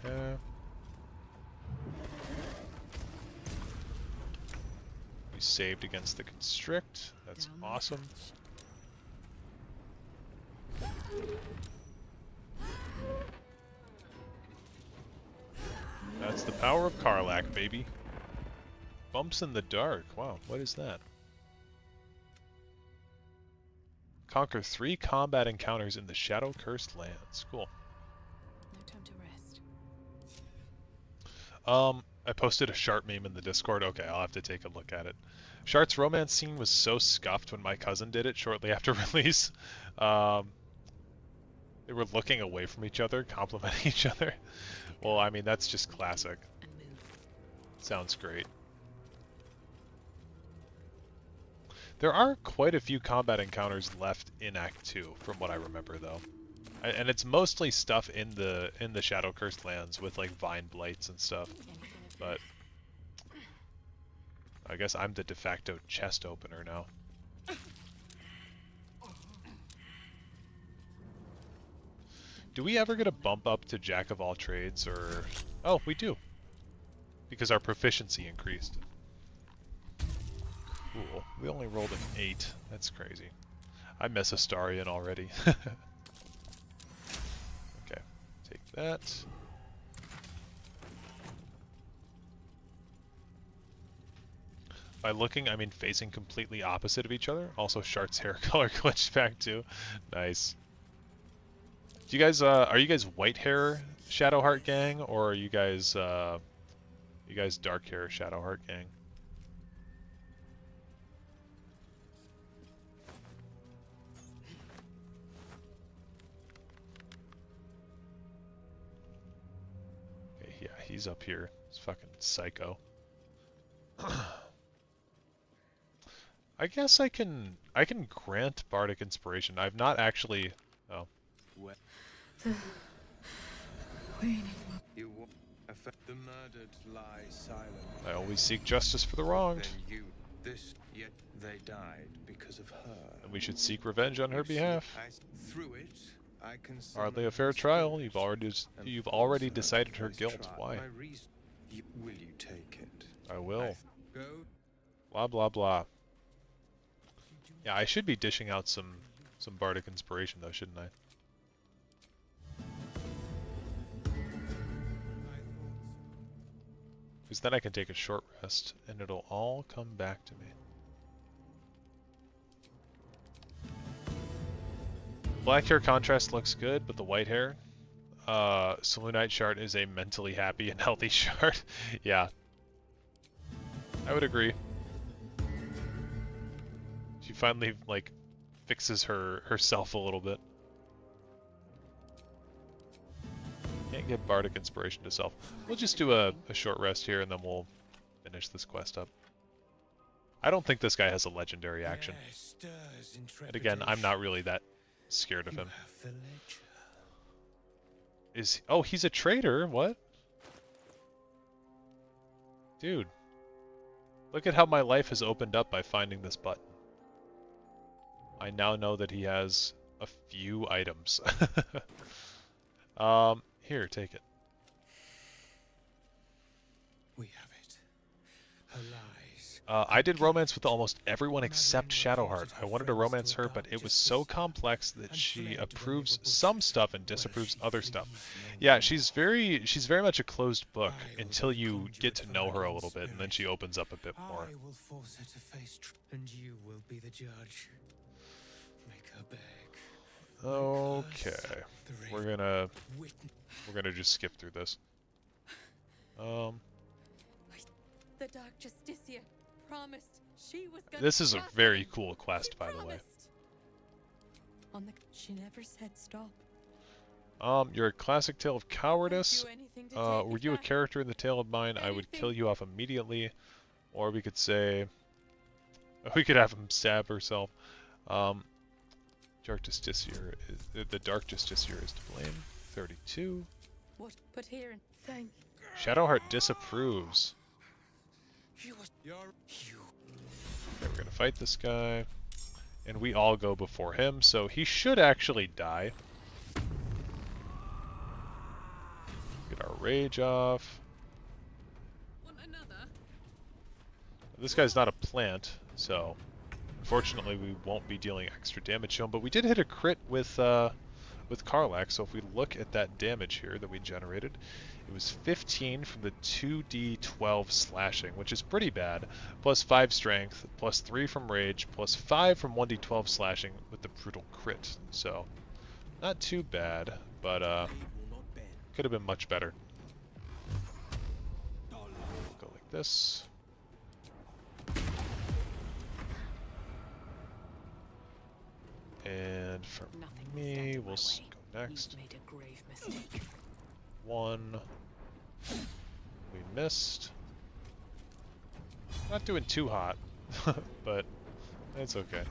Okay. We saved against the Constrict. That's awesome. That's the power of Karlach, baby. Bumps in the dark. Wow, what is that? Conquer 3 combat encounters in the Shadow-Cursed Lands. Cool. No time to rest. I posted a Shart meme in the Discord. Okay, I'll have to take a look at it. Shart's romance scene was so scuffed when my cousin did it shortly after release. They were looking away from each other, complimenting each other. Well, I mean, that's just classic. Sounds great. There are quite a few combat encounters left in Act 2, from what I remember, though. And it's mostly stuff in the Shadow-Cursed Lands with, like, Vine Blights and stuff. But I guess I'm the de facto chest opener now. Do we ever get a bump up to Jack of all trades, or... Oh, we do. Because our proficiency increased. Cool. We only rolled an 8. That's crazy. I miss Astarion already. Okay, take that. By looking, I mean facing completely opposite of each other. Also, Shart's hair color glitched back too. Nice. Do you guys, are you guys white hair Shadowheart gang, or are you guys dark hair Shadowheart gang? Okay, yeah, he's up here. It's fucking psycho. I guess I can grant Bardic Inspiration. I've not actually... Oh. The murdered lie silent. I always seek justice for the wronged. Yet they died because of her. And we should seek revenge on her behalf. Through it, I can hardly a fair trial. You've already decided her guilt. Why? Will you take it? I will. Blah blah blah. Yeah, I should be dishing out some Bardic Inspiration though, shouldn't I? Because then I can take a short rest, and it'll all come back to me. Black hair contrast looks good, but the white hair... Selûnite Shard is a mentally happy and healthy Shard. Yeah. I would agree. She finally, like, fixes herself a little bit. Can't get Bardic Inspiration to self. We'll just do a short rest here and then we'll finish this quest up. I don't think this guy has a legendary action. And again, I'm not really that scared of him. Oh, he's a traitor? What? Dude. Look at how my life has opened up by finding this button. I now know that he has a few items. Here, take it. We have it. Her lies. I did romance with almost everyone except Shadowheart. I wanted to romance her, but it was so complex that she approves some stuff and disapproves other stuff. Yeah, she's very much a closed book until you get to know her a little bit, and then she opens up a bit more. I will force her to face and you will be the judge. Make her beg. Okay. We're gonna just skip through this. The Dark Justicia promised she was gonna This is a very cool quest, by the way. She never said stop. You're a classic tale of cowardice. Were you a character in the tale of mine, I would kill you off immediately. Or we could say, we could have him stab herself. Dark Justiciar, the Dark Justiciar is to blame. 32. What? Put here and thank. Shadowheart disapproves. Okay, we're gonna fight this guy. And we all go before him, so he should actually die. Get our rage off. This guy's not a plant, so unfortunately we won't be dealing extra damage to him, but we did hit a crit with Karlach, so if we look at that damage here that we generated, it was 15 from the 2d12 slashing, which is pretty bad, plus 5 strength, plus 3 from rage, plus 5 from 1d12 slashing with the brutal crit. So, not too bad, but could have been much better. Go like this. And for me, we'll go next. One. We missed. Not doing too hot, but it's okay.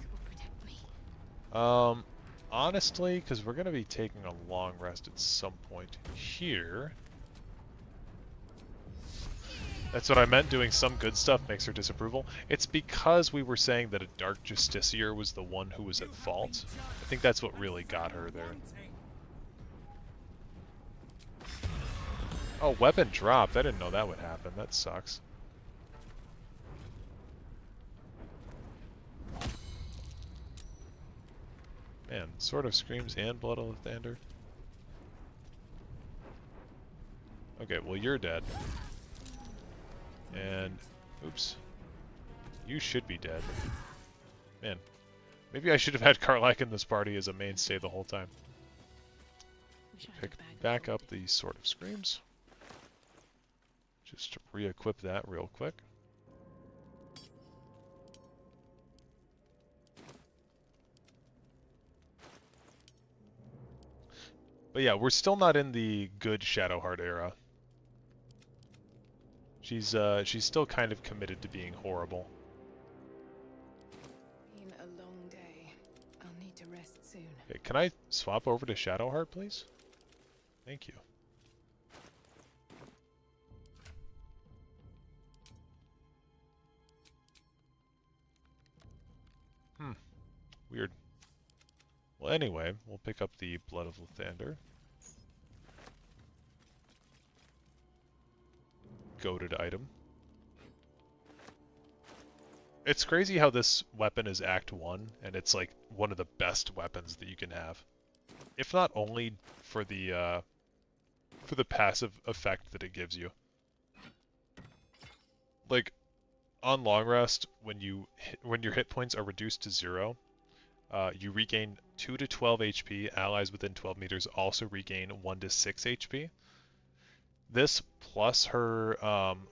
Honestly, because we're going to be taking a long rest at some point here. That's what I meant, doing some good stuff makes her disapproval. It's because we were saying that a Dark Justiciar was the one who was at fault. I think that's what really got her there. Oh, weapon dropped. I didn't know that would happen. That sucks. Man, Sword of Screams and Blood of Lathander. Okay, well you're dead. And, oops. You should be dead. Man, maybe I should have had Karlach in this party as a mainstay the whole time. Pick back up the Sword of Screams. Just to re-equip that real quick. But yeah, we're still not in the good Shadowheart era. She's still kind of committed to being horrible. Been a long day. I'll need to rest soon. Okay, can I swap over to Shadowheart, please? Thank you. Weird. Well, anyway, we'll pick up the Blood of Lathander. Goated item. It's crazy how this weapon is Act 1, and it's like one of the best weapons that you can have. If not only for the passive effect that it gives you. Like, on long rest, when your hit points are reduced to 0, you regain 2 to 12 HP. Allies within 12 meters also regain 1 to 6 HP. This plus her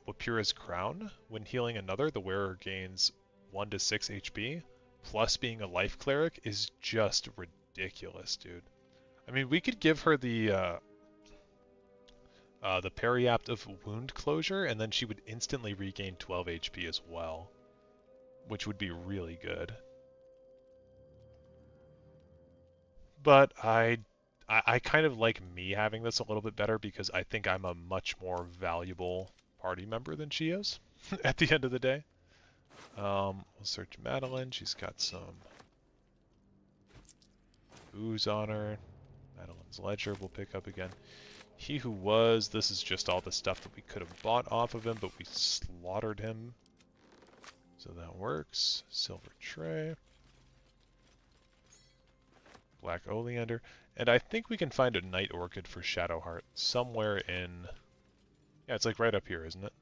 Wapira's Crown, when healing another, the wearer gains 1 to 6 HP, plus being a life cleric is just ridiculous, dude. I mean, we could give her the the Periapt of Wound Closure, and then she would instantly regain 12 HP as well, which would be really good. But I kind of like me having this a little bit better because I think I'm a much more valuable party member than she is at the end of the day. We'll search Madeline. She's got some booze on her. Madeline's Ledger we'll pick up again. He Who Was, this is just all the stuff that we could have bought off of him, but we slaughtered him. So that works. Silver Tray. Black Oleander. And I think we can find a Night Orchid for Shadowheart somewhere in... Yeah, it's like right up here, isn't it?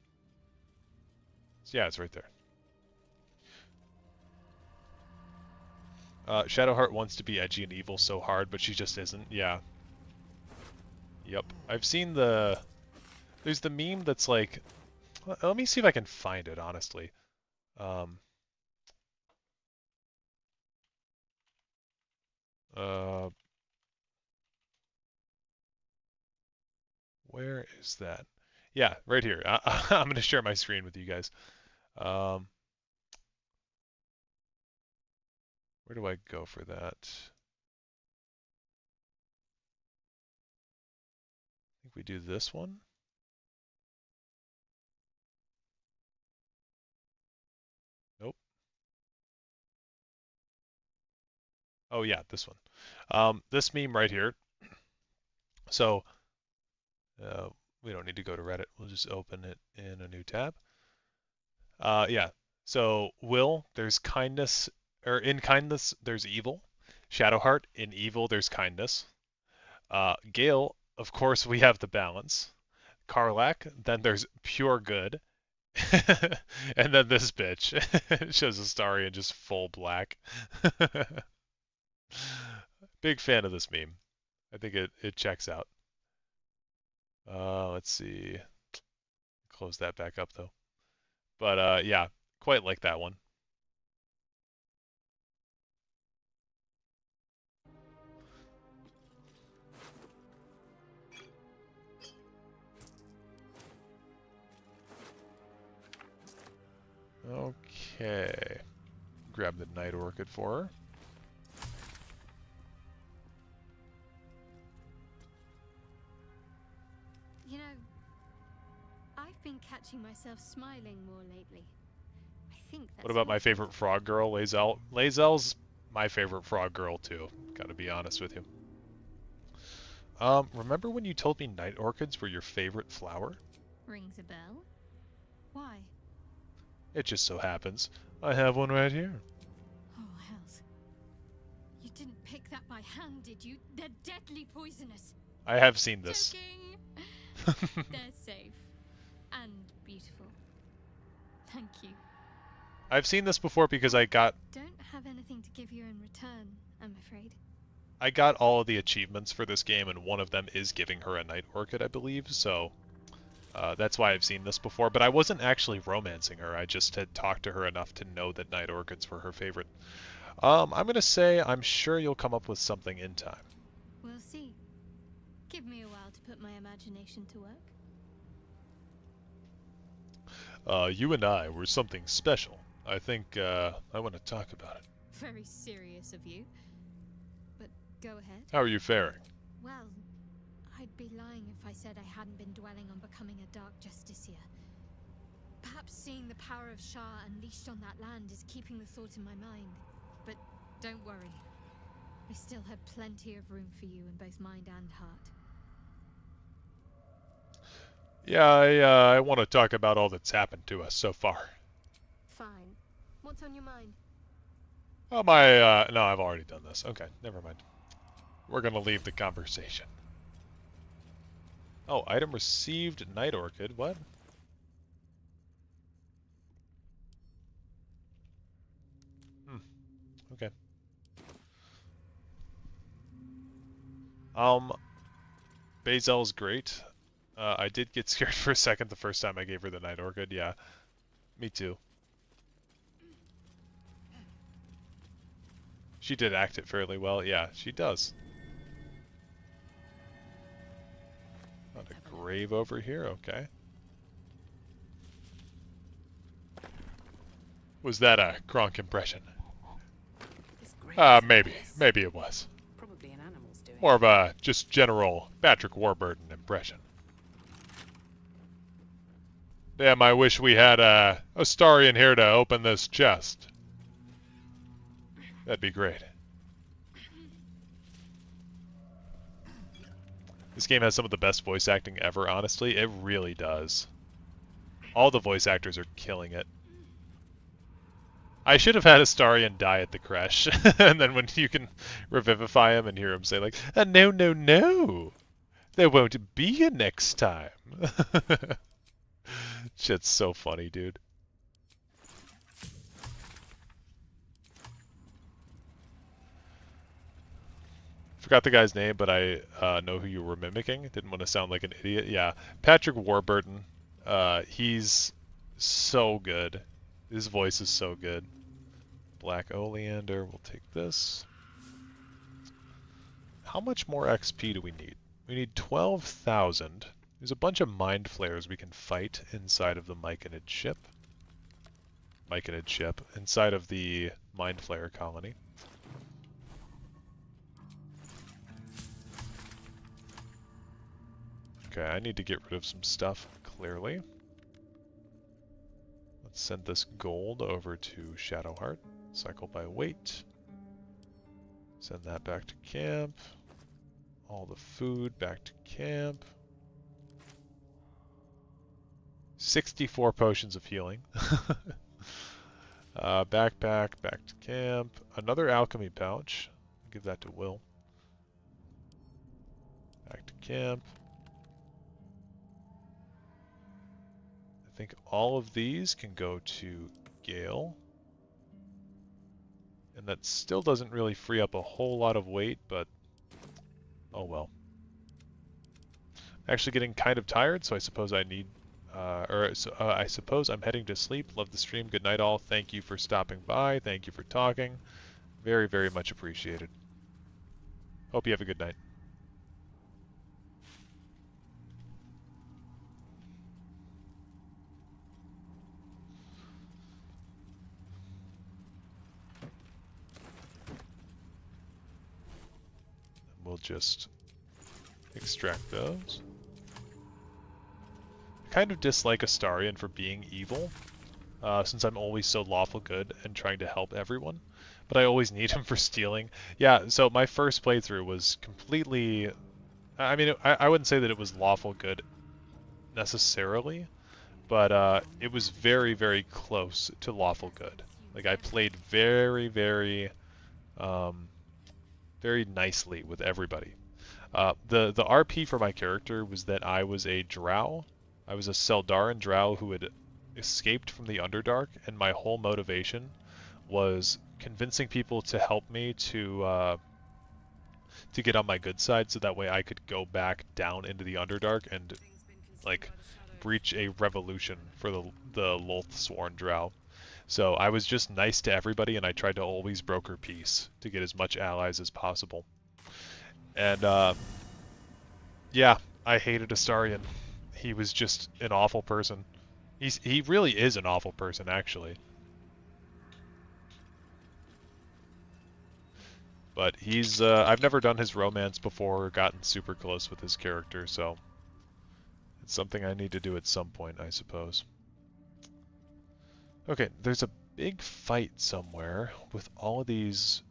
Yeah, it's right there. Shadowheart wants to be edgy and evil so hard, but she just isn't. Yeah. Yep. I've seen the... There's the meme that's like... Let me see if I can find it, honestly. Where is that? Yeah, right here. I'm going to share my screen with you guys. Where do I go for that? I think we do this one. Nope. Oh yeah, this one. This meme right here. So we don't need to go to Reddit. We'll just open it in a new tab. Yeah. So Will, there's kindness, or in kindness there's evil. Shadowheart, in evil there's kindness. Gale, of course we have the balance. Karlak, then there's pure good. And then this bitch shows Astari in just full black. Big fan of this meme. I think it checks out. Let's see. Close that back up though. But yeah, quite like that one. Okay. Grab the Night Orchid for her. You know, I've been catching myself smiling more lately. I think that's... What about my favorite frog girl, Lae'zel? Lae'zel's my favorite frog girl too, gotta be honest with you. Remember when you told me night orchids were your favorite flower? Rings a bell? Why? It just so happens. I have one right here. Oh, hells. You didn't pick that by hand, did you? They're deadly poisonous. I have seen this. Joking. They're safe. And beautiful. Thank you. I've seen this before because I got... Don't have anything to give you in return, I'm afraid. I got all of the achievements for this game, and one of them is giving her a night orchid, I believe, so... that's why I've seen this before, but I wasn't actually romancing her. I just had talked to her enough to know that night orchids were her favorite. I'm going to say I'm sure you'll come up with something in time. We'll see. Give me a while to put my imagination to work. You and I were something special. I think I want to talk about it. Very serious of you. But go ahead. How are you faring? Well, I'd be lying if I said I hadn't been dwelling on becoming a Dark Justiciar. Perhaps seeing the power of Shah unleashed on that land is keeping the thought in my mind. But don't worry. I still have plenty of room for you in both mind and heart. Yeah, I want to talk about all that's happened to us so far. Fine. What's on your mind? Oh, no, I've already done this. Okay, never mind. We're going to leave the conversation. Oh, item received, Night Orchid. What? Okay. Bazel's great. I did get scared for a second the first time I gave her the Night Orchid. Yeah, me too. She did act it fairly well. Yeah, she does. Not a great grave over here, okay. Was that a Gronk impression? Maybe. Maybe it was. Probably an animal's doing. More of a just general Patrick Warburton impression. Damn, I wish we had a Astarion here to open this chest. That'd be great. This game has some of the best voice acting ever, honestly. It really does. All the voice actors are killing it. I should have had Astarion die at the crash, and then when you can revivify him and hear him say like, no, no, no! There won't be a next time! Shit's so funny, dude. Forgot the guy's name, but I know who you were mimicking. Didn't want to sound like an idiot. Yeah, Patrick Warburton. He's so good. His voice is so good. Black Oleander, we'll take this. How much more XP do we need? We need 12,000. There's a bunch of mind flayers we can fight inside of the Myconid ship. Myconid ship, inside of the mind flayer colony. Okay, I need to get rid of some stuff, clearly. Let's send this gold over to Shadowheart. Cycle by weight. Send that back to camp. All the food back to camp. 64 potions of healing. Backpack, back to camp. Another alchemy pouch. Give that to Will. Back to camp. I think all of these can go to Gale. And that still doesn't really free up a whole lot of weight, but oh well. I'm actually getting kind of tired, so I suppose I need, I suppose I'm heading to sleep. Love the stream. Good night, all. Thank you for stopping by. Thank you for talking. Very, very much appreciated. Hope you have a good night. We'll just extract those. I kind of dislike Astarion for being evil, since I'm always so lawful good and trying to help everyone, but I always need him for stealing. Yeah, so my first playthrough was completely... I mean, I wouldn't say that it was lawful good necessarily, but it was very, very close to lawful good. Like, I played very, very... very nicely with everybody. The RP for my character was that I was a drow. I was a Seldaran drow who had escaped from the Underdark, and my whole motivation was convincing people to help me to get on my good side, so that way I could go back down into the Underdark and like breach a revolution for the Lothsworn drow. So I was just nice to everybody, and I tried to always broker peace to get as much allies as possible. And yeah, I hated Astarion. He was just an awful person. He really is an awful person, actually. But he's I've never done his romance before or gotten super close with his character, so it's something I need to do at some point, I suppose. Okay, there's a big fight somewhere with all of these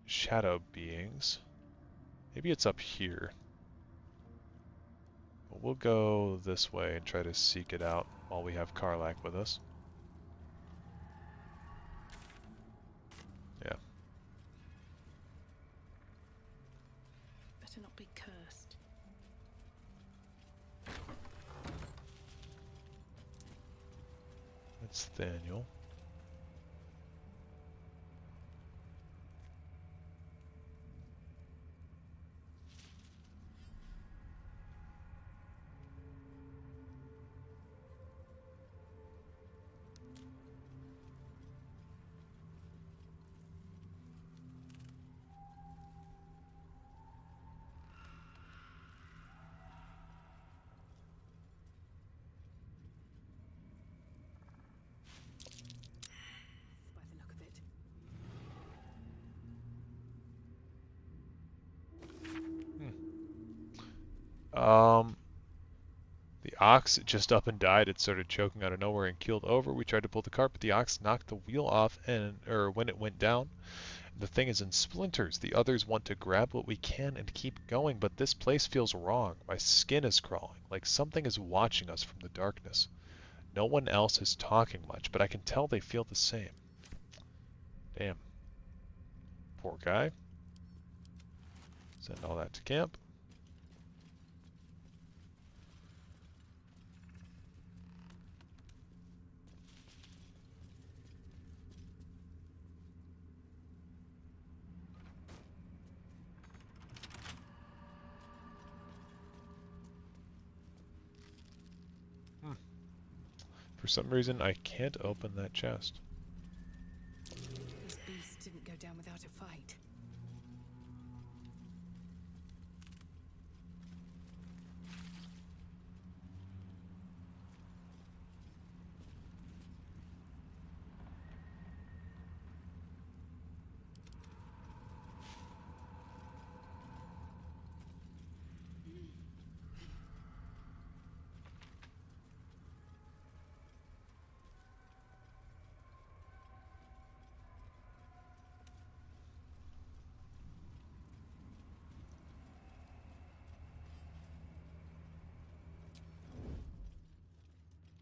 shadow beings. Maybe it's up here. But we'll go this way and try to seek it out while we have Karlach with us. Yeah. Better not be cursed. That's Daniel. The ox just up and died. It started choking out of nowhere and keeled over. We tried to pull the cart, but the ox knocked the wheel off when it went down. The thing is in splinters. The others want to grab what we can and keep going, but this place feels wrong. My skin is crawling, like something is watching us from the darkness. No one else is talking much, but I can tell they feel the same. Damn. Poor guy. Send all that to camp. For some reason, I can't open that chest. This beast didn't go down without a fight.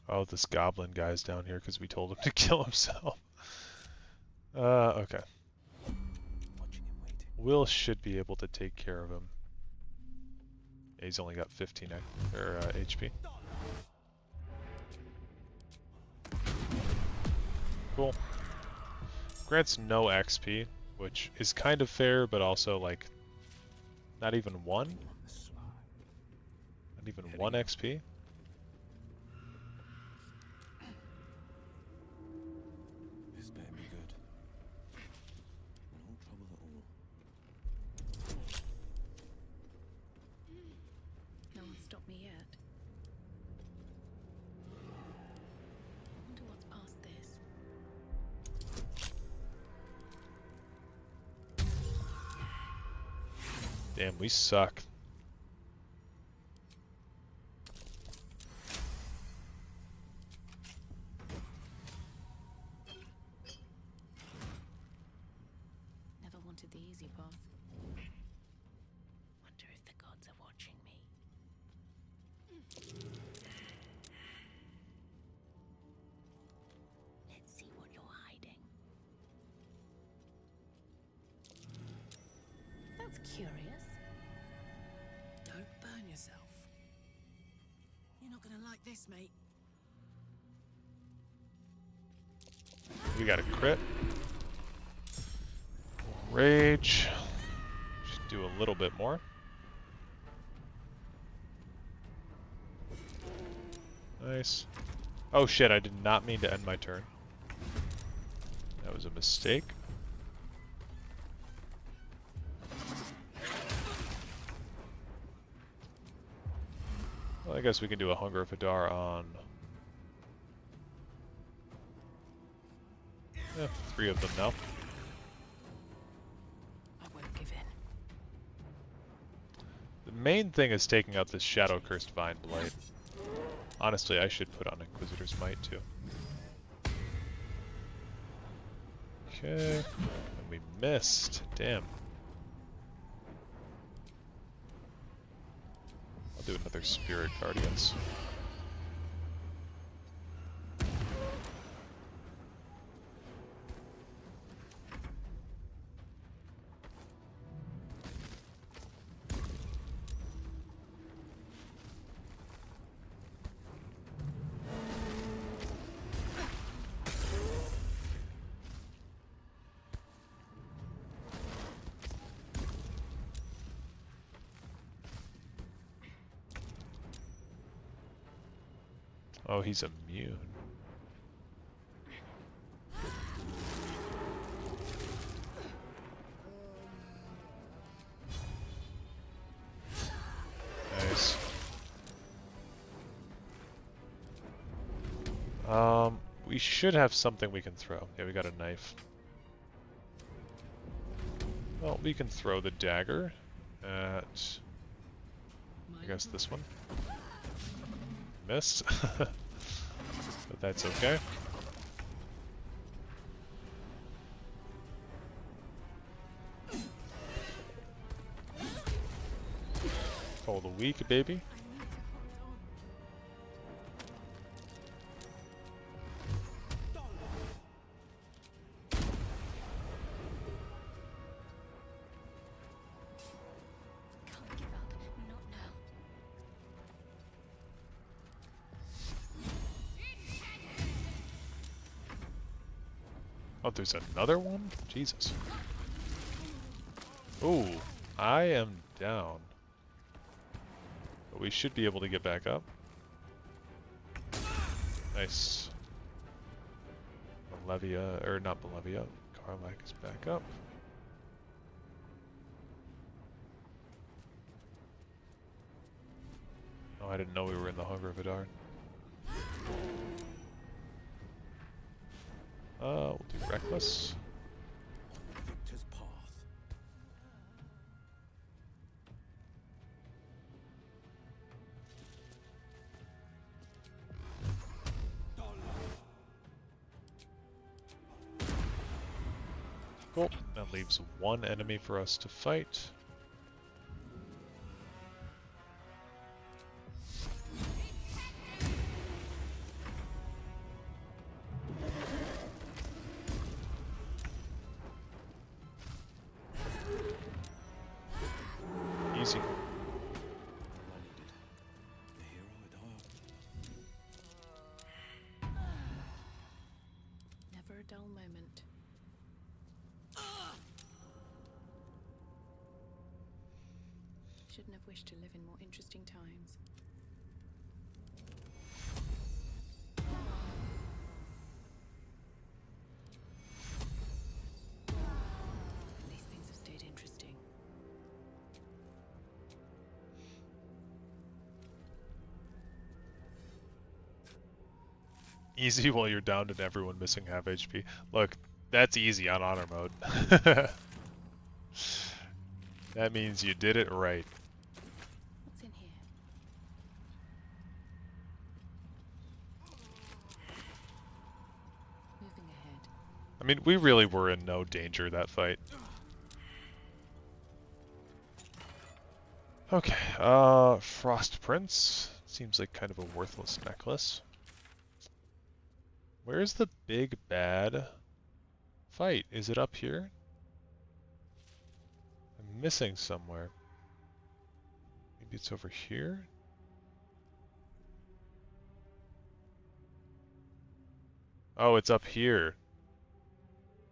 Oh, this goblin guy's down here because we told him to kill himself. Okay. Will should be able to take care of him. Yeah, he's only got 15 HP. Cool. Grants no XP, which is kind of fair, but also like not even one. Not even 1 XP. This better be good. No trouble at all. No one stopped me yet. Wonder what's past this. Damn, we suck. Never wanted the easy path. Wonder if the gods are watching me. Let's see what you're hiding. That's curious. Don't burn yourself. You're not gonna like this, mate. We got a crit. Rage. Should do a little bit more. Nice. Oh shit, I did not mean to end my turn. That was a mistake. Well, I guess we can do a Hunger of Hadar on... Yeah, 3 of them now. I won't give in. The main thing is taking out this Shadow Cursed Vine Blight. Honestly, I should put on Inquisitor's Might too. Okay, and we missed. Damn. I'll do another Spirit Guardians. Oh, he's immune. Nice. We should have something we can throw. Yeah, we got a knife. Well, we can throw the dagger at... I guess this one. Missed. But that's okay. Call the weak, baby. Oh, there's another one? Jesus. Ooh, I am down. But we should be able to get back up. Nice. Bolivia, or not Bolivia, Karlak is back up. Oh, I didn't know we were in the Hunger of Adarn. We'll do Reckless. Victor's path. Cool. That leaves one enemy for us to fight. Easy. I needed a hero at heart. Never a dull moment. Shouldn't have wished to live in more interesting times. At least things have stayed interesting. Easy while you're down and everyone missing half HP. Look, that's easy on honor mode. That means you did it right. What's in here? Moving ahead. I mean, we really were in no danger that fight. Okay, Frost Prince. Seems like kind of a worthless necklace. Where's the big bad fight? Is it up here? I'm missing somewhere. Maybe it's over here? Oh, it's up here.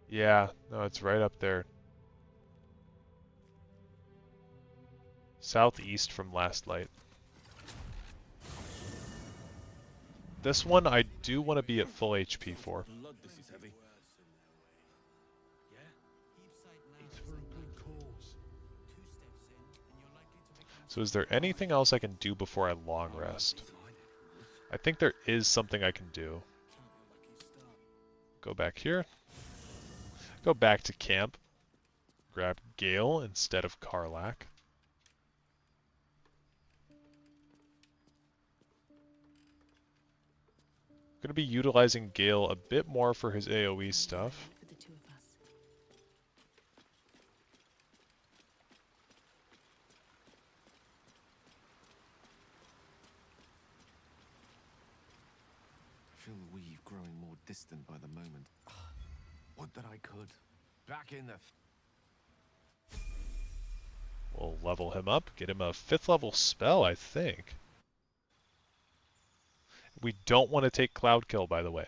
Yeah, no, it's right up there. Southeast from last light. This one I do want to be at full HP for. Blood, this is heavy. It's for a good cause. So is there anything else I can do before I long rest? I think there is something I can do. Go back here. Go back to camp. Grab Gale instead of Karlak. Going to be utilizing Gale a bit more for his AoE stuff. For the two of us. I feel the weave growing more distant by the moment. Would that I could. Back in the... We'll level him up, get him a 5th level spell, I think. We don't want to take Cloud Kill, by the way,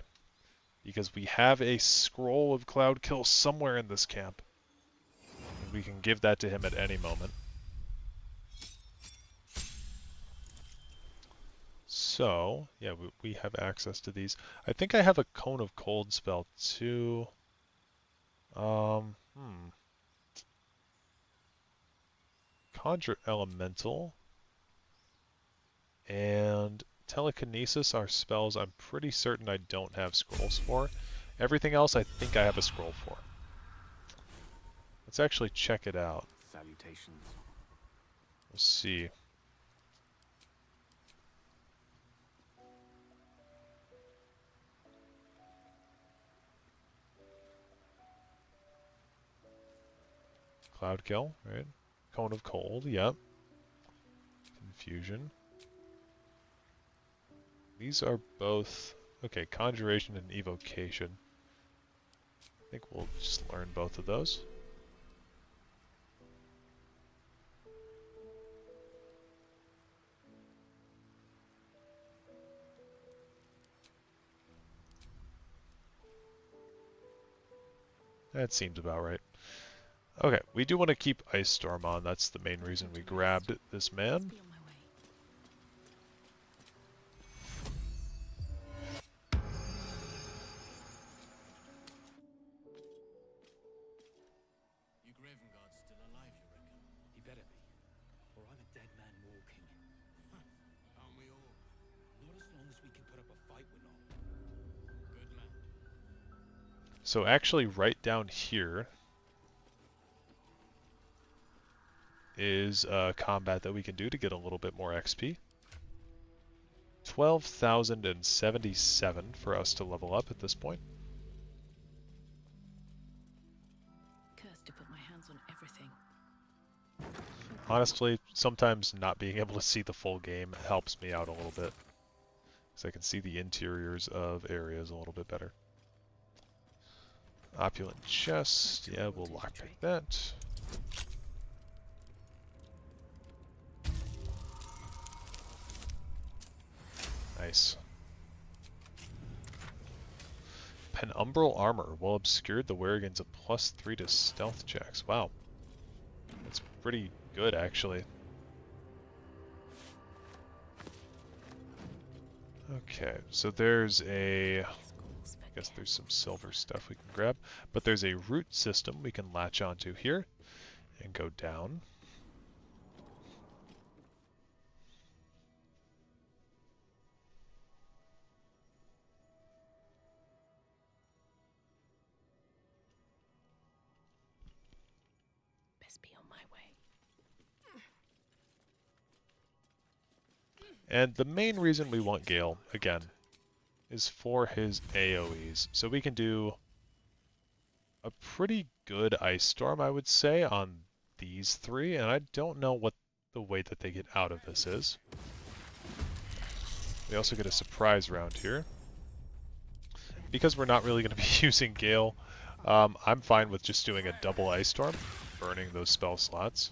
because we have a scroll of Cloud Kill somewhere in this camp. And we can give that to him at any moment. So, yeah, we have access to these. I think I have a Cone of Cold spell too. Conjure Elemental. And Telekinesis are spells I'm pretty certain I don't have scrolls for. Everything else I think I have a scroll for. Let's actually check it out. Salutations. We'll see. Cloud Kill, right? Cone of Cold, yep. Confusion. These are both... Okay, Conjuration and Evocation. I think we'll just learn both of those. That seems about right. Okay, we do want to keep Ice Storm on. That's the main reason we grabbed this man. You Gravenguard's still alive, you reckon? He better be, or I'm a dead man walking. Aren't we all? Not as long as we can put up a fight, we're not. Good man. So actually right down here is combat that we can do to get a little bit more XP. 12,077 for us to level up at this point. Cursed to put my hands on everything. Honestly, sometimes not being able to see the full game helps me out a little bit, because I can see the interiors of areas a little bit better. Opulent chest, yeah, we'll lockpick that. Nice. Penumbral armor will obscure the wearer gains a +3 to stealth checks. Wow. That's pretty good, actually. Okay, so there's a... I guess there's some silver stuff we can grab, but there's a root system we can latch onto here and go down. Best be on my way. And the main reason we want Gale, again, is for his AoEs. So we can do a pretty good Ice Storm, I would say, on these three, and I don't know what the way that they get out of this is. We also get a surprise round here. Because we're not really going to be using Gale, I'm fine with just doing a double Ice Storm, burning those spell slots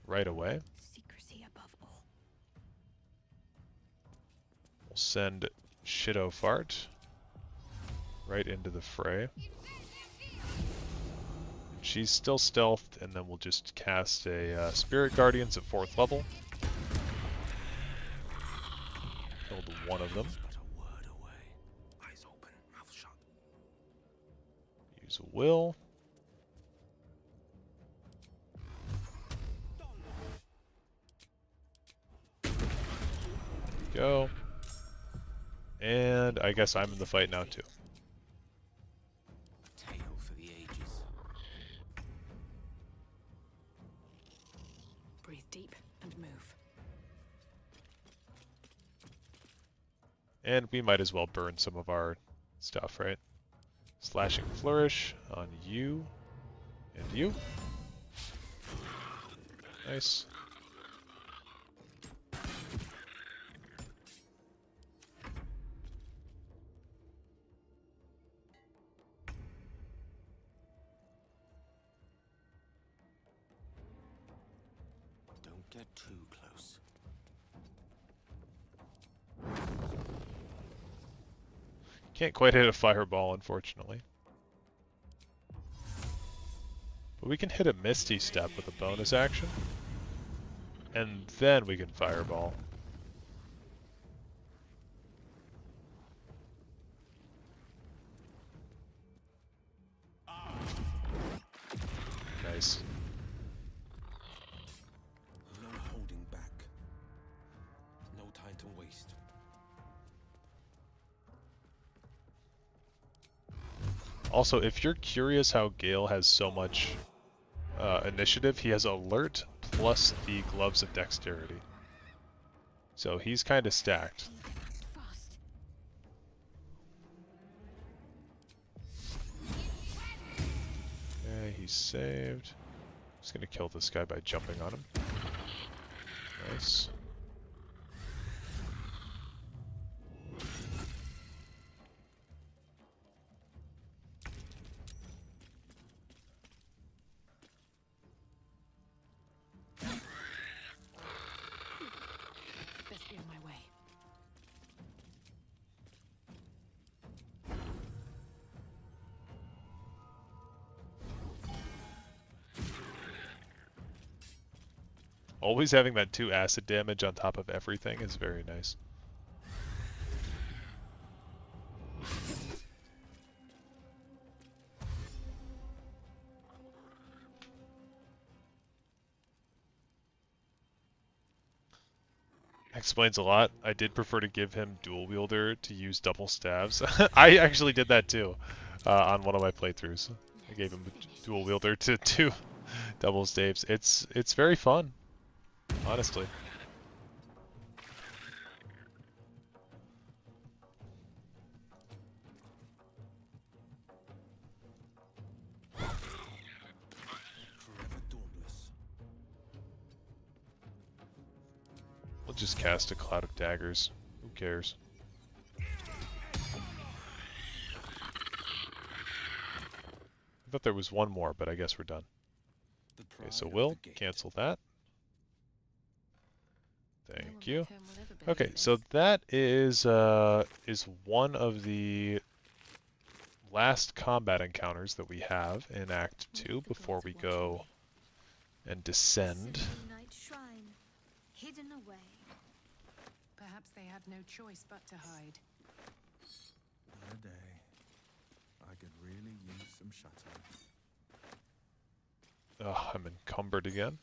right away. Secrecy above all. We'll send Shido Fart right into the fray. She's still stealthed, and then we'll just cast a Spirit Guardians at 4th level. Killed one of them. Use a will. Go. And I guess I'm in the fight now too. A tale for the ages. Breathe deep and move. And we might as well burn some of our stuff, right? Slashing Flourish on you and you. Nice. Don't get too close. Can't quite hit a fireball, unfortunately. But we can hit a Misty Step with a bonus action. And then we can fireball. Nice. No holding back. No time to waste. Also, if you're curious how Gale has so much initiative, he has Alert plus the Gloves of Dexterity. So he's kind of stacked. Okay, he's saved. Just gonna kill this guy by jumping on him. Nice. Best be on my way. Always having that 2 acid damage on top of everything is very nice. Explains a lot. I did prefer to give him dual wielder to use double stabs. I actually did that too on one of my playthroughs. I gave him a dual wielder to do double staves. It's very fun, honestly. We'll just cast a cloud of daggers. Who cares? I thought there was one more, but I guess we're done. Okay, so we'll cancel that. Thank you. Okay, so that is one of the last combat encounters that we have in Act 2 before we go and descend. Night shrine, hidden away. Perhaps they had no choice but to hide. On a day, I could really use some shutting. Ugh, I'm encumbered again.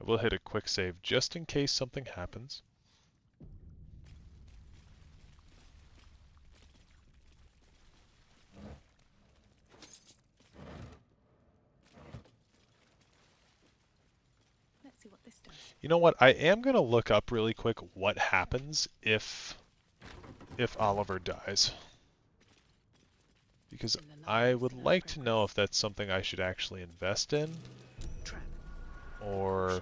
I will hit a quick save just in case something happens. Let's see what this does. You know what? I am going to look up really quick what happens if Oliver dies. Because I would like to know if that's something I should actually invest in, or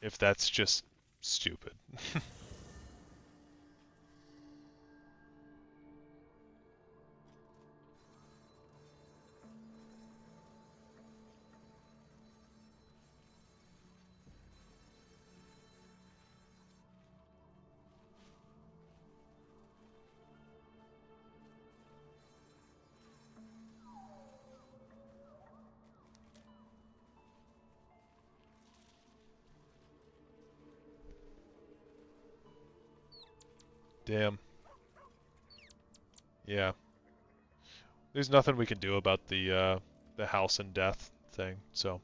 if that's just stupid. Damn. Yeah. There's nothing we can do about the house and death thing, so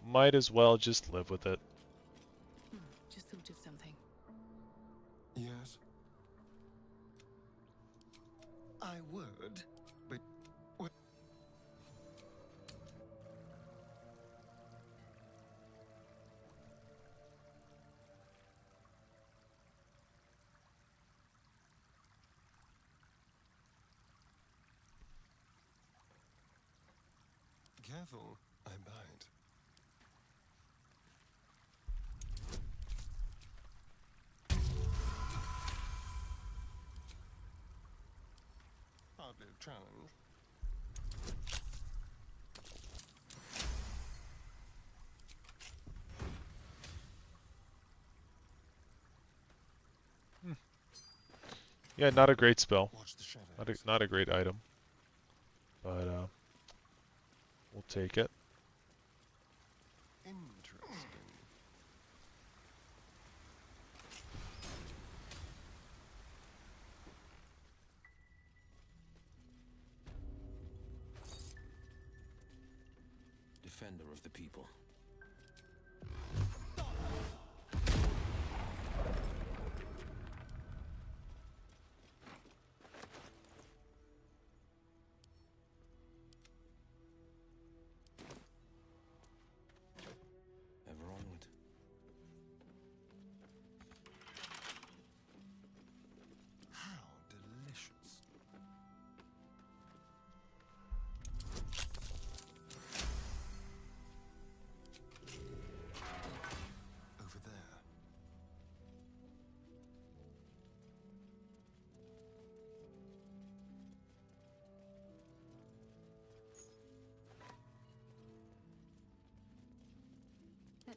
might as well just live with it. Just thought of something. Yes. I would, but careful, I bite. Hardly a challenge. Yeah, not a great spell. Watch the shadows. Not a great item. But we'll take it. Interesting. Defender of the people.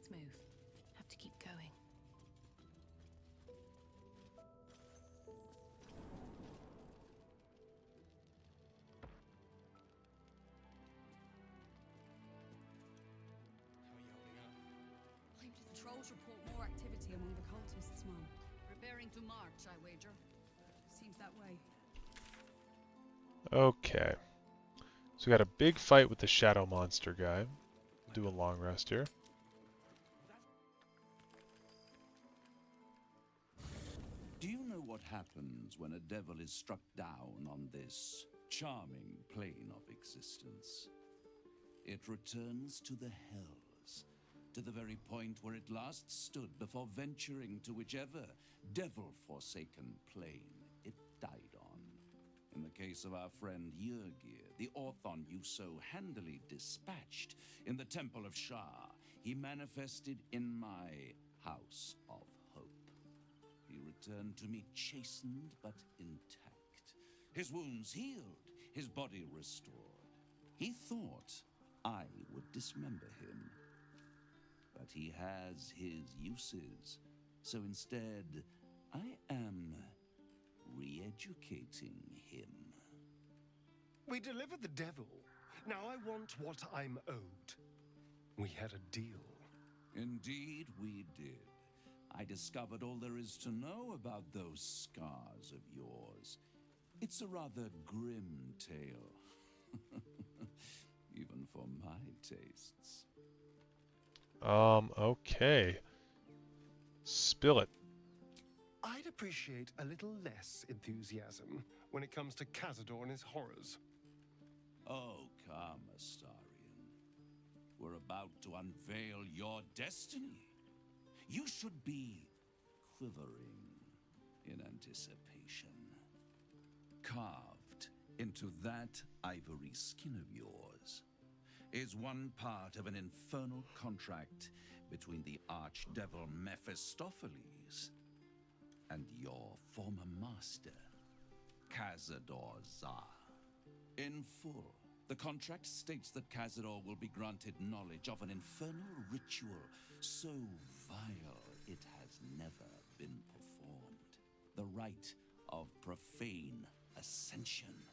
Let's move. Have to keep going. Trolls report more activity among the cultists, Mom. Preparing to march, I wager. Seems that way. Okay. So we got a big fight with the shadow monster guy. Do a long rest here. Do you know what happens when a devil is struck down on this charming plane of existence? It returns to the hells, to the very point where it last stood before venturing to whichever devil-forsaken plane it died on. In the case of our friend Yrgir, the Orthon you so handily dispatched in the Temple of Shah, he manifested in my House of Hope. He returned to me chastened but intact, his wounds healed, his body restored. He thought I would dismember him, but he has his uses, so instead, I am re-educating him. We delivered the devil. Now I want what I'm owed. We had a deal. Indeed, we did. I discovered all there is to know about those scars of yours. It's a rather grim tale, even for my tastes. Okay. Spill it. I'd appreciate a little less enthusiasm when it comes to Cazador and his horrors. Oh, come, Astarion. We're about to unveil your destiny. You should be quivering in anticipation. Carved into that ivory skin of yours is one part of an infernal contract between the archdevil Mephistopheles and your former master, Cazador Za. In full, the contract states that Cazador will be granted knowledge of an infernal ritual so vile it has never been performed. The rite of profane ascension.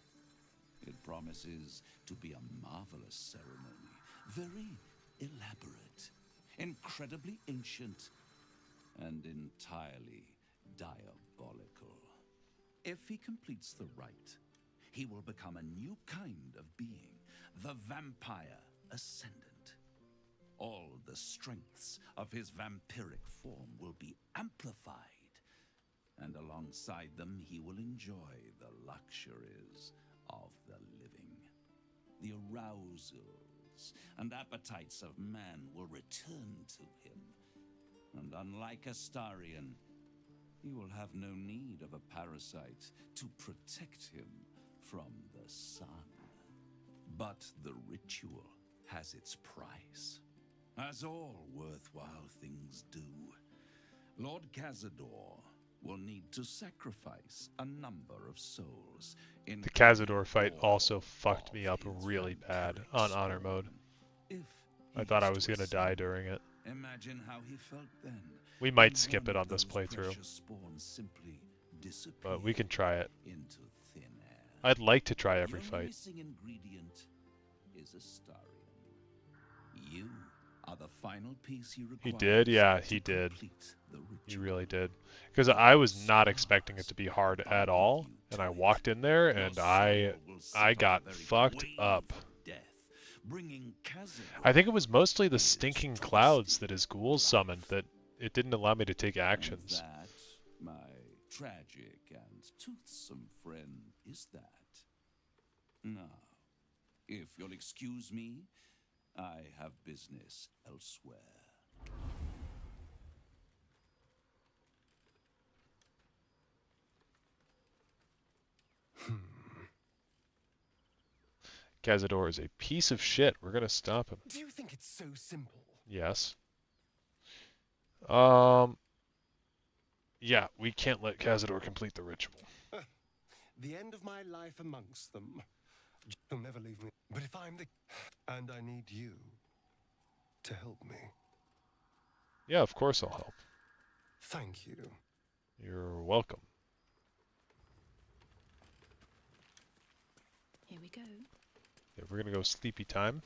It promises to be a marvelous ceremony, very elaborate, incredibly ancient, and entirely diabolical. If he completes the rite, he will become a new kind of being, the Vampire Ascendant. All the strengths of his vampiric form will be amplified, and alongside them he will enjoy the luxuries of the living. The arousals and appetites of man will return to him, and unlike Astarion, he will have no need of a parasite to protect him from the sun. But the ritual has its price, as all worthwhile things do. Lord Cazador will need to sacrifice a number of souls. The Cazador fight also fucked me up really bad on honor mode. I thought I was gonna die during it. Imagine how he felt then. We might skip it on this playthrough, but we can try it. Into thin air. I'd like to try every The fight. missing ingredient is Astarion. You are the final piece he requires. He did, yeah, he did. He really did. Because I was not expecting it to be hard at all, and I walked in there and I got fucked up. I think it was mostly the stinking clouds that his ghouls summoned that it didn't allow me to take actions. That, my tragic and toothsome friend, is that. Now, if you'll excuse me, I have business elsewhere. Cazador is a piece of shit. We're gonna stop him. Do you think it's so simple? Yes. Yeah, we can't let Cazador complete the ritual. The end of my life amongst them. You'll never leave me. But if I'm the... And I need you to help me. Yeah, of course I'll help. Thank you. You're welcome. Here we go. Yeah, we're gonna go sleepy time.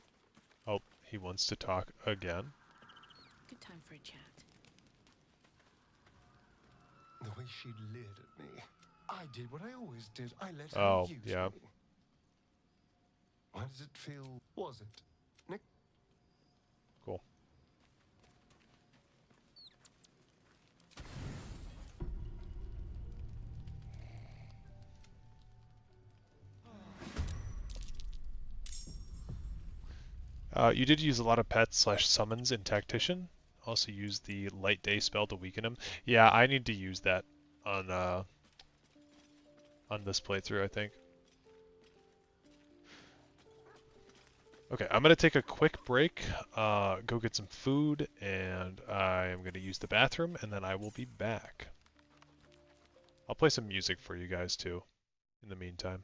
Oh, he wants to talk again. Good time for a chat. The way she leered at me. I did what I always did. I let her Oh, use yeah. me. Why does it feel... Was it? Nick? Cool. You did use a lot of pets / summons in Tactician. Also use the Light Day spell to weaken him. Yeah, I need to use that on this playthrough, I think. Okay, I'm gonna take a quick break, go get some food, and I am gonna use the bathroom, and then I will be back. I'll play some music for you guys too, in the meantime.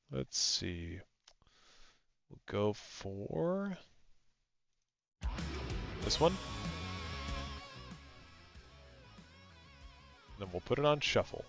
Let's see. We'll go for this one. Then we'll put it on shuffle.